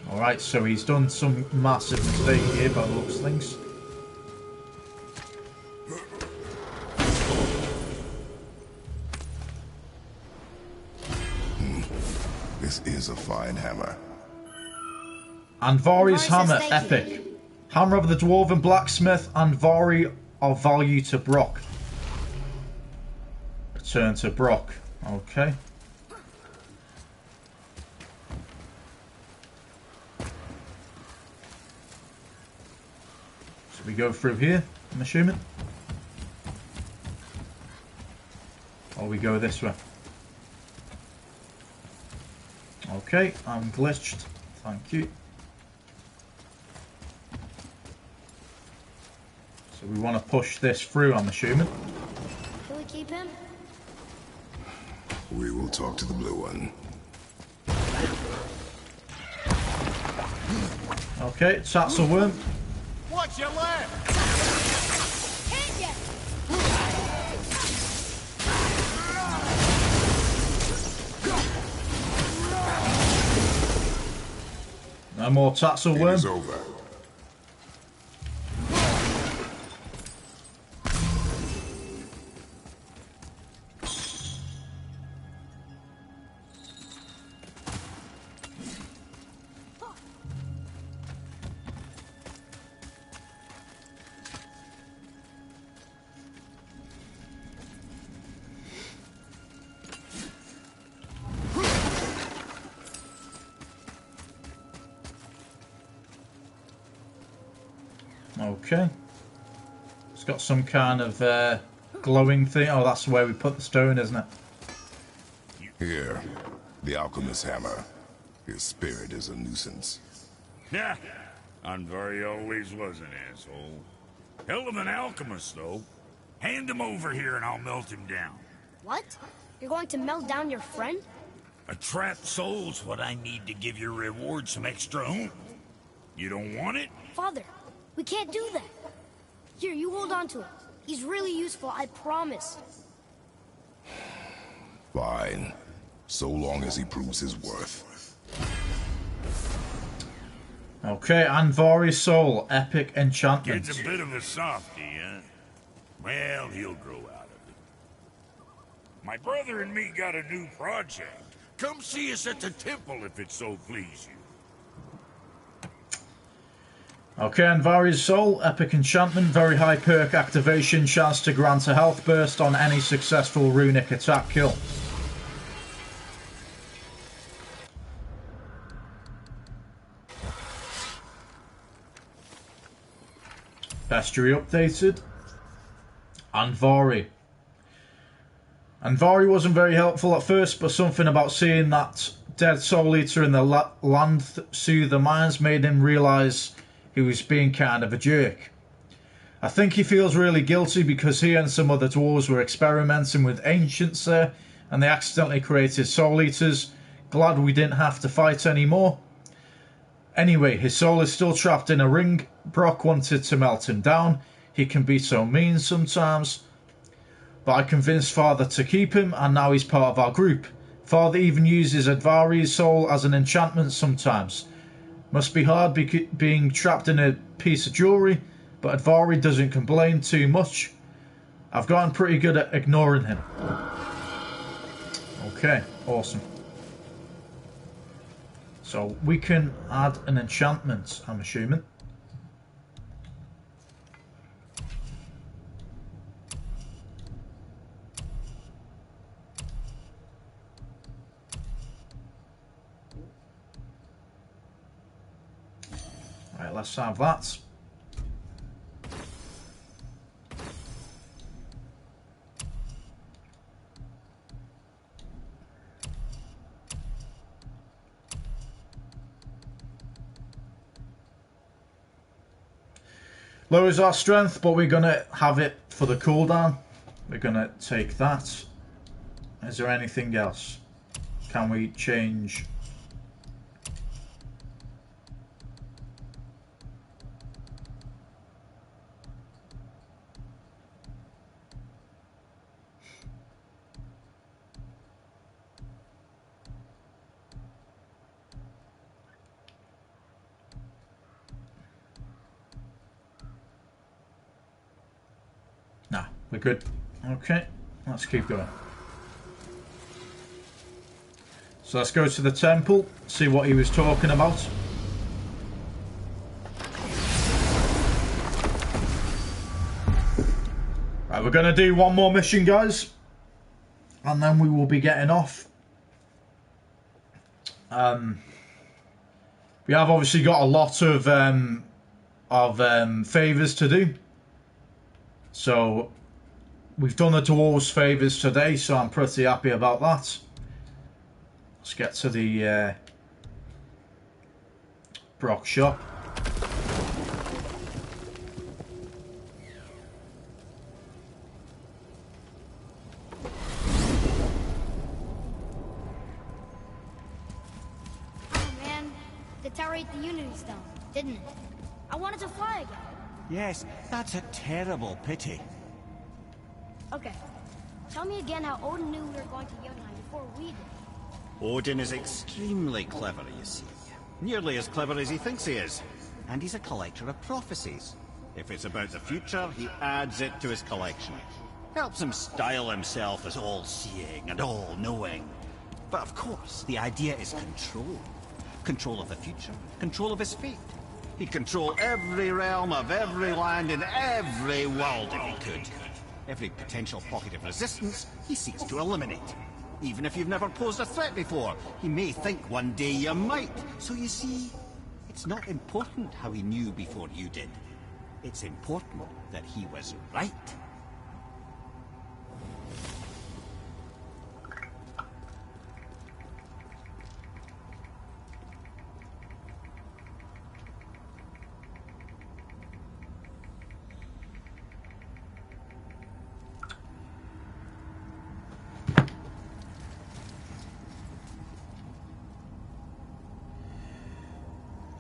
Alright, so he's done some massive mistake here by the looks of things. This is a fine hammer. Andvari's hammer, says thank epic. Hammer of the Dwarven Blacksmith, Andvari of value to Brock. Return to Brock. Okay. So we go through here, I'm assuming. Or we go this way. Okay, I'm glitched. Thank you. So we want to push this through, I'm assuming. Can we keep him? We will talk to the blue one. Okay, Satzel worm. Watch your left! Can't get. No more tassel It worm. is over. Okay. It's got some kind of glowing thing. Oh, that's where we put the stone, isn't it? Here, the alchemist's hammer. His spirit is a nuisance. Yeah, Andvari always was an asshole. Hell of an alchemist, though. Hand him over here and I'll melt him down. What? You're going to melt down your friend? A trapped soul's what I need to give your reward some extra oomph. You don't want it? Father, we can't do that. Here, you hold on to it. He's really useful, I promise. Fine. So long as he proves his worth. Okay, Andvari's soul, epic enchantment. Gets a bit of a softie, huh? Well, he'll grow out of it. My brother and me got a new project. Come see us at the temple if it so please you. Okay, Andvari's soul, epic enchantment, very high perk activation, chance to grant a health burst on any successful runic attack kill. Bestiary updated. Andvari. Andvari wasn't very helpful at first, but something about seeing that dead soul eater in the land through the mines made him realise he was being kind of a jerk. I think he feels really guilty because he and some other dwarves were experimenting with ancients there and they accidentally created soul eaters. Glad we didn't have to fight anymore. Anyway, his soul is still trapped in a ring. Brock wanted to melt him down. He can be so mean sometimes. But I convinced Father to keep him and now he's part of our group. Father even uses Andvari's soul as an enchantment sometimes. Must be hard being trapped in a piece of jewellery, but Andvari doesn't complain too much. I've gotten pretty good at ignoring him. Okay, awesome. So we can add an enchantment, I'm assuming. Right, let's have that. Lowers our strength, but we're going to have it for the cooldown. We're going to take that. Is there anything else? Can we change? Nah, we're good. Okay, let's keep going. So let's go to the temple, see what he was talking about. Right, we're going to do one more mission, guys. And then we will be getting off. We have obviously got a lot of favours to do. So we've done the Dwarves Favours today, so I'm pretty happy about that. Let's get to the Brock shop. Oh man, the tower ate the Unity Stone, didn't it? I wanted to fly again. Yes, that's a terrible pity. Okay, tell me again how Odin knew we were going to Jotunheim before we did. Odin is extremely clever, you see. Nearly as clever as he thinks he is. And he's a collector of prophecies. If it's about the future, he adds it to his collection. Helps him style himself as all-seeing and all-knowing. But of course, the idea is control. Control of the future, control of his fate. He'd control every realm of every land in every world if he could. Every potential pocket of resistance, he seeks to eliminate. Even if you've never posed a threat before, he may think one day you might. So you see, it's not important how he knew before you did. It's important that he was right.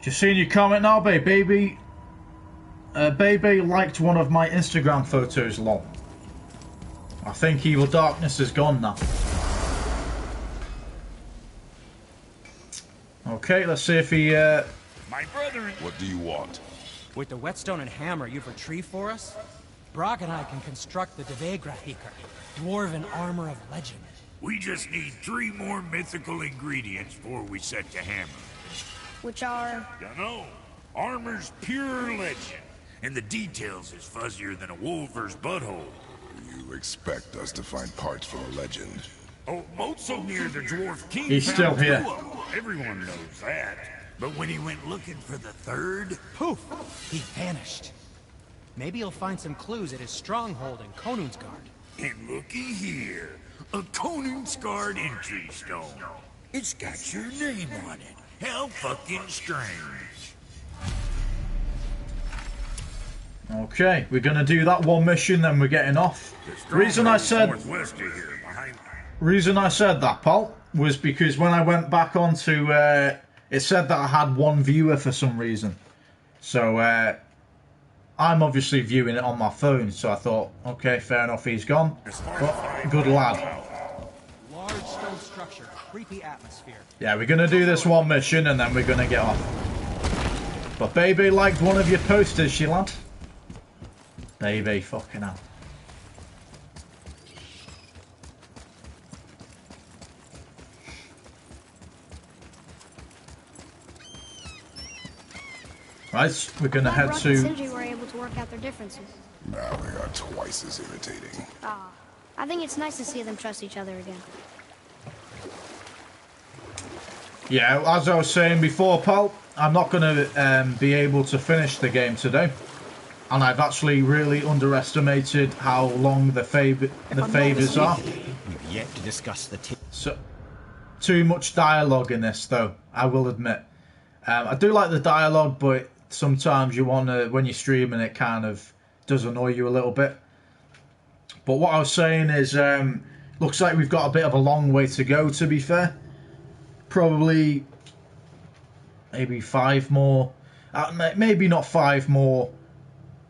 Just seeing your comment now, babe. Baby liked one of my Instagram photos, lol. I think Evil Darkness is gone now. Okay, let's see if he, My brother... What do you want? With the whetstone and hammer you've retrieved for us, Brock and I can construct the Devegrahiker, dwarven armor of legend. We just need 3 more mythical ingredients before we set to hammer. Which are... Dunno. Armor's pure legend. And the details is fuzzier than a wolver's butthole. You expect us to find parts for a legend? Oh, Motso near the Dwarf King He's still found 2 here. of them. Everyone knows that. But when he went looking for the 3rd... Poof! He vanished. Maybe he'll find some clues at his stronghold in Konungsgard. And looky here. A Konungsgard entry stone. It's got your name on it. How fucking strange. okay, we're gonna do that one mission, then we're getting off. Reason I said that, pal, was because when I went back onto, it said that I had 1 viewer for some reason. So, I'm obviously viewing it on my phone, so I thought, okay, fair enough, he's gone. But, good lad. Large stone structure, creepy atmosphere. Yeah, we're gonna do this one mission, and then we're gonna get off. But baby liked one of your posters, she lad. Baby, fucking hell. Right, we're gonna head Brock and to... Sindri were able to work out their differences. Now they are twice as irritating. Ah, I think it's nice to see them trust each other again. Yeah, as I was saying before, pal, I'm not going to be able to finish the game today. And I've actually really underestimated how long the favours are. We've yet to discuss the So, too much dialogue in this, though, I will admit. I do like the dialogue, but sometimes you want to, when you're streaming, it kind of does annoy you a little bit. But what I was saying is, looks like we've got a bit of a long way to go, to be fair. Probably maybe 5 more, maybe not 5 more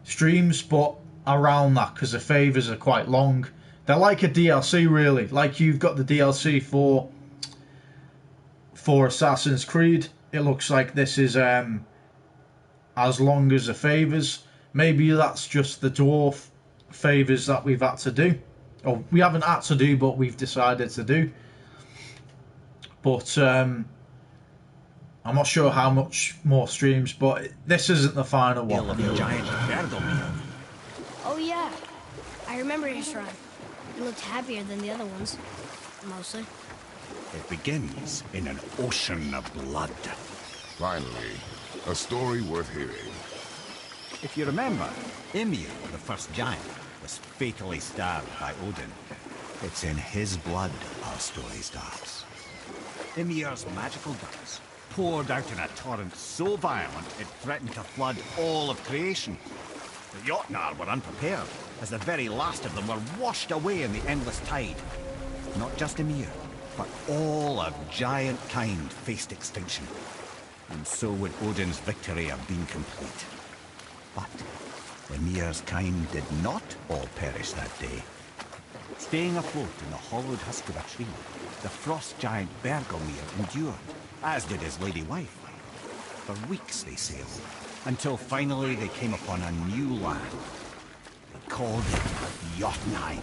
streams, but around that, because the favours are quite long. They're like a DLC, really. Like you've got the DLC for Assassin's Creed. It looks like this is as long as the favours. Maybe that's just the dwarf favours that we've had to do, or we haven't had to do, but we've decided to do. But I'm not sure how much more streams, but this isn't the final one. Oh yeah, I remember his shrine. He looked happier than the other ones, mostly. It begins in an ocean of blood. Finally, a story worth hearing. If you remember, Ymir, the first giant, was fatally stabbed by Odin. It's in his blood our story starts. Ymir's magical guts poured out in a torrent so violent it threatened to flood all of creation. The Jotnar were unprepared, as the very last of them were washed away in the endless tide. Not just Ymir, but all of giant kind faced extinction. And so would Odin's victory have been complete. But Ymir's kind did not all perish that day. Staying afloat in the hollowed husk of a tree, the frost giant Bergelmir endured, as did his lady wife. For weeks they sailed, until finally they came upon a new land. They called it Jotunheim.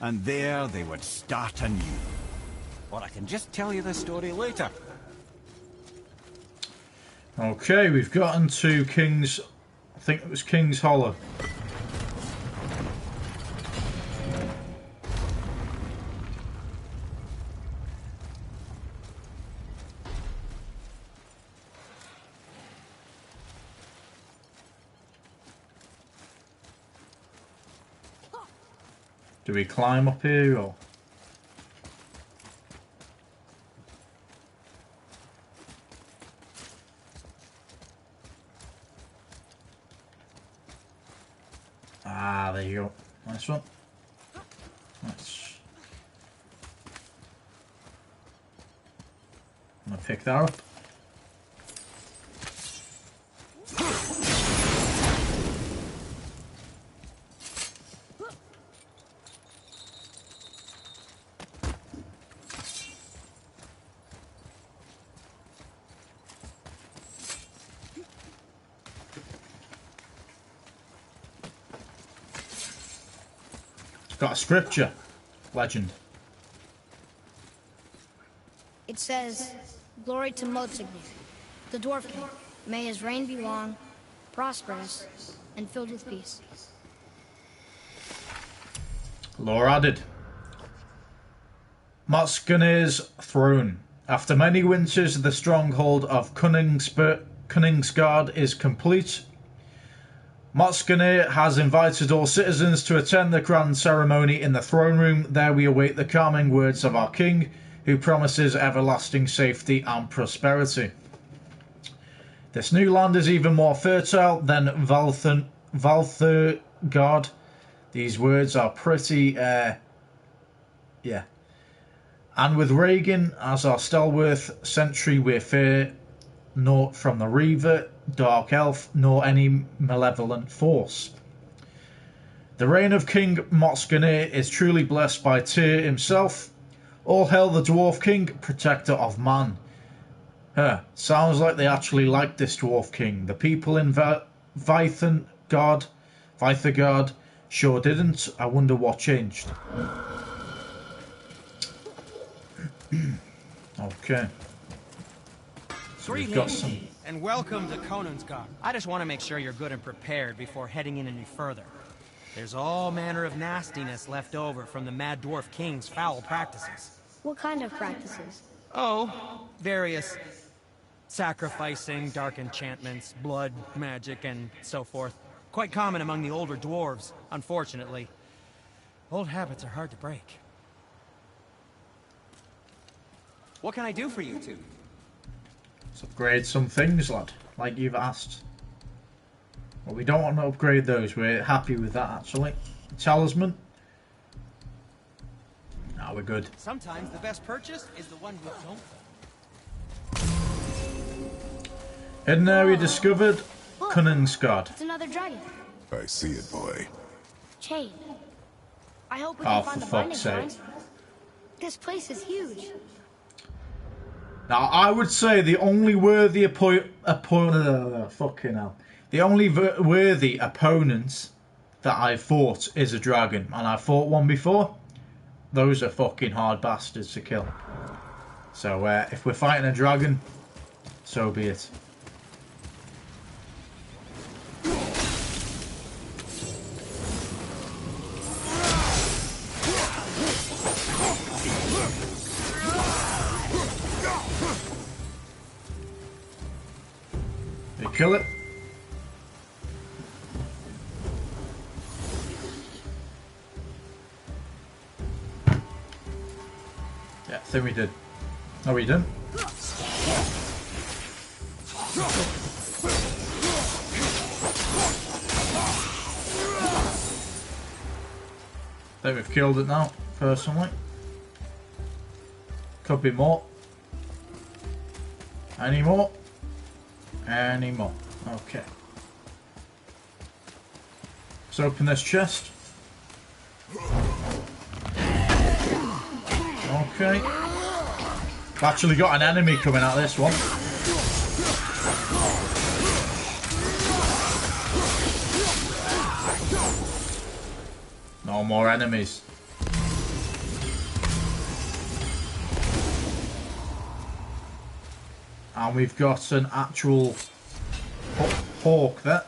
And there they would start anew. Or I can just tell you the story later. Okay, we've gotten to King's... I think it was King's Hollow. Do we climb up here or? Ah, there you go. Nice one. Nice. I'm gonna pick that up. Got a scripture. Legend. It says, "Glory to Motsignir, the Dwarf King. May his reign be long, prosperous, and filled with peace." Lore added. Motsgnir's throne. After many winters, the stronghold of Kunningsgard is complete. Motsgnir has invited all citizens to attend the grand ceremony in the throne room. There we await the calming words of our king, who promises everlasting safety and prosperity. This new land is even more fertile than Valthurgard. These words are pretty, yeah. And with Reagan as our stalwart sentry, we fear naught from the Reaver, Dark Elf, nor any malevolent force. The reign of King Motsgnir is truly blessed by Tyr himself. All hail the Dwarf King, protector of man. Sounds like they actually like this Dwarf King. The people in Vithagard sure didn't. I wonder what changed. Okay. So we've got some... And welcome to Konungsgard. I just want to make sure you're good and prepared before heading in any further. There's all manner of nastiness left over from the Mad Dwarf King's foul practices. What kind of practices? Oh, various sacrificing, dark enchantments, blood, magic, and so forth. Quite common among the older dwarves, unfortunately. Old habits are hard to break. What can I do for you two? Let's upgrade some things, lad, like you've asked. Well, we don't want to upgrade those. We're happy with that, actually. Talisman. No, we're good. Sometimes the best purchase is the one we don't. Hidden area discovered. Kunningsgard. It's another dragon. I see it, boy. Chain. I hope we can find the binding sake. lines. This place is huge. Now, I would say the only worthy opponent, the only worthy opponent that I fought is a dragon, and I fought one before. Those are fucking hard bastards to kill. So if we're fighting a dragon, so be it. They kill it. Yeah, I think we did. No, we didn't. I think we've killed it now, personally. Could be more. Any more? Any more. Okay. Let's open this chest. Okay. I've actually got an enemy coming out of this one. No more enemies. And we've got an actual hawk there.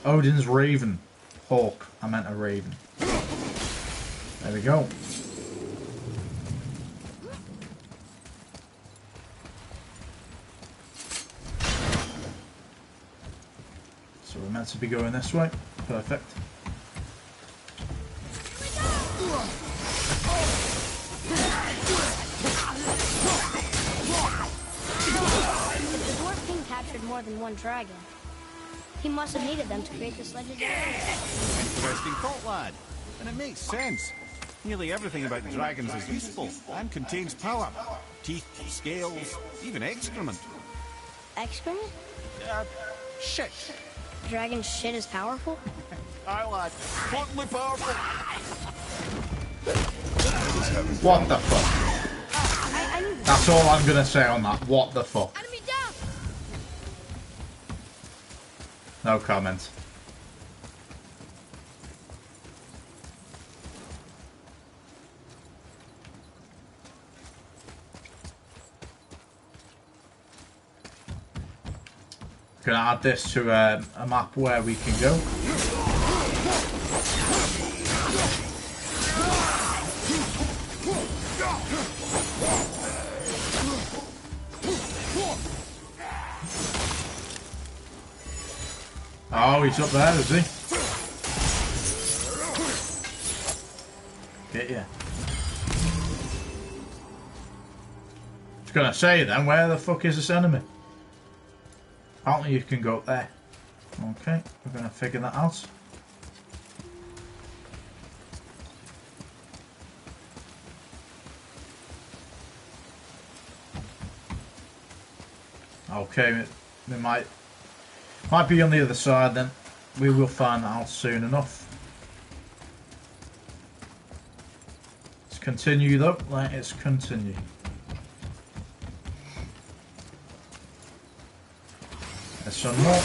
Odin's raven. Hawk. I meant a raven. There we go. So we're meant to be going this way. Perfect. The Dwarf King captured more than one dragon. He must have needed them to create this legendary. Interesting thought, lad. And it makes sense. Nearly everything about dragons is useful and contains power. Teeth, scales, even excrement. Excrement? Shit. Dragon shit is powerful? Aye, lad. Totally powerful. What the fuck? That's all I'm gonna say on that. What the fuck? Enemy down! No comment. Gonna add this to a map where we can go. Oh, he's up there, is he? Get ya. I was gonna say then, where the fuck is this enemy? Apparently you can go up there. Okay, we're gonna figure that out. Okay, we might be on the other side then. We will find out soon enough. Let's continue though. Let's continue. There's some more.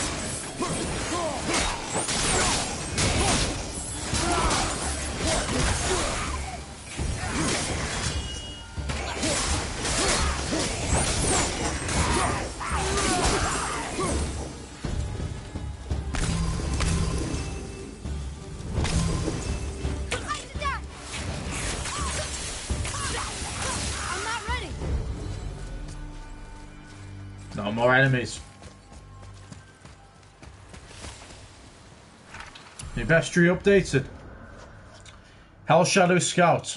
I'm not ready. No more enemies. Your bestiary updated. Hell Shadow Scout.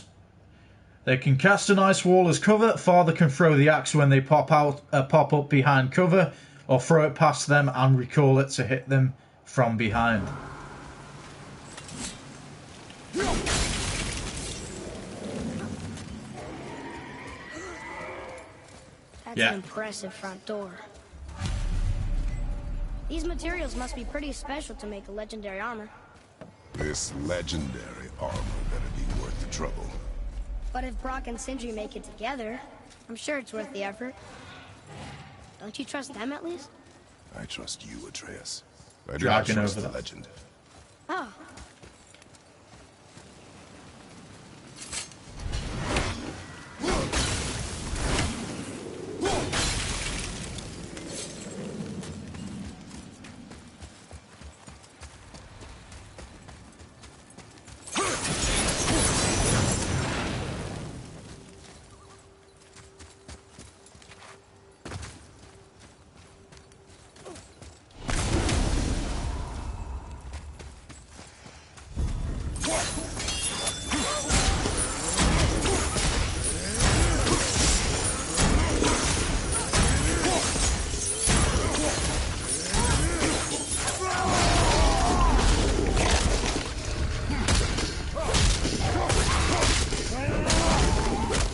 They can cast an ice wall as cover. Father can throw the axe when they pop up behind cover, or throw it past them and recall it to hit them from behind. That's an impressive front door. These materials must be pretty special to make a legendary armor. This legendary armor better be worth the trouble. But if Brock and Sindri make it together, I'm sure it's worth the effort. Don't you trust them at least? I trust you, Atreus. I do Dragging not trust over the that. legend. Oh.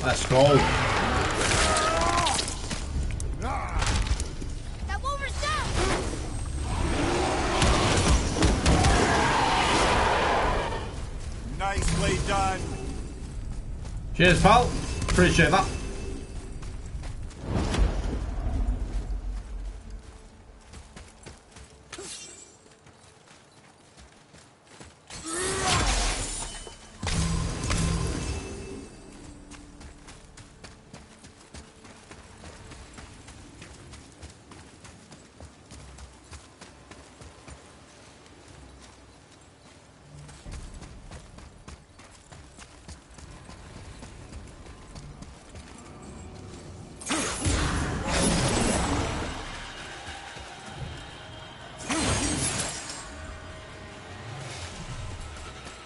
Let's go. That wolver's down! Nicely done. Cheers, pal. Appreciate that.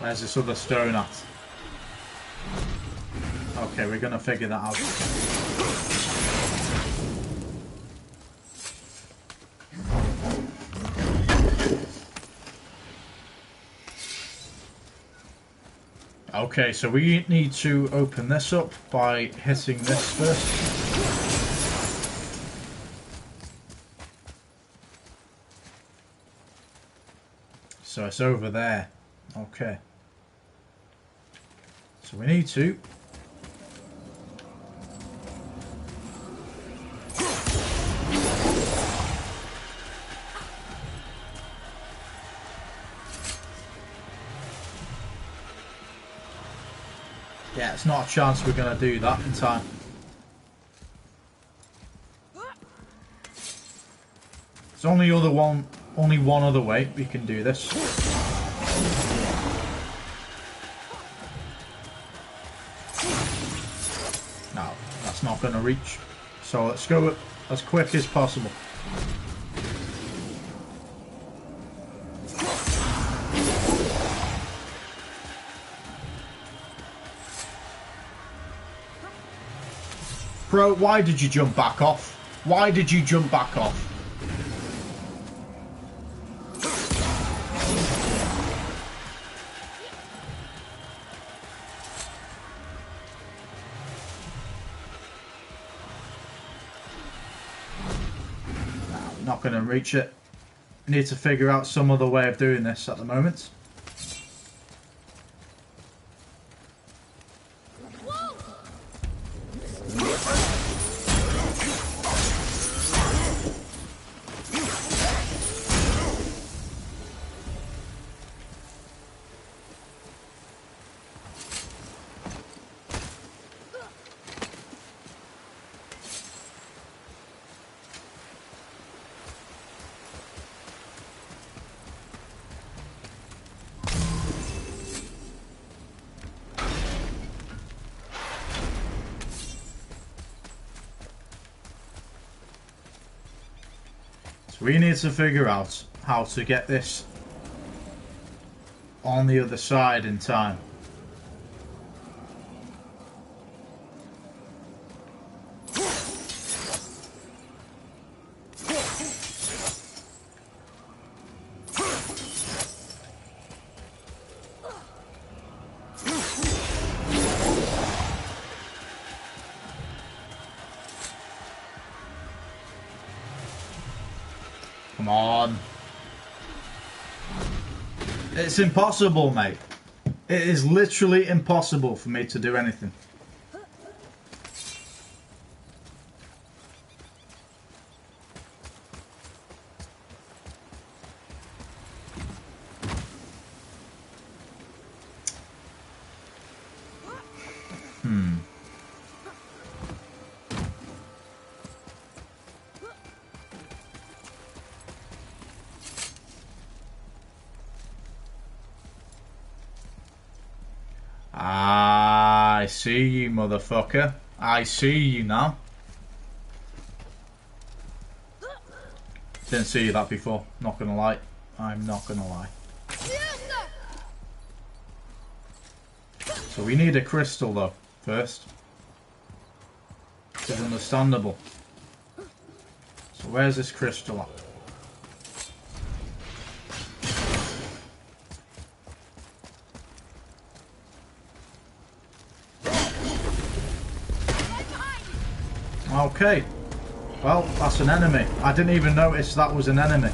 There's this other stone at. Okay, we're gonna figure that out. Okay, so we need to open this up by hitting this first. So it's over there. Okay. So we need to... Yeah, it's not a chance we're going to do that in time. There's only one other way we can do this. No, that's not going to reach. So let's go as quick as possible. Bro, why did you jump back off? Why did you jump back off? No, I'm not going to reach it. I need to figure out some other way of doing this at the moment. So we need to figure out how to get this on the other side in time. Come on. It's impossible, mate. It is literally impossible for me to do anything. I see you, motherfucker. I see you now. Didn't see that before. Not gonna lie. I'm not gonna lie. So we need a crystal though, first. It's understandable. So where's this crystal at? Okay, well, that's an enemy. I didn't even notice that was an enemy.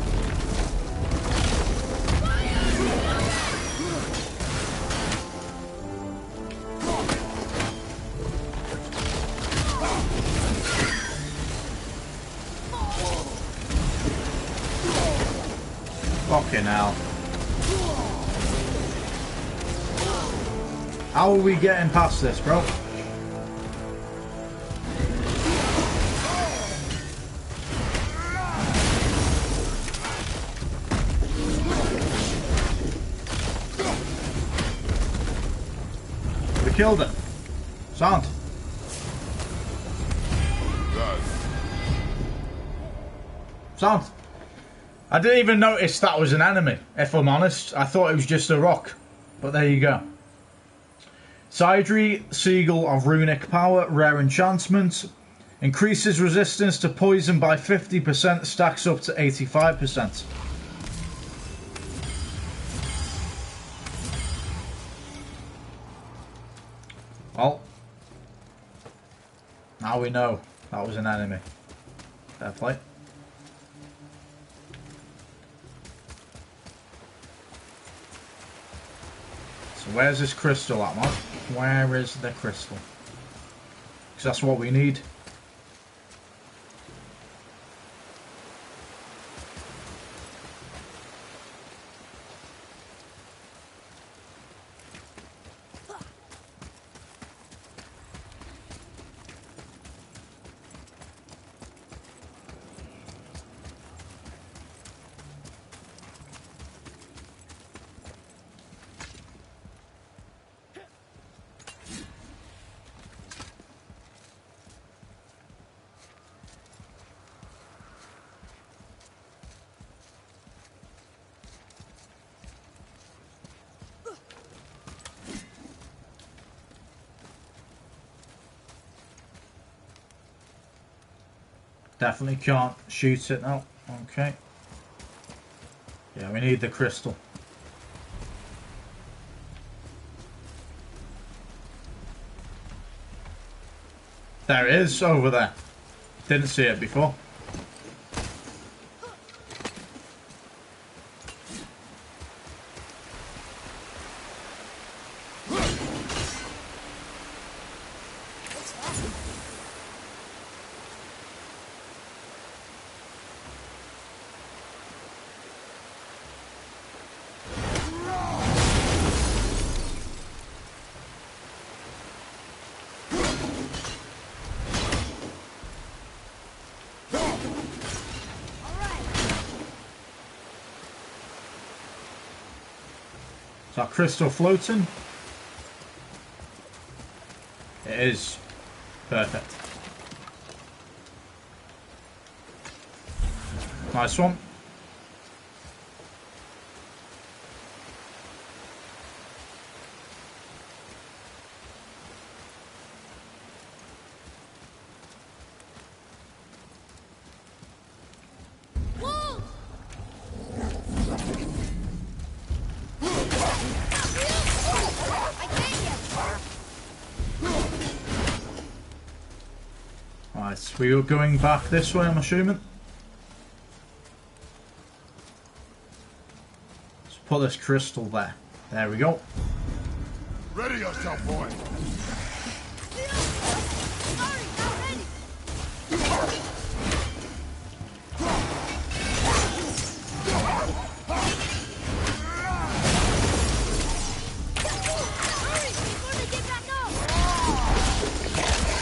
Fucking hell. How are we getting past this, bro? Killed it. Sound. Sound. I didn't even notice that was an enemy, if I'm honest. I thought it was just a rock. But there you go. Sidri, Seagull of Runic Power, rare enchantment. Increases resistance to poison by 50%, stacks up to 85%. Well, now we know that was an enemy. Fair play. So where's this crystal at, man? Where is the crystal? Because that's what we need. Definitely can't shoot it now. Okay. Yeah, we need the crystal. There it is, over there. Didn't see it before. Is that crystal floating? It is. Perfect. Nice one. Right, we are going back this way, I'm assuming. Let's put this crystal there. There we go. Ready yourself, boy.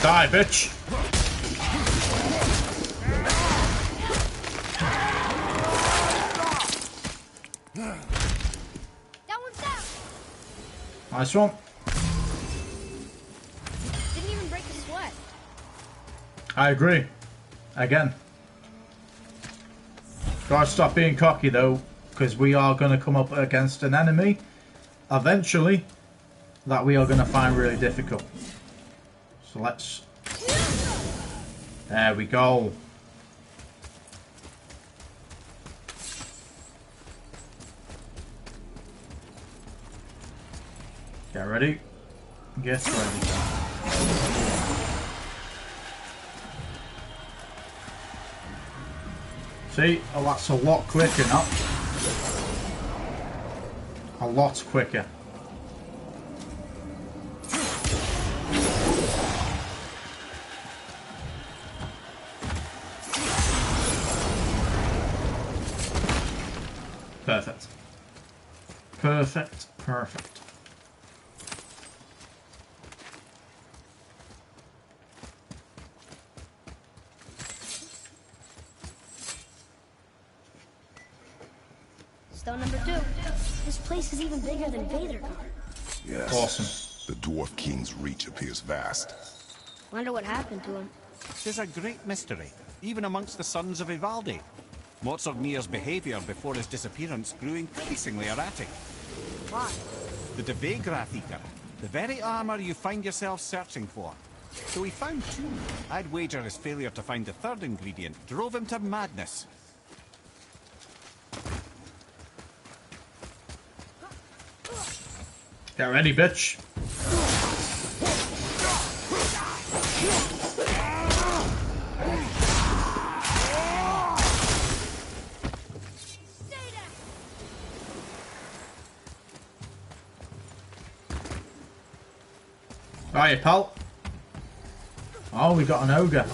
Die, bitch. Nice one. Didn't even break a sweat. I agree. Again. Gotta stop being cocky though, because we are going to come up against an enemy eventually that we are going to find really difficult. So let's... There we go. Get ready. Get ready. See? Oh, that's a lot quicker now. A lot quicker. Perfect. Perfect. Perfect. Stone number 2. This place is even bigger than Vadergar. Yes. Awesome. The Dwarf King's reach appears vast. Wonder what happened to him. Tis a great mystery, even amongst the sons of Ivaldi. Mozartmir's behavior before his disappearance grew increasingly erratic. Why? The Devegrathika. The very armor you find yourself searching for. So he found two. I'd wager his failure to find the third ingredient drove him to madness. Get ready, bitch. Right, pal. Oh, we got an ogre.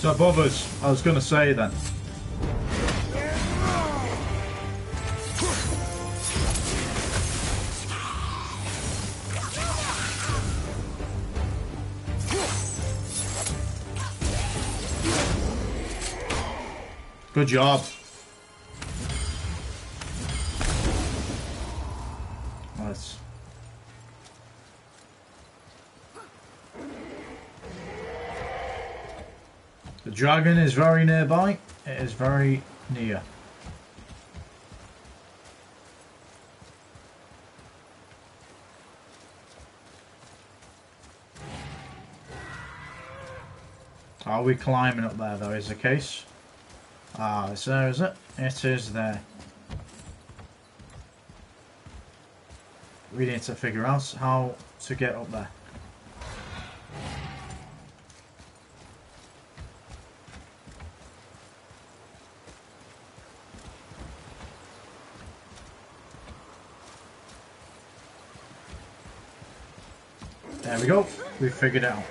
So above us, I was going to say then. Good job. Nice. The dragon is very nearby. It is very near. Are we climbing up there though, is the case? Ah, it's there, is it? It is there. We need to figure out how to get up there. There we go. We figured it out.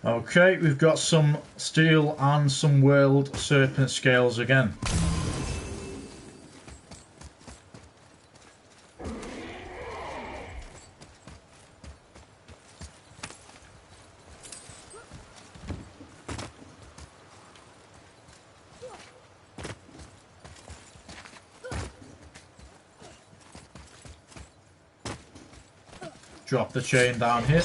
Okay, we've got some steel and some world serpent scales again. Drop the chain down here.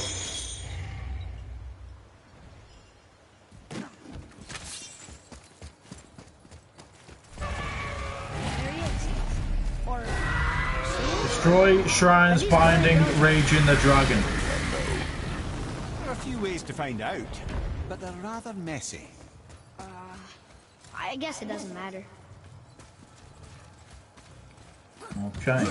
Destroy shrines binding raging the dragon. There are a few ways to find out, but they're rather messy. I guess it doesn't matter. Okay.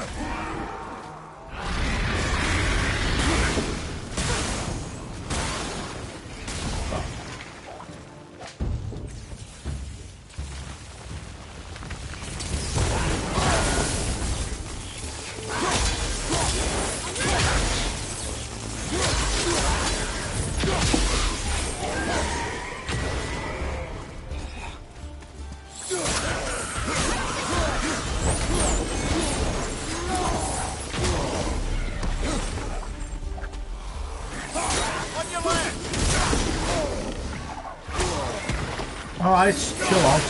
Alright, chill out.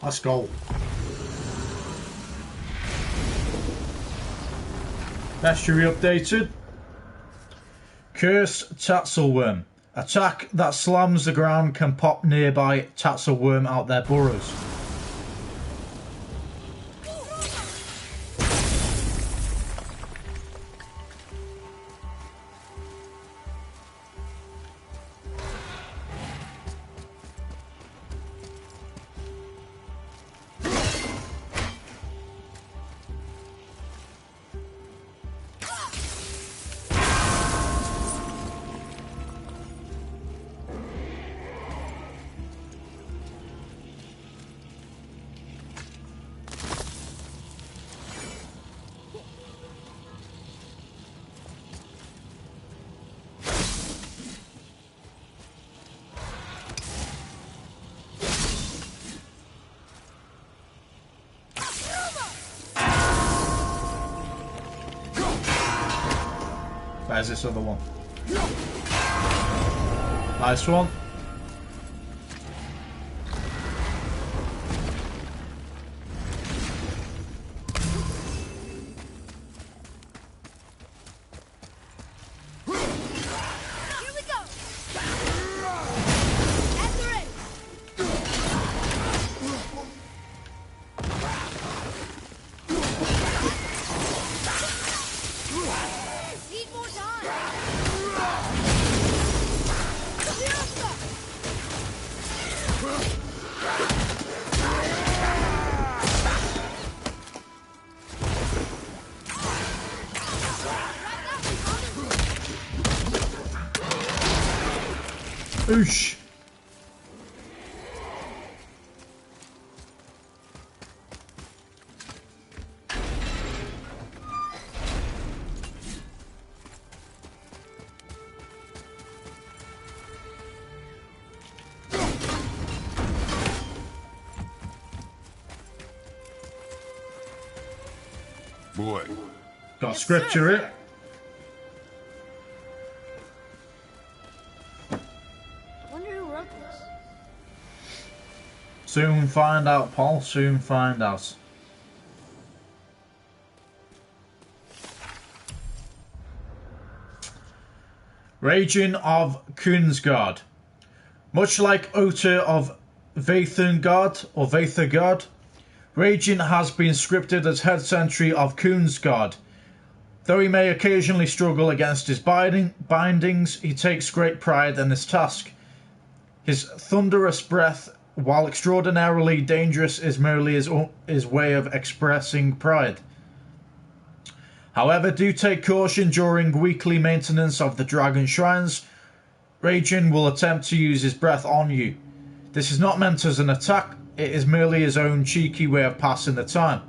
Let's go. Bestiary updated. Cursed Tatzelworm. Attack that slams the ground can pop nearby Tatzelworm out their burrows. Where's this other one? Nice one. Oosh. Boy. Got scripture it. Soon find out, Paul. Soon find out. Raging of Kunsgard. Much like Otter of Vaethengard or Vaethegard, Raging has been scripted as head sentry of Kunsgard. Though he may occasionally struggle against his bindings, he takes great pride in his task. His thunderous breath, while extraordinarily dangerous, is merely his way of expressing pride. However, do take caution during weekly maintenance of the dragon shrines. Raging will attempt to use his breath on you. This is not meant as an attack, it is merely his own cheeky way of passing the time.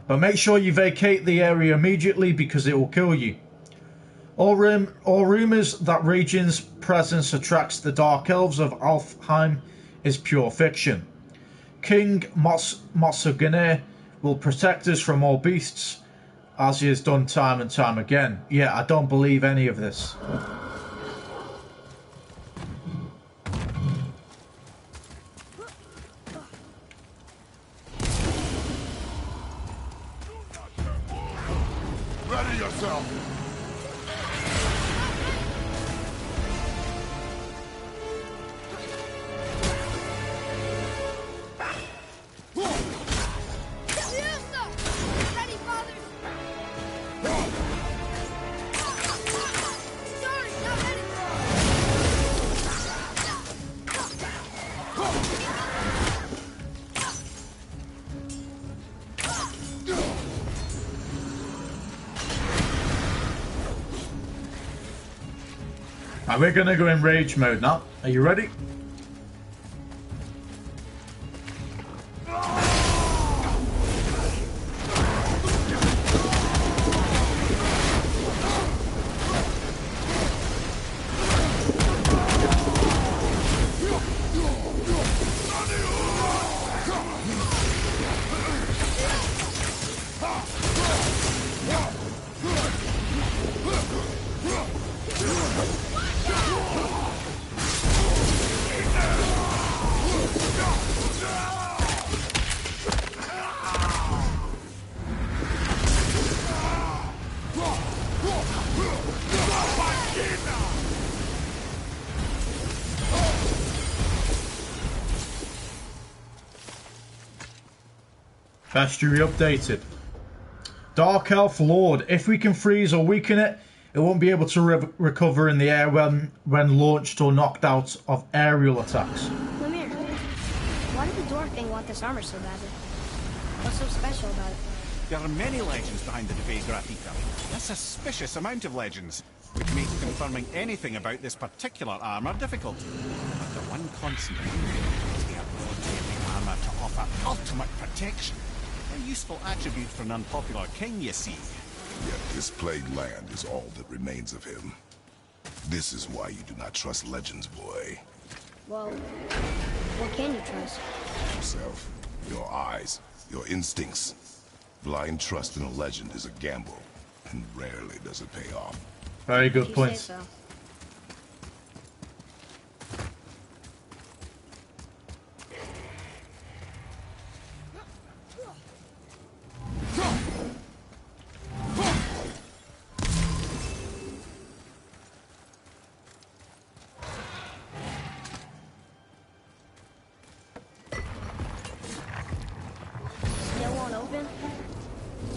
But make sure you vacate the area immediately because it will kill you. All rumours that Raging's presence attracts the Dark Elves of Alfheim is pure fiction. King Mosogene will protect us from all beasts, as he has done time and time again. Yeah, I don't believe any of this. Ready yourself! Right, we're going to go in rage mode now. Are you ready? Bestiary updated. Dark Elf Lord. If we can freeze or weaken it, it won't be able to recover in the air when launched or knocked out of aerial attacks. Lemire, why did the dwarf thing want this armor so badly? What's so special about it? There are many legends behind the Devay Graffita. A suspicious amount of legends, which makes confirming anything about this particular armor difficult. But the one constant is the ability of the armor to offer ultimate protection. A useful attribute for an unpopular king, you see. Yet this plagued land is all that remains of him. This is why you do not trust legends, boy. Well, what can you trust? Yourself, your eyes, your instincts. Blind trust in a legend is a gamble, and rarely does it pay off. Very good You point. say so. Still won't open?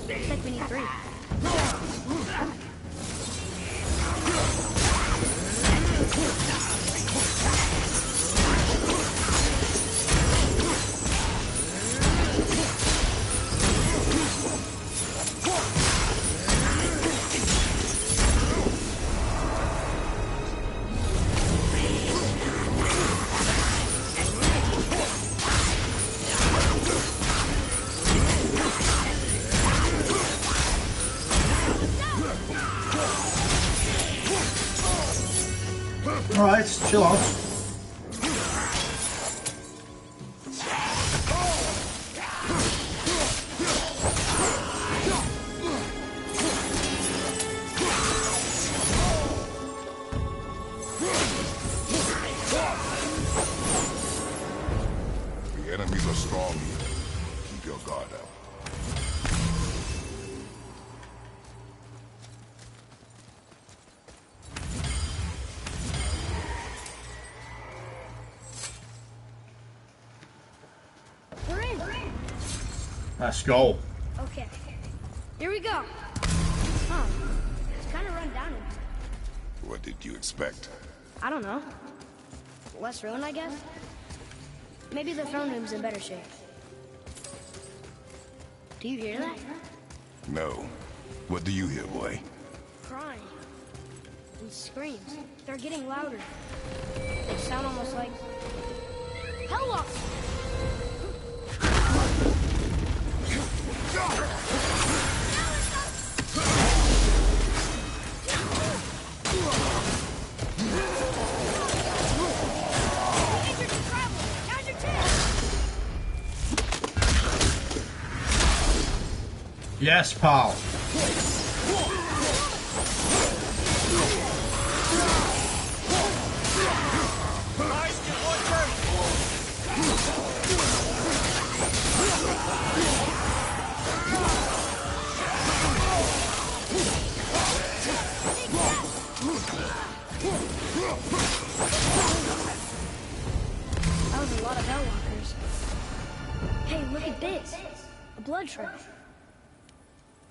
Looks like we need 3. Alright, chill out. The enemies are strong here. Keep your guard up. We're in. Let's go. Okay. Here we go. Huh. It's kind of run down in here. What did you expect? I don't know. Less ruin, I guess? Maybe the throne room's in better shape. Do you hear that? No. What do you hear, boy? Crying. And screams. They're getting louder. They sound almost like... Hell. Yes, pal. That was a lot of Hellwalkers. Hey, look at this. A blood trail.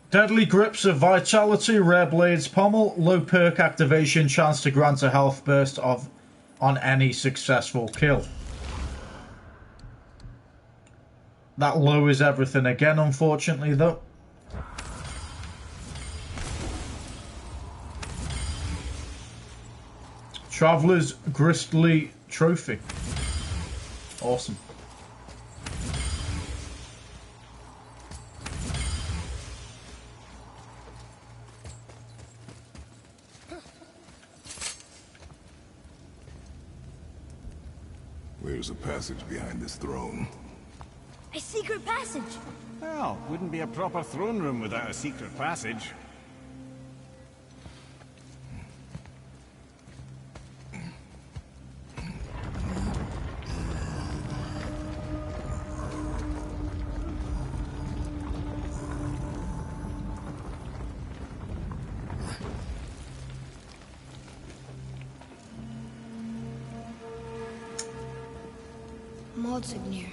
Deadly Grips of Vitality, Rare Blades Pommel, low perk activation, chance to grant a health burst on any successful kill. That lowers everything again, unfortunately, though. Traveler's Gristly Trophy. Awesome. There's a passage behind this throne. A secret passage. Well, wouldn't be a proper throne room without a secret passage. Monsignor.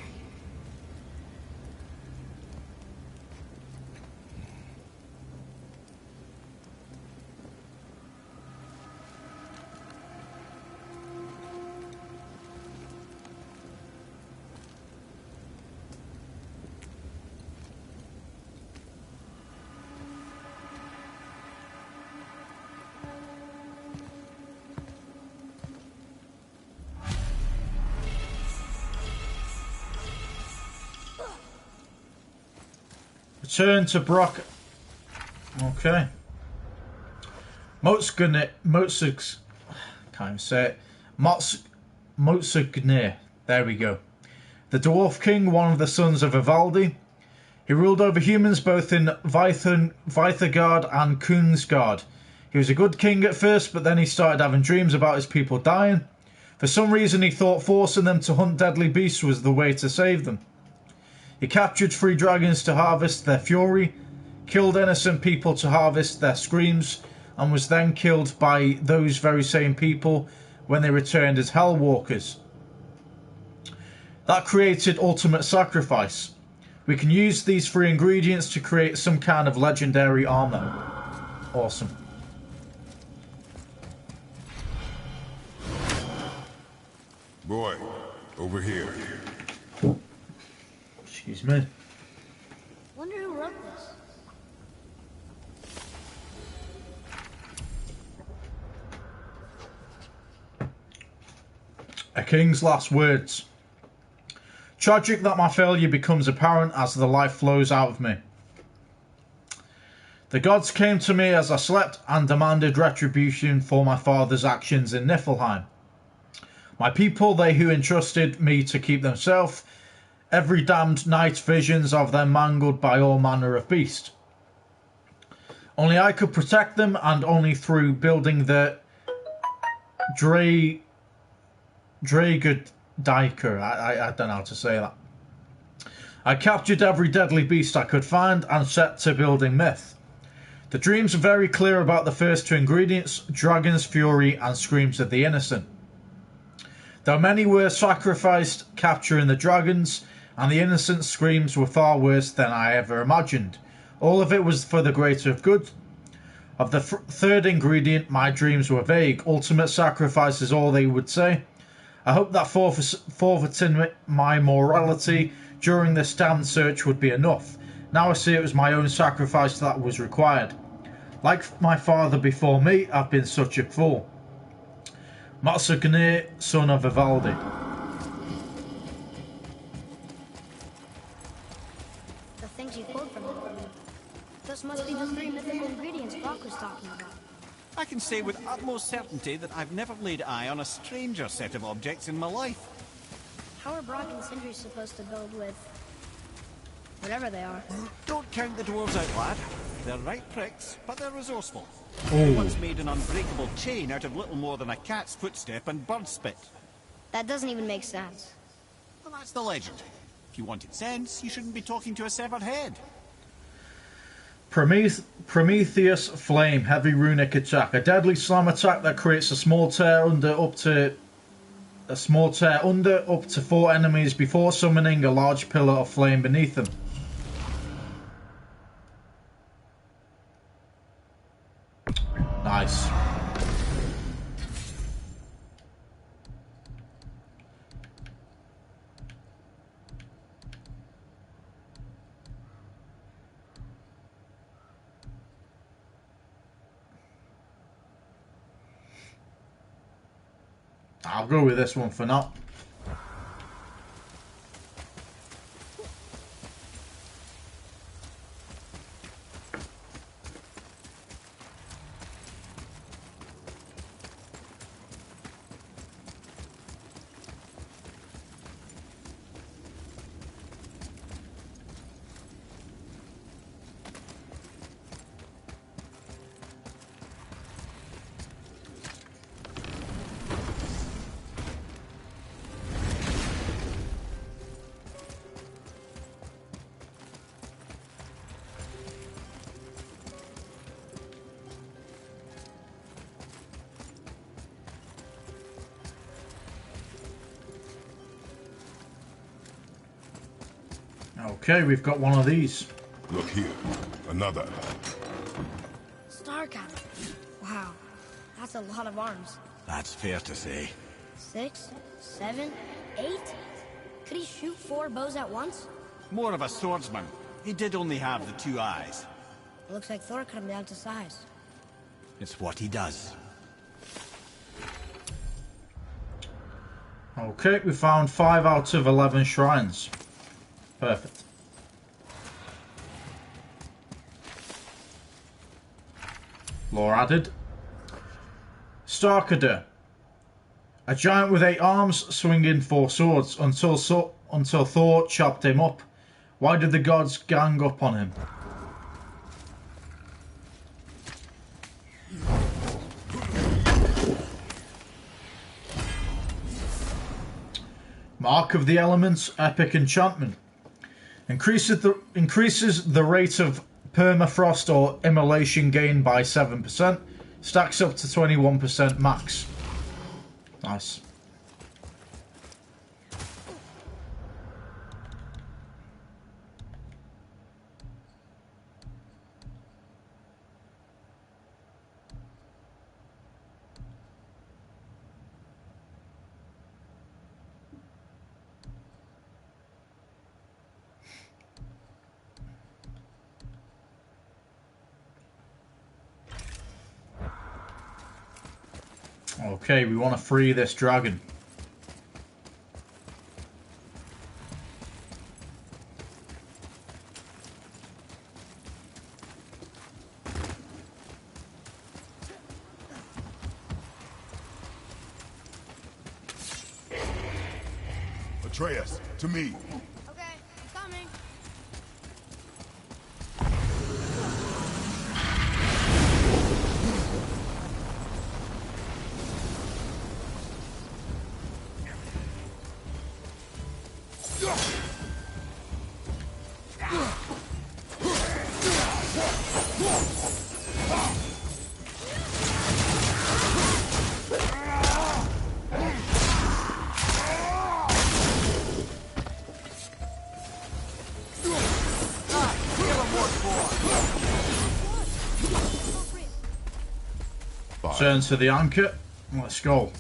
Return to Brock. Okay. Can't even say it. Motsugnir. There we go. The Dwarf King, one of the sons of Ivaldi. He ruled over humans both in Vithagard and Kungsgard. He was a good king at first, but then he started having dreams about his people dying. For some reason he thought forcing them to hunt deadly beasts was the way to save them. He captured 3 dragons to harvest their fury, killed innocent people to harvest their screams, and was then killed by those very same people when they returned as Hellwalkers. That created ultimate sacrifice. We can use these 3 ingredients to create some kind of legendary armor. Awesome. Boy, over here. Excuse me. Wonder who wrote this. A king's last words. Tragic that my failure becomes apparent as the life flows out of me. The gods came to me as I slept and demanded retribution for my father's actions in Niflheim. My people, they who entrusted me to keep them safe, every damned night visions of them mangled by all manner of beast. Only I could protect them, and only through building the Draegr Diker. I don't know how to say that. I captured every deadly beast I could find and set to building myth. The dreams are very clear about the first 2 ingredients, dragons, fury, and screams of the innocent. Though many were sacrificed capturing the dragons, and the innocent screams were far worse than I ever imagined. All of it was for the greater good. Of the 3rd ingredient, my dreams were vague. Ultimate sacrifice is all they would say. I hoped that forfeiting my morality during this damned search would be enough. Now I see it was my own sacrifice that was required. Like my father before me, I've been such a fool. Matsugnir, son of Ivaldi. The things you quote from him. Those must be the 3 mythical ingredients Brock was talking about. I can say with utmost certainty that I've never laid eye on a stranger set of objects in my life. How are Brock and Sindri supposed to build with... whatever they are? Don't count the dwarves out, lad. They're right pricks, but they're resourceful. Oh. They once made an unbreakable chain out of little more than a cat's footstep and bird spit. That doesn't even make sense. Well, that's the legend. If you wanted sense, you shouldn't be talking to a severed head. Prometheus Flame, heavy runic attack. A deadly slam attack that creates a small tear under up to 4 enemies before summoning a large pillar of flame beneath them. Nice. I'll go with this one for now. Okay, we've got one of these. Look here. Another. Star cannon. Wow, that's a lot of arms. That's fair to say. 6, 7, 8? Could he shoot 4 bows at once? More of a swordsman. He did only have the 2 eyes. It looks like Thor cut him down to size. It's what he does. Okay, we found 5 out of 11 shrines. Perfect. Lore added. Starkader. A giant with 8 arms swinging 4 swords until Thor chopped him up. Why did the gods gang up on him? Mark of the Elements, epic enchantment. Increases the rate of permafrost or immolation gain by 7%. Stacks up to 21% max. Nice. Okay, we want to free this dragon. Atreus, to me. Okay, I'm coming. Turn to the anchor. Let's go.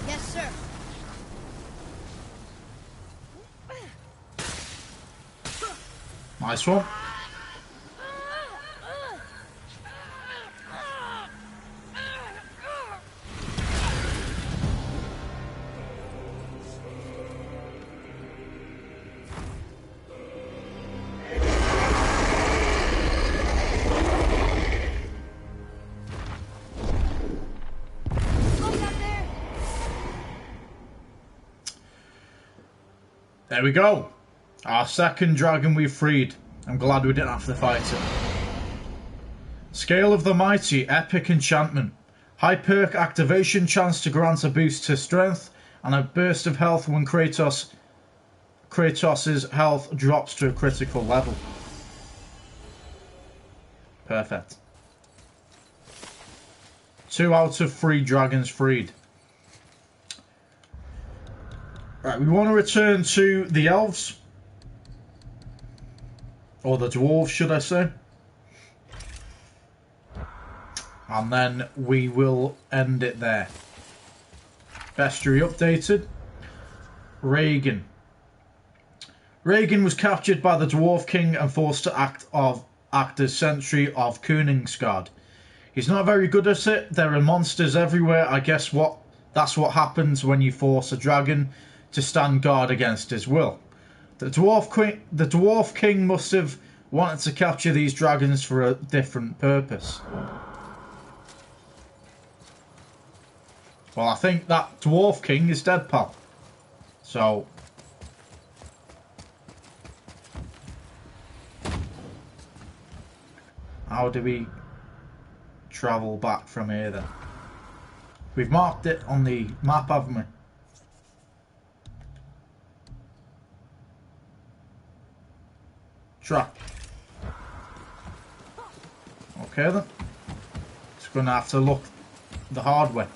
Yes, sir. Nice one. There we go. Our second dragon we've freed. I'm glad we didn't have to fight it. Scale of the Mighty, epic enchantment. High perk activation, chance to grant a boost to strength and a burst of health when Kratos' health drops to a critical level. Perfect. 2 out of 3 dragons freed. Right, we want to return to the elves. Or the dwarves, should I say. And then we will end it there. Bestiary updated. Reagan. Reagan was captured by the Dwarf King and forced to act as sentry of Koningsgard. He's not very good at it. There are monsters everywhere. I guess that's what happens when you force a dragon to stand guard against his will. The Dwarf King must have wanted to capture these dragons for a different purpose. Well, I think that Dwarf King is dead, pal. So how do we travel back from here then? We've marked it on the map, haven't we? Trap. Okay then. Just gonna have to look the hard way.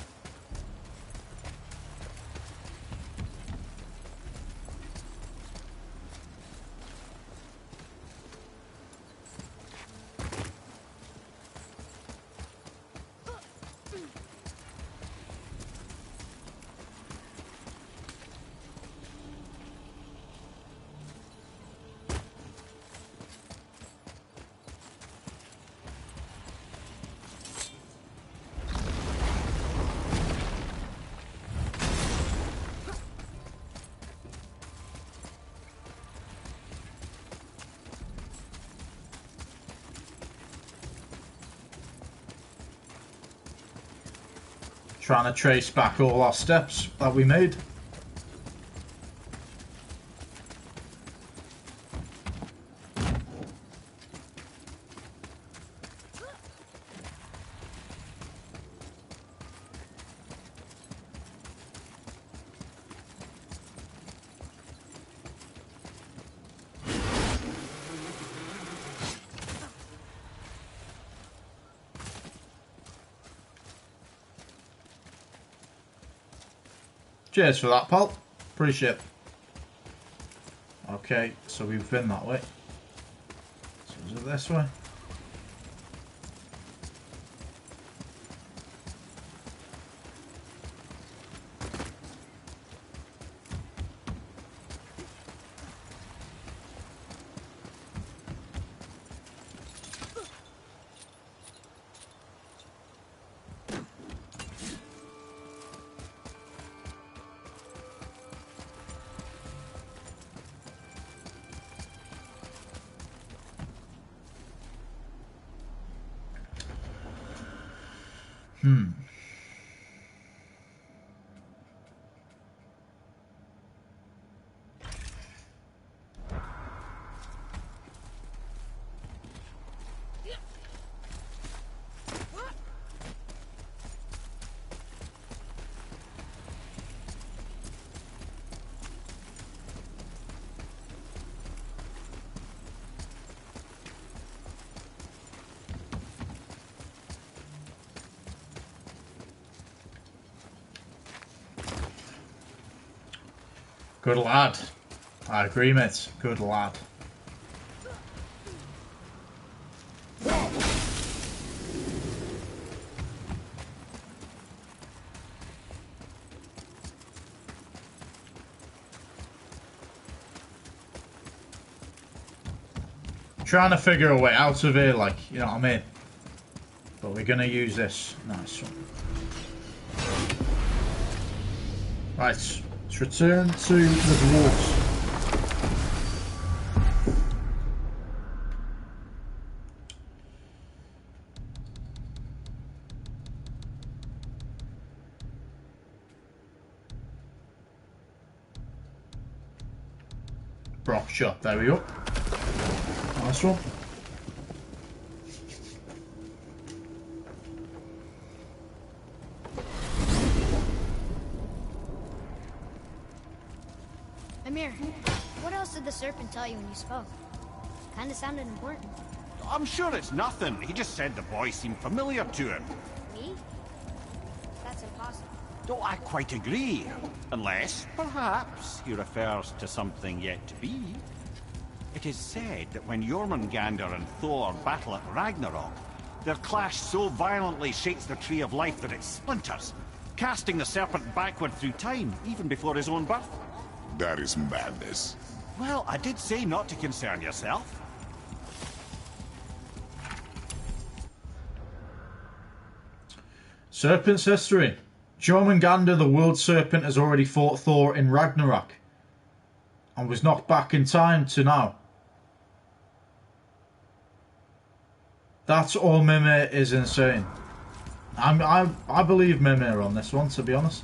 Trying to trace back all our steps that we made. Cheers for that, pal. Appreciate it. Okay, so we've been that way. So is it this way? Good lad. I agree, mate. Good lad. Trying to figure a way out of here, like, you know what I mean? But we're gonna use this. Nice one. Right, let's return to the dwarves. Brock shot, there we go. Nice one. Amir, what else did the serpent tell you when you spoke? Kinda sounded important. I'm sure it's nothing. He just said the boy seemed familiar to him. Me? That's impossible. Don't I quite agree? Unless, perhaps, he refers to something yet to be. It is said that when Jormungandr and Thor battle at Ragnarok, their clash so violently shakes the Tree of Life that it splinters, casting the serpent backward through time, even before his own birth. That is madness. Well, I did say not to concern yourself. Serpent's history. Jormungandr, the world serpent, has already fought Thor in Ragnarok and was knocked back in time to now. That's all Mimir is insane. I believe Mimir on this one, to be honest.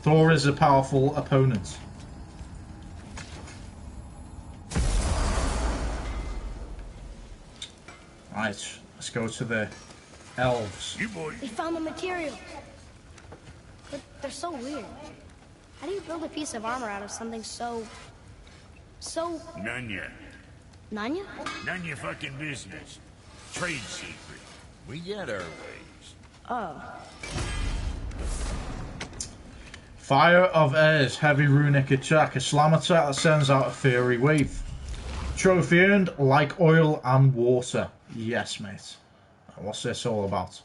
Thor is a powerful opponent. Right, let's go to the elves. You boys. They found the materials. But they're so weird. How do you build a piece of armor out of something so... None yet. Nanya? None your fucking business. Trade secret. We get our ways. Oh. Fire of Airs, heavy runic attack, a slam attack that sends out a fiery wave. Trophy earned, like oil and water. Yes, mate. What's this all about?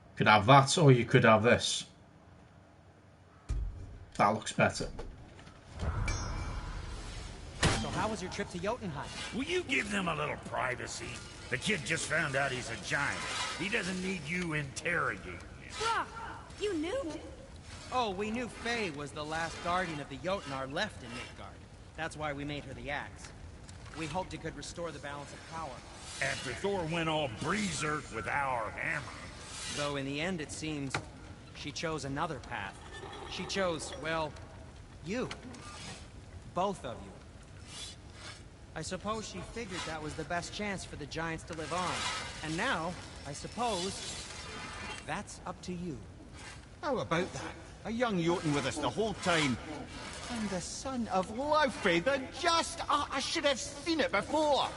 You could have that, or you could have this. That looks better. So how was your trip to Jotunheim? Will you give them a little privacy? The kid just found out he's a giant. He doesn't need you interrogating him. Bruh, you knew? Oh, we knew Faye was the last guardian of the Jotnar left in Midgard. That's why we made her the axe. We hoped it could restore the balance of power. After Thor went all breezer with our hammer. Though in the end it seems she chose another path. She chose, well, you. Both of you. I suppose she figured that was the best chance for the giants to live on. And now, I suppose, that's up to you. How about that? A young Jotun with us the whole time. And the son of Laufey, the just... I should have seen it before.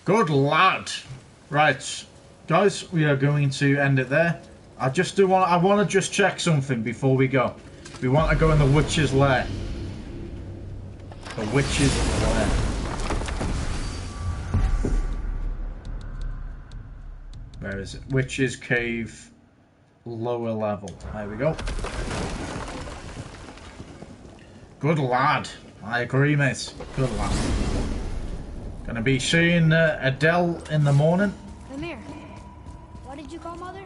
Good lad. Right, guys, we are going to end it there. I want to just check something before we go. We want to go in the witch's lair. The witch's lair. Where is it? Witch's cave, lower level. There we go. Good lad. I agree, mate. Good lad. Gonna be seeing Adele in the morning. Mimir, what did you call Mother?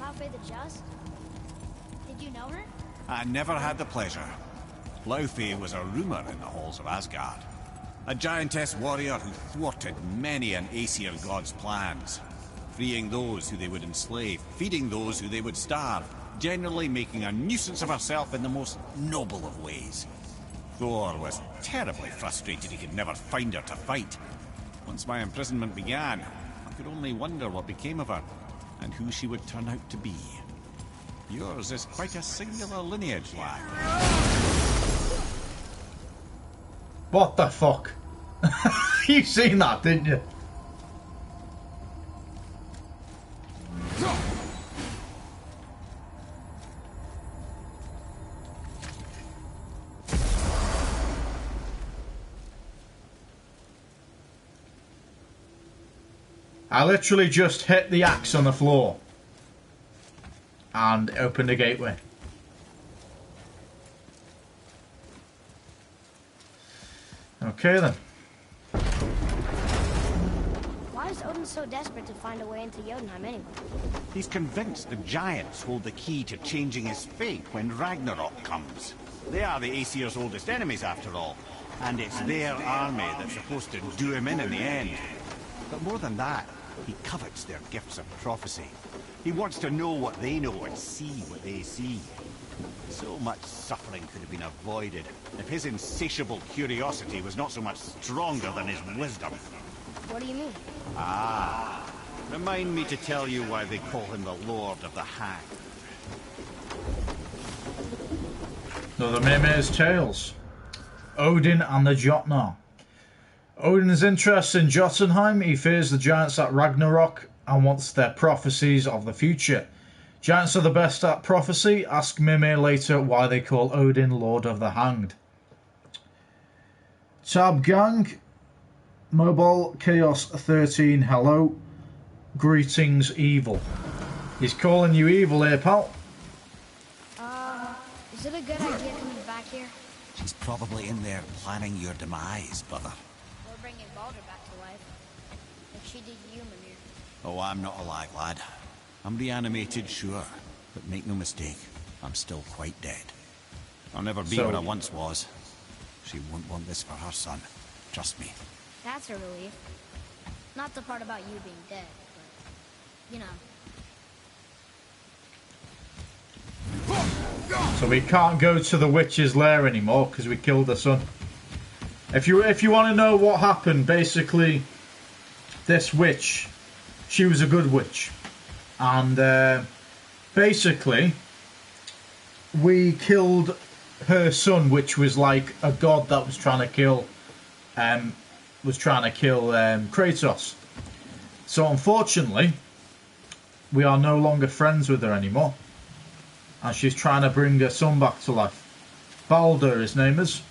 Laufey the Just? Did you know her? I never had the pleasure. Laufey was a rumour in the halls of Asgard. A giantess warrior who thwarted many an Aesir god's plans. Freeing those who they would enslave, feeding those who they would starve, generally making a nuisance of herself in the most noble of ways. Thor was terribly frustrated he could never find her to fight. Once my imprisonment began, I could only wonder what became of her, and who she would turn out to be. Yours is quite a singular lineage, lad. What the fuck? You seen that, didn't you? I literally just hit the axe on the floor and opened a gateway. Okay then. Why is Odin so desperate to find a way into Jotunheim anyway? He's convinced the giants hold the key to changing his fate when Ragnarok comes. They are the Aesir's oldest enemies, after all, and it's their army that's supposed to do him in the end. But more than that, he covets their gifts of prophecy. He wants to know what they know and see what they see. So much suffering could have been avoided if his insatiable curiosity was not so much stronger than his wisdom. What do you mean? Ah, remind me to tell you why they call him the Lord of the Hang. Another Mimir's Tales. Odin and the Jotnar. Odin's interest in Jotunheim. He fears the giants at Ragnarok and wants their prophecies of the future. Giants are the best at prophecy. Ask Mimir later why they call Odin Lord of the Hanged. Tab Gang. Mobile Chaos 13. Hello. Greetings, evil. He's calling you evil here, pal. Is it a good idea coming back here? She's probably in there planning your demise, brother. Or bringing Baldur back to life? Like she did you, Mimir. Oh, I'm not alive, lad. I'm reanimated, sure. But make no mistake, I'm still quite dead. I'll never be what I once was. She won't want this for her son. Trust me. That's a relief. Not the part about you being dead, but, you know. So we can't go to the witch's lair anymore because we killed the son. If you want to know what happened, basically, this witch, she was a good witch, and basically, we killed her son, which was like a god that was trying to kill, Kratos. So unfortunately, we are no longer friends with her anymore. And she's trying to bring her son back to life. Baldur, his name is.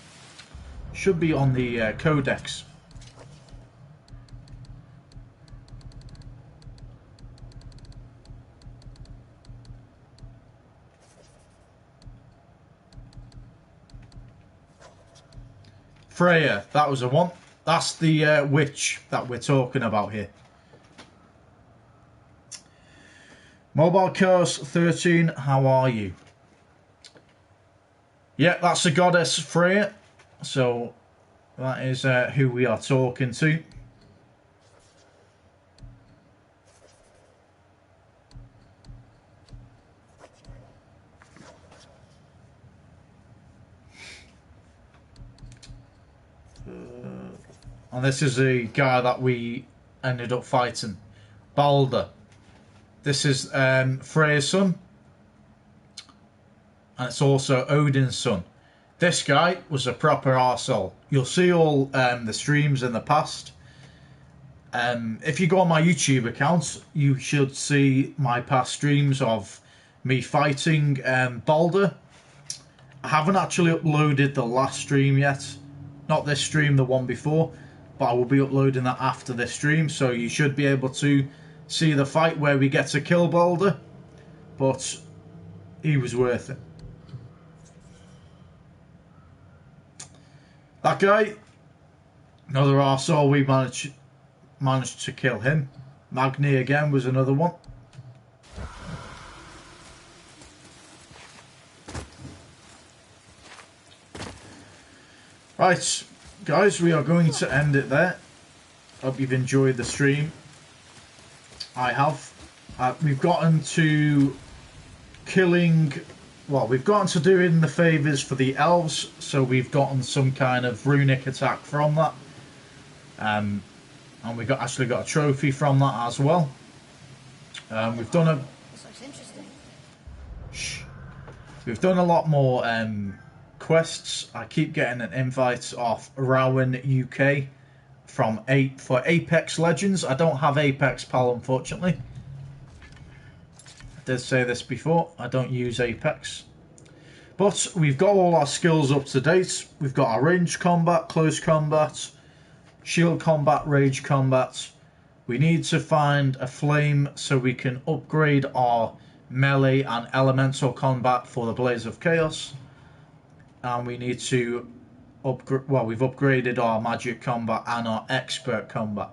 Should be on the codex. Freya, that was the one. That's the witch that we're talking about here. Mobile Chaos 13, how are you? Yeah, that's the goddess Freya. So that is who we are talking to. And this is the guy that we ended up fighting, Balder. This is Freya's son, and it's also Odin's son. This guy was a proper arsehole. You'll see all the streams in the past. If you go on my YouTube account, you should see my past streams of me fighting Balder. I haven't actually uploaded the last stream yet. Not this stream, the one before. But I will be uploading that after this stream. So you should be able to see the fight where we get to kill Balder. But he was worth it. That guy, another arsehole, we managed to kill him. Magni again was another one. Right, guys, we are going to end it there. Hope you've enjoyed the stream. I have. We've gotten to killing... Well, we've gotten to doing the favours for the elves, so we've gotten some kind of runic attack from that. And we actually got a trophy from that as well. We've done a... This looks interesting. Shh. We've done a lot more quests. I keep getting an invite off Rowan UK for Apex Legends. I don't have Apex, pal, unfortunately. I did say this before, I don't use Apex. But we've got all our skills up to date. We've got our range combat, close combat, shield combat, rage combat. We need to find a flame so we can upgrade our melee and elemental combat for the Blaze of Chaos. And we need to upgrade, well, we've upgraded our magic combat and our expert combat.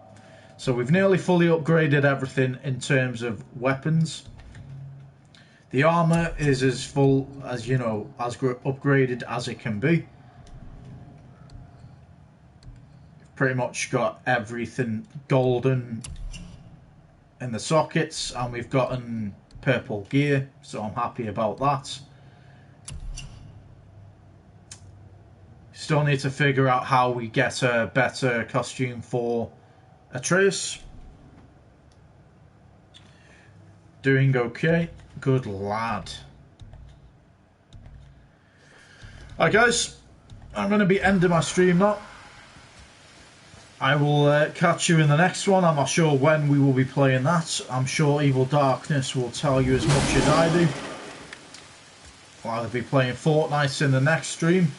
So we've nearly fully upgraded everything in terms of weapons. The armor is as full as, you know, as upgraded as it can be. Pretty much got everything golden in the sockets, and we've gotten purple gear, so I'm happy about that. Still need to figure out how we get a better costume for Atreus. Doing okay. Good lad. Alright guys, I'm going to be ending my stream now. I will catch you in the next one. I'm not sure when we will be playing that. I'm sure Evil Darkness will tell you as much as I do. I'll either be playing Fortnite in the next stream,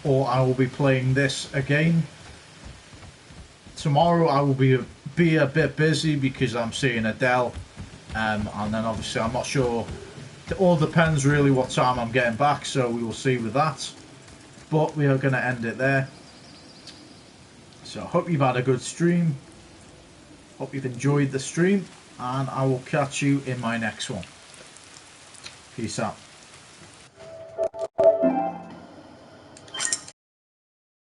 or I will be playing this again. Tomorrow I will be a bit busy because I'm seeing Adele. And then obviously I'm not sure, it all depends really what time I'm getting back, so we will see with that. But we are going to end it there. So I hope you've had a good stream, hope you've enjoyed the stream, and I will catch you in my next one. Peace out.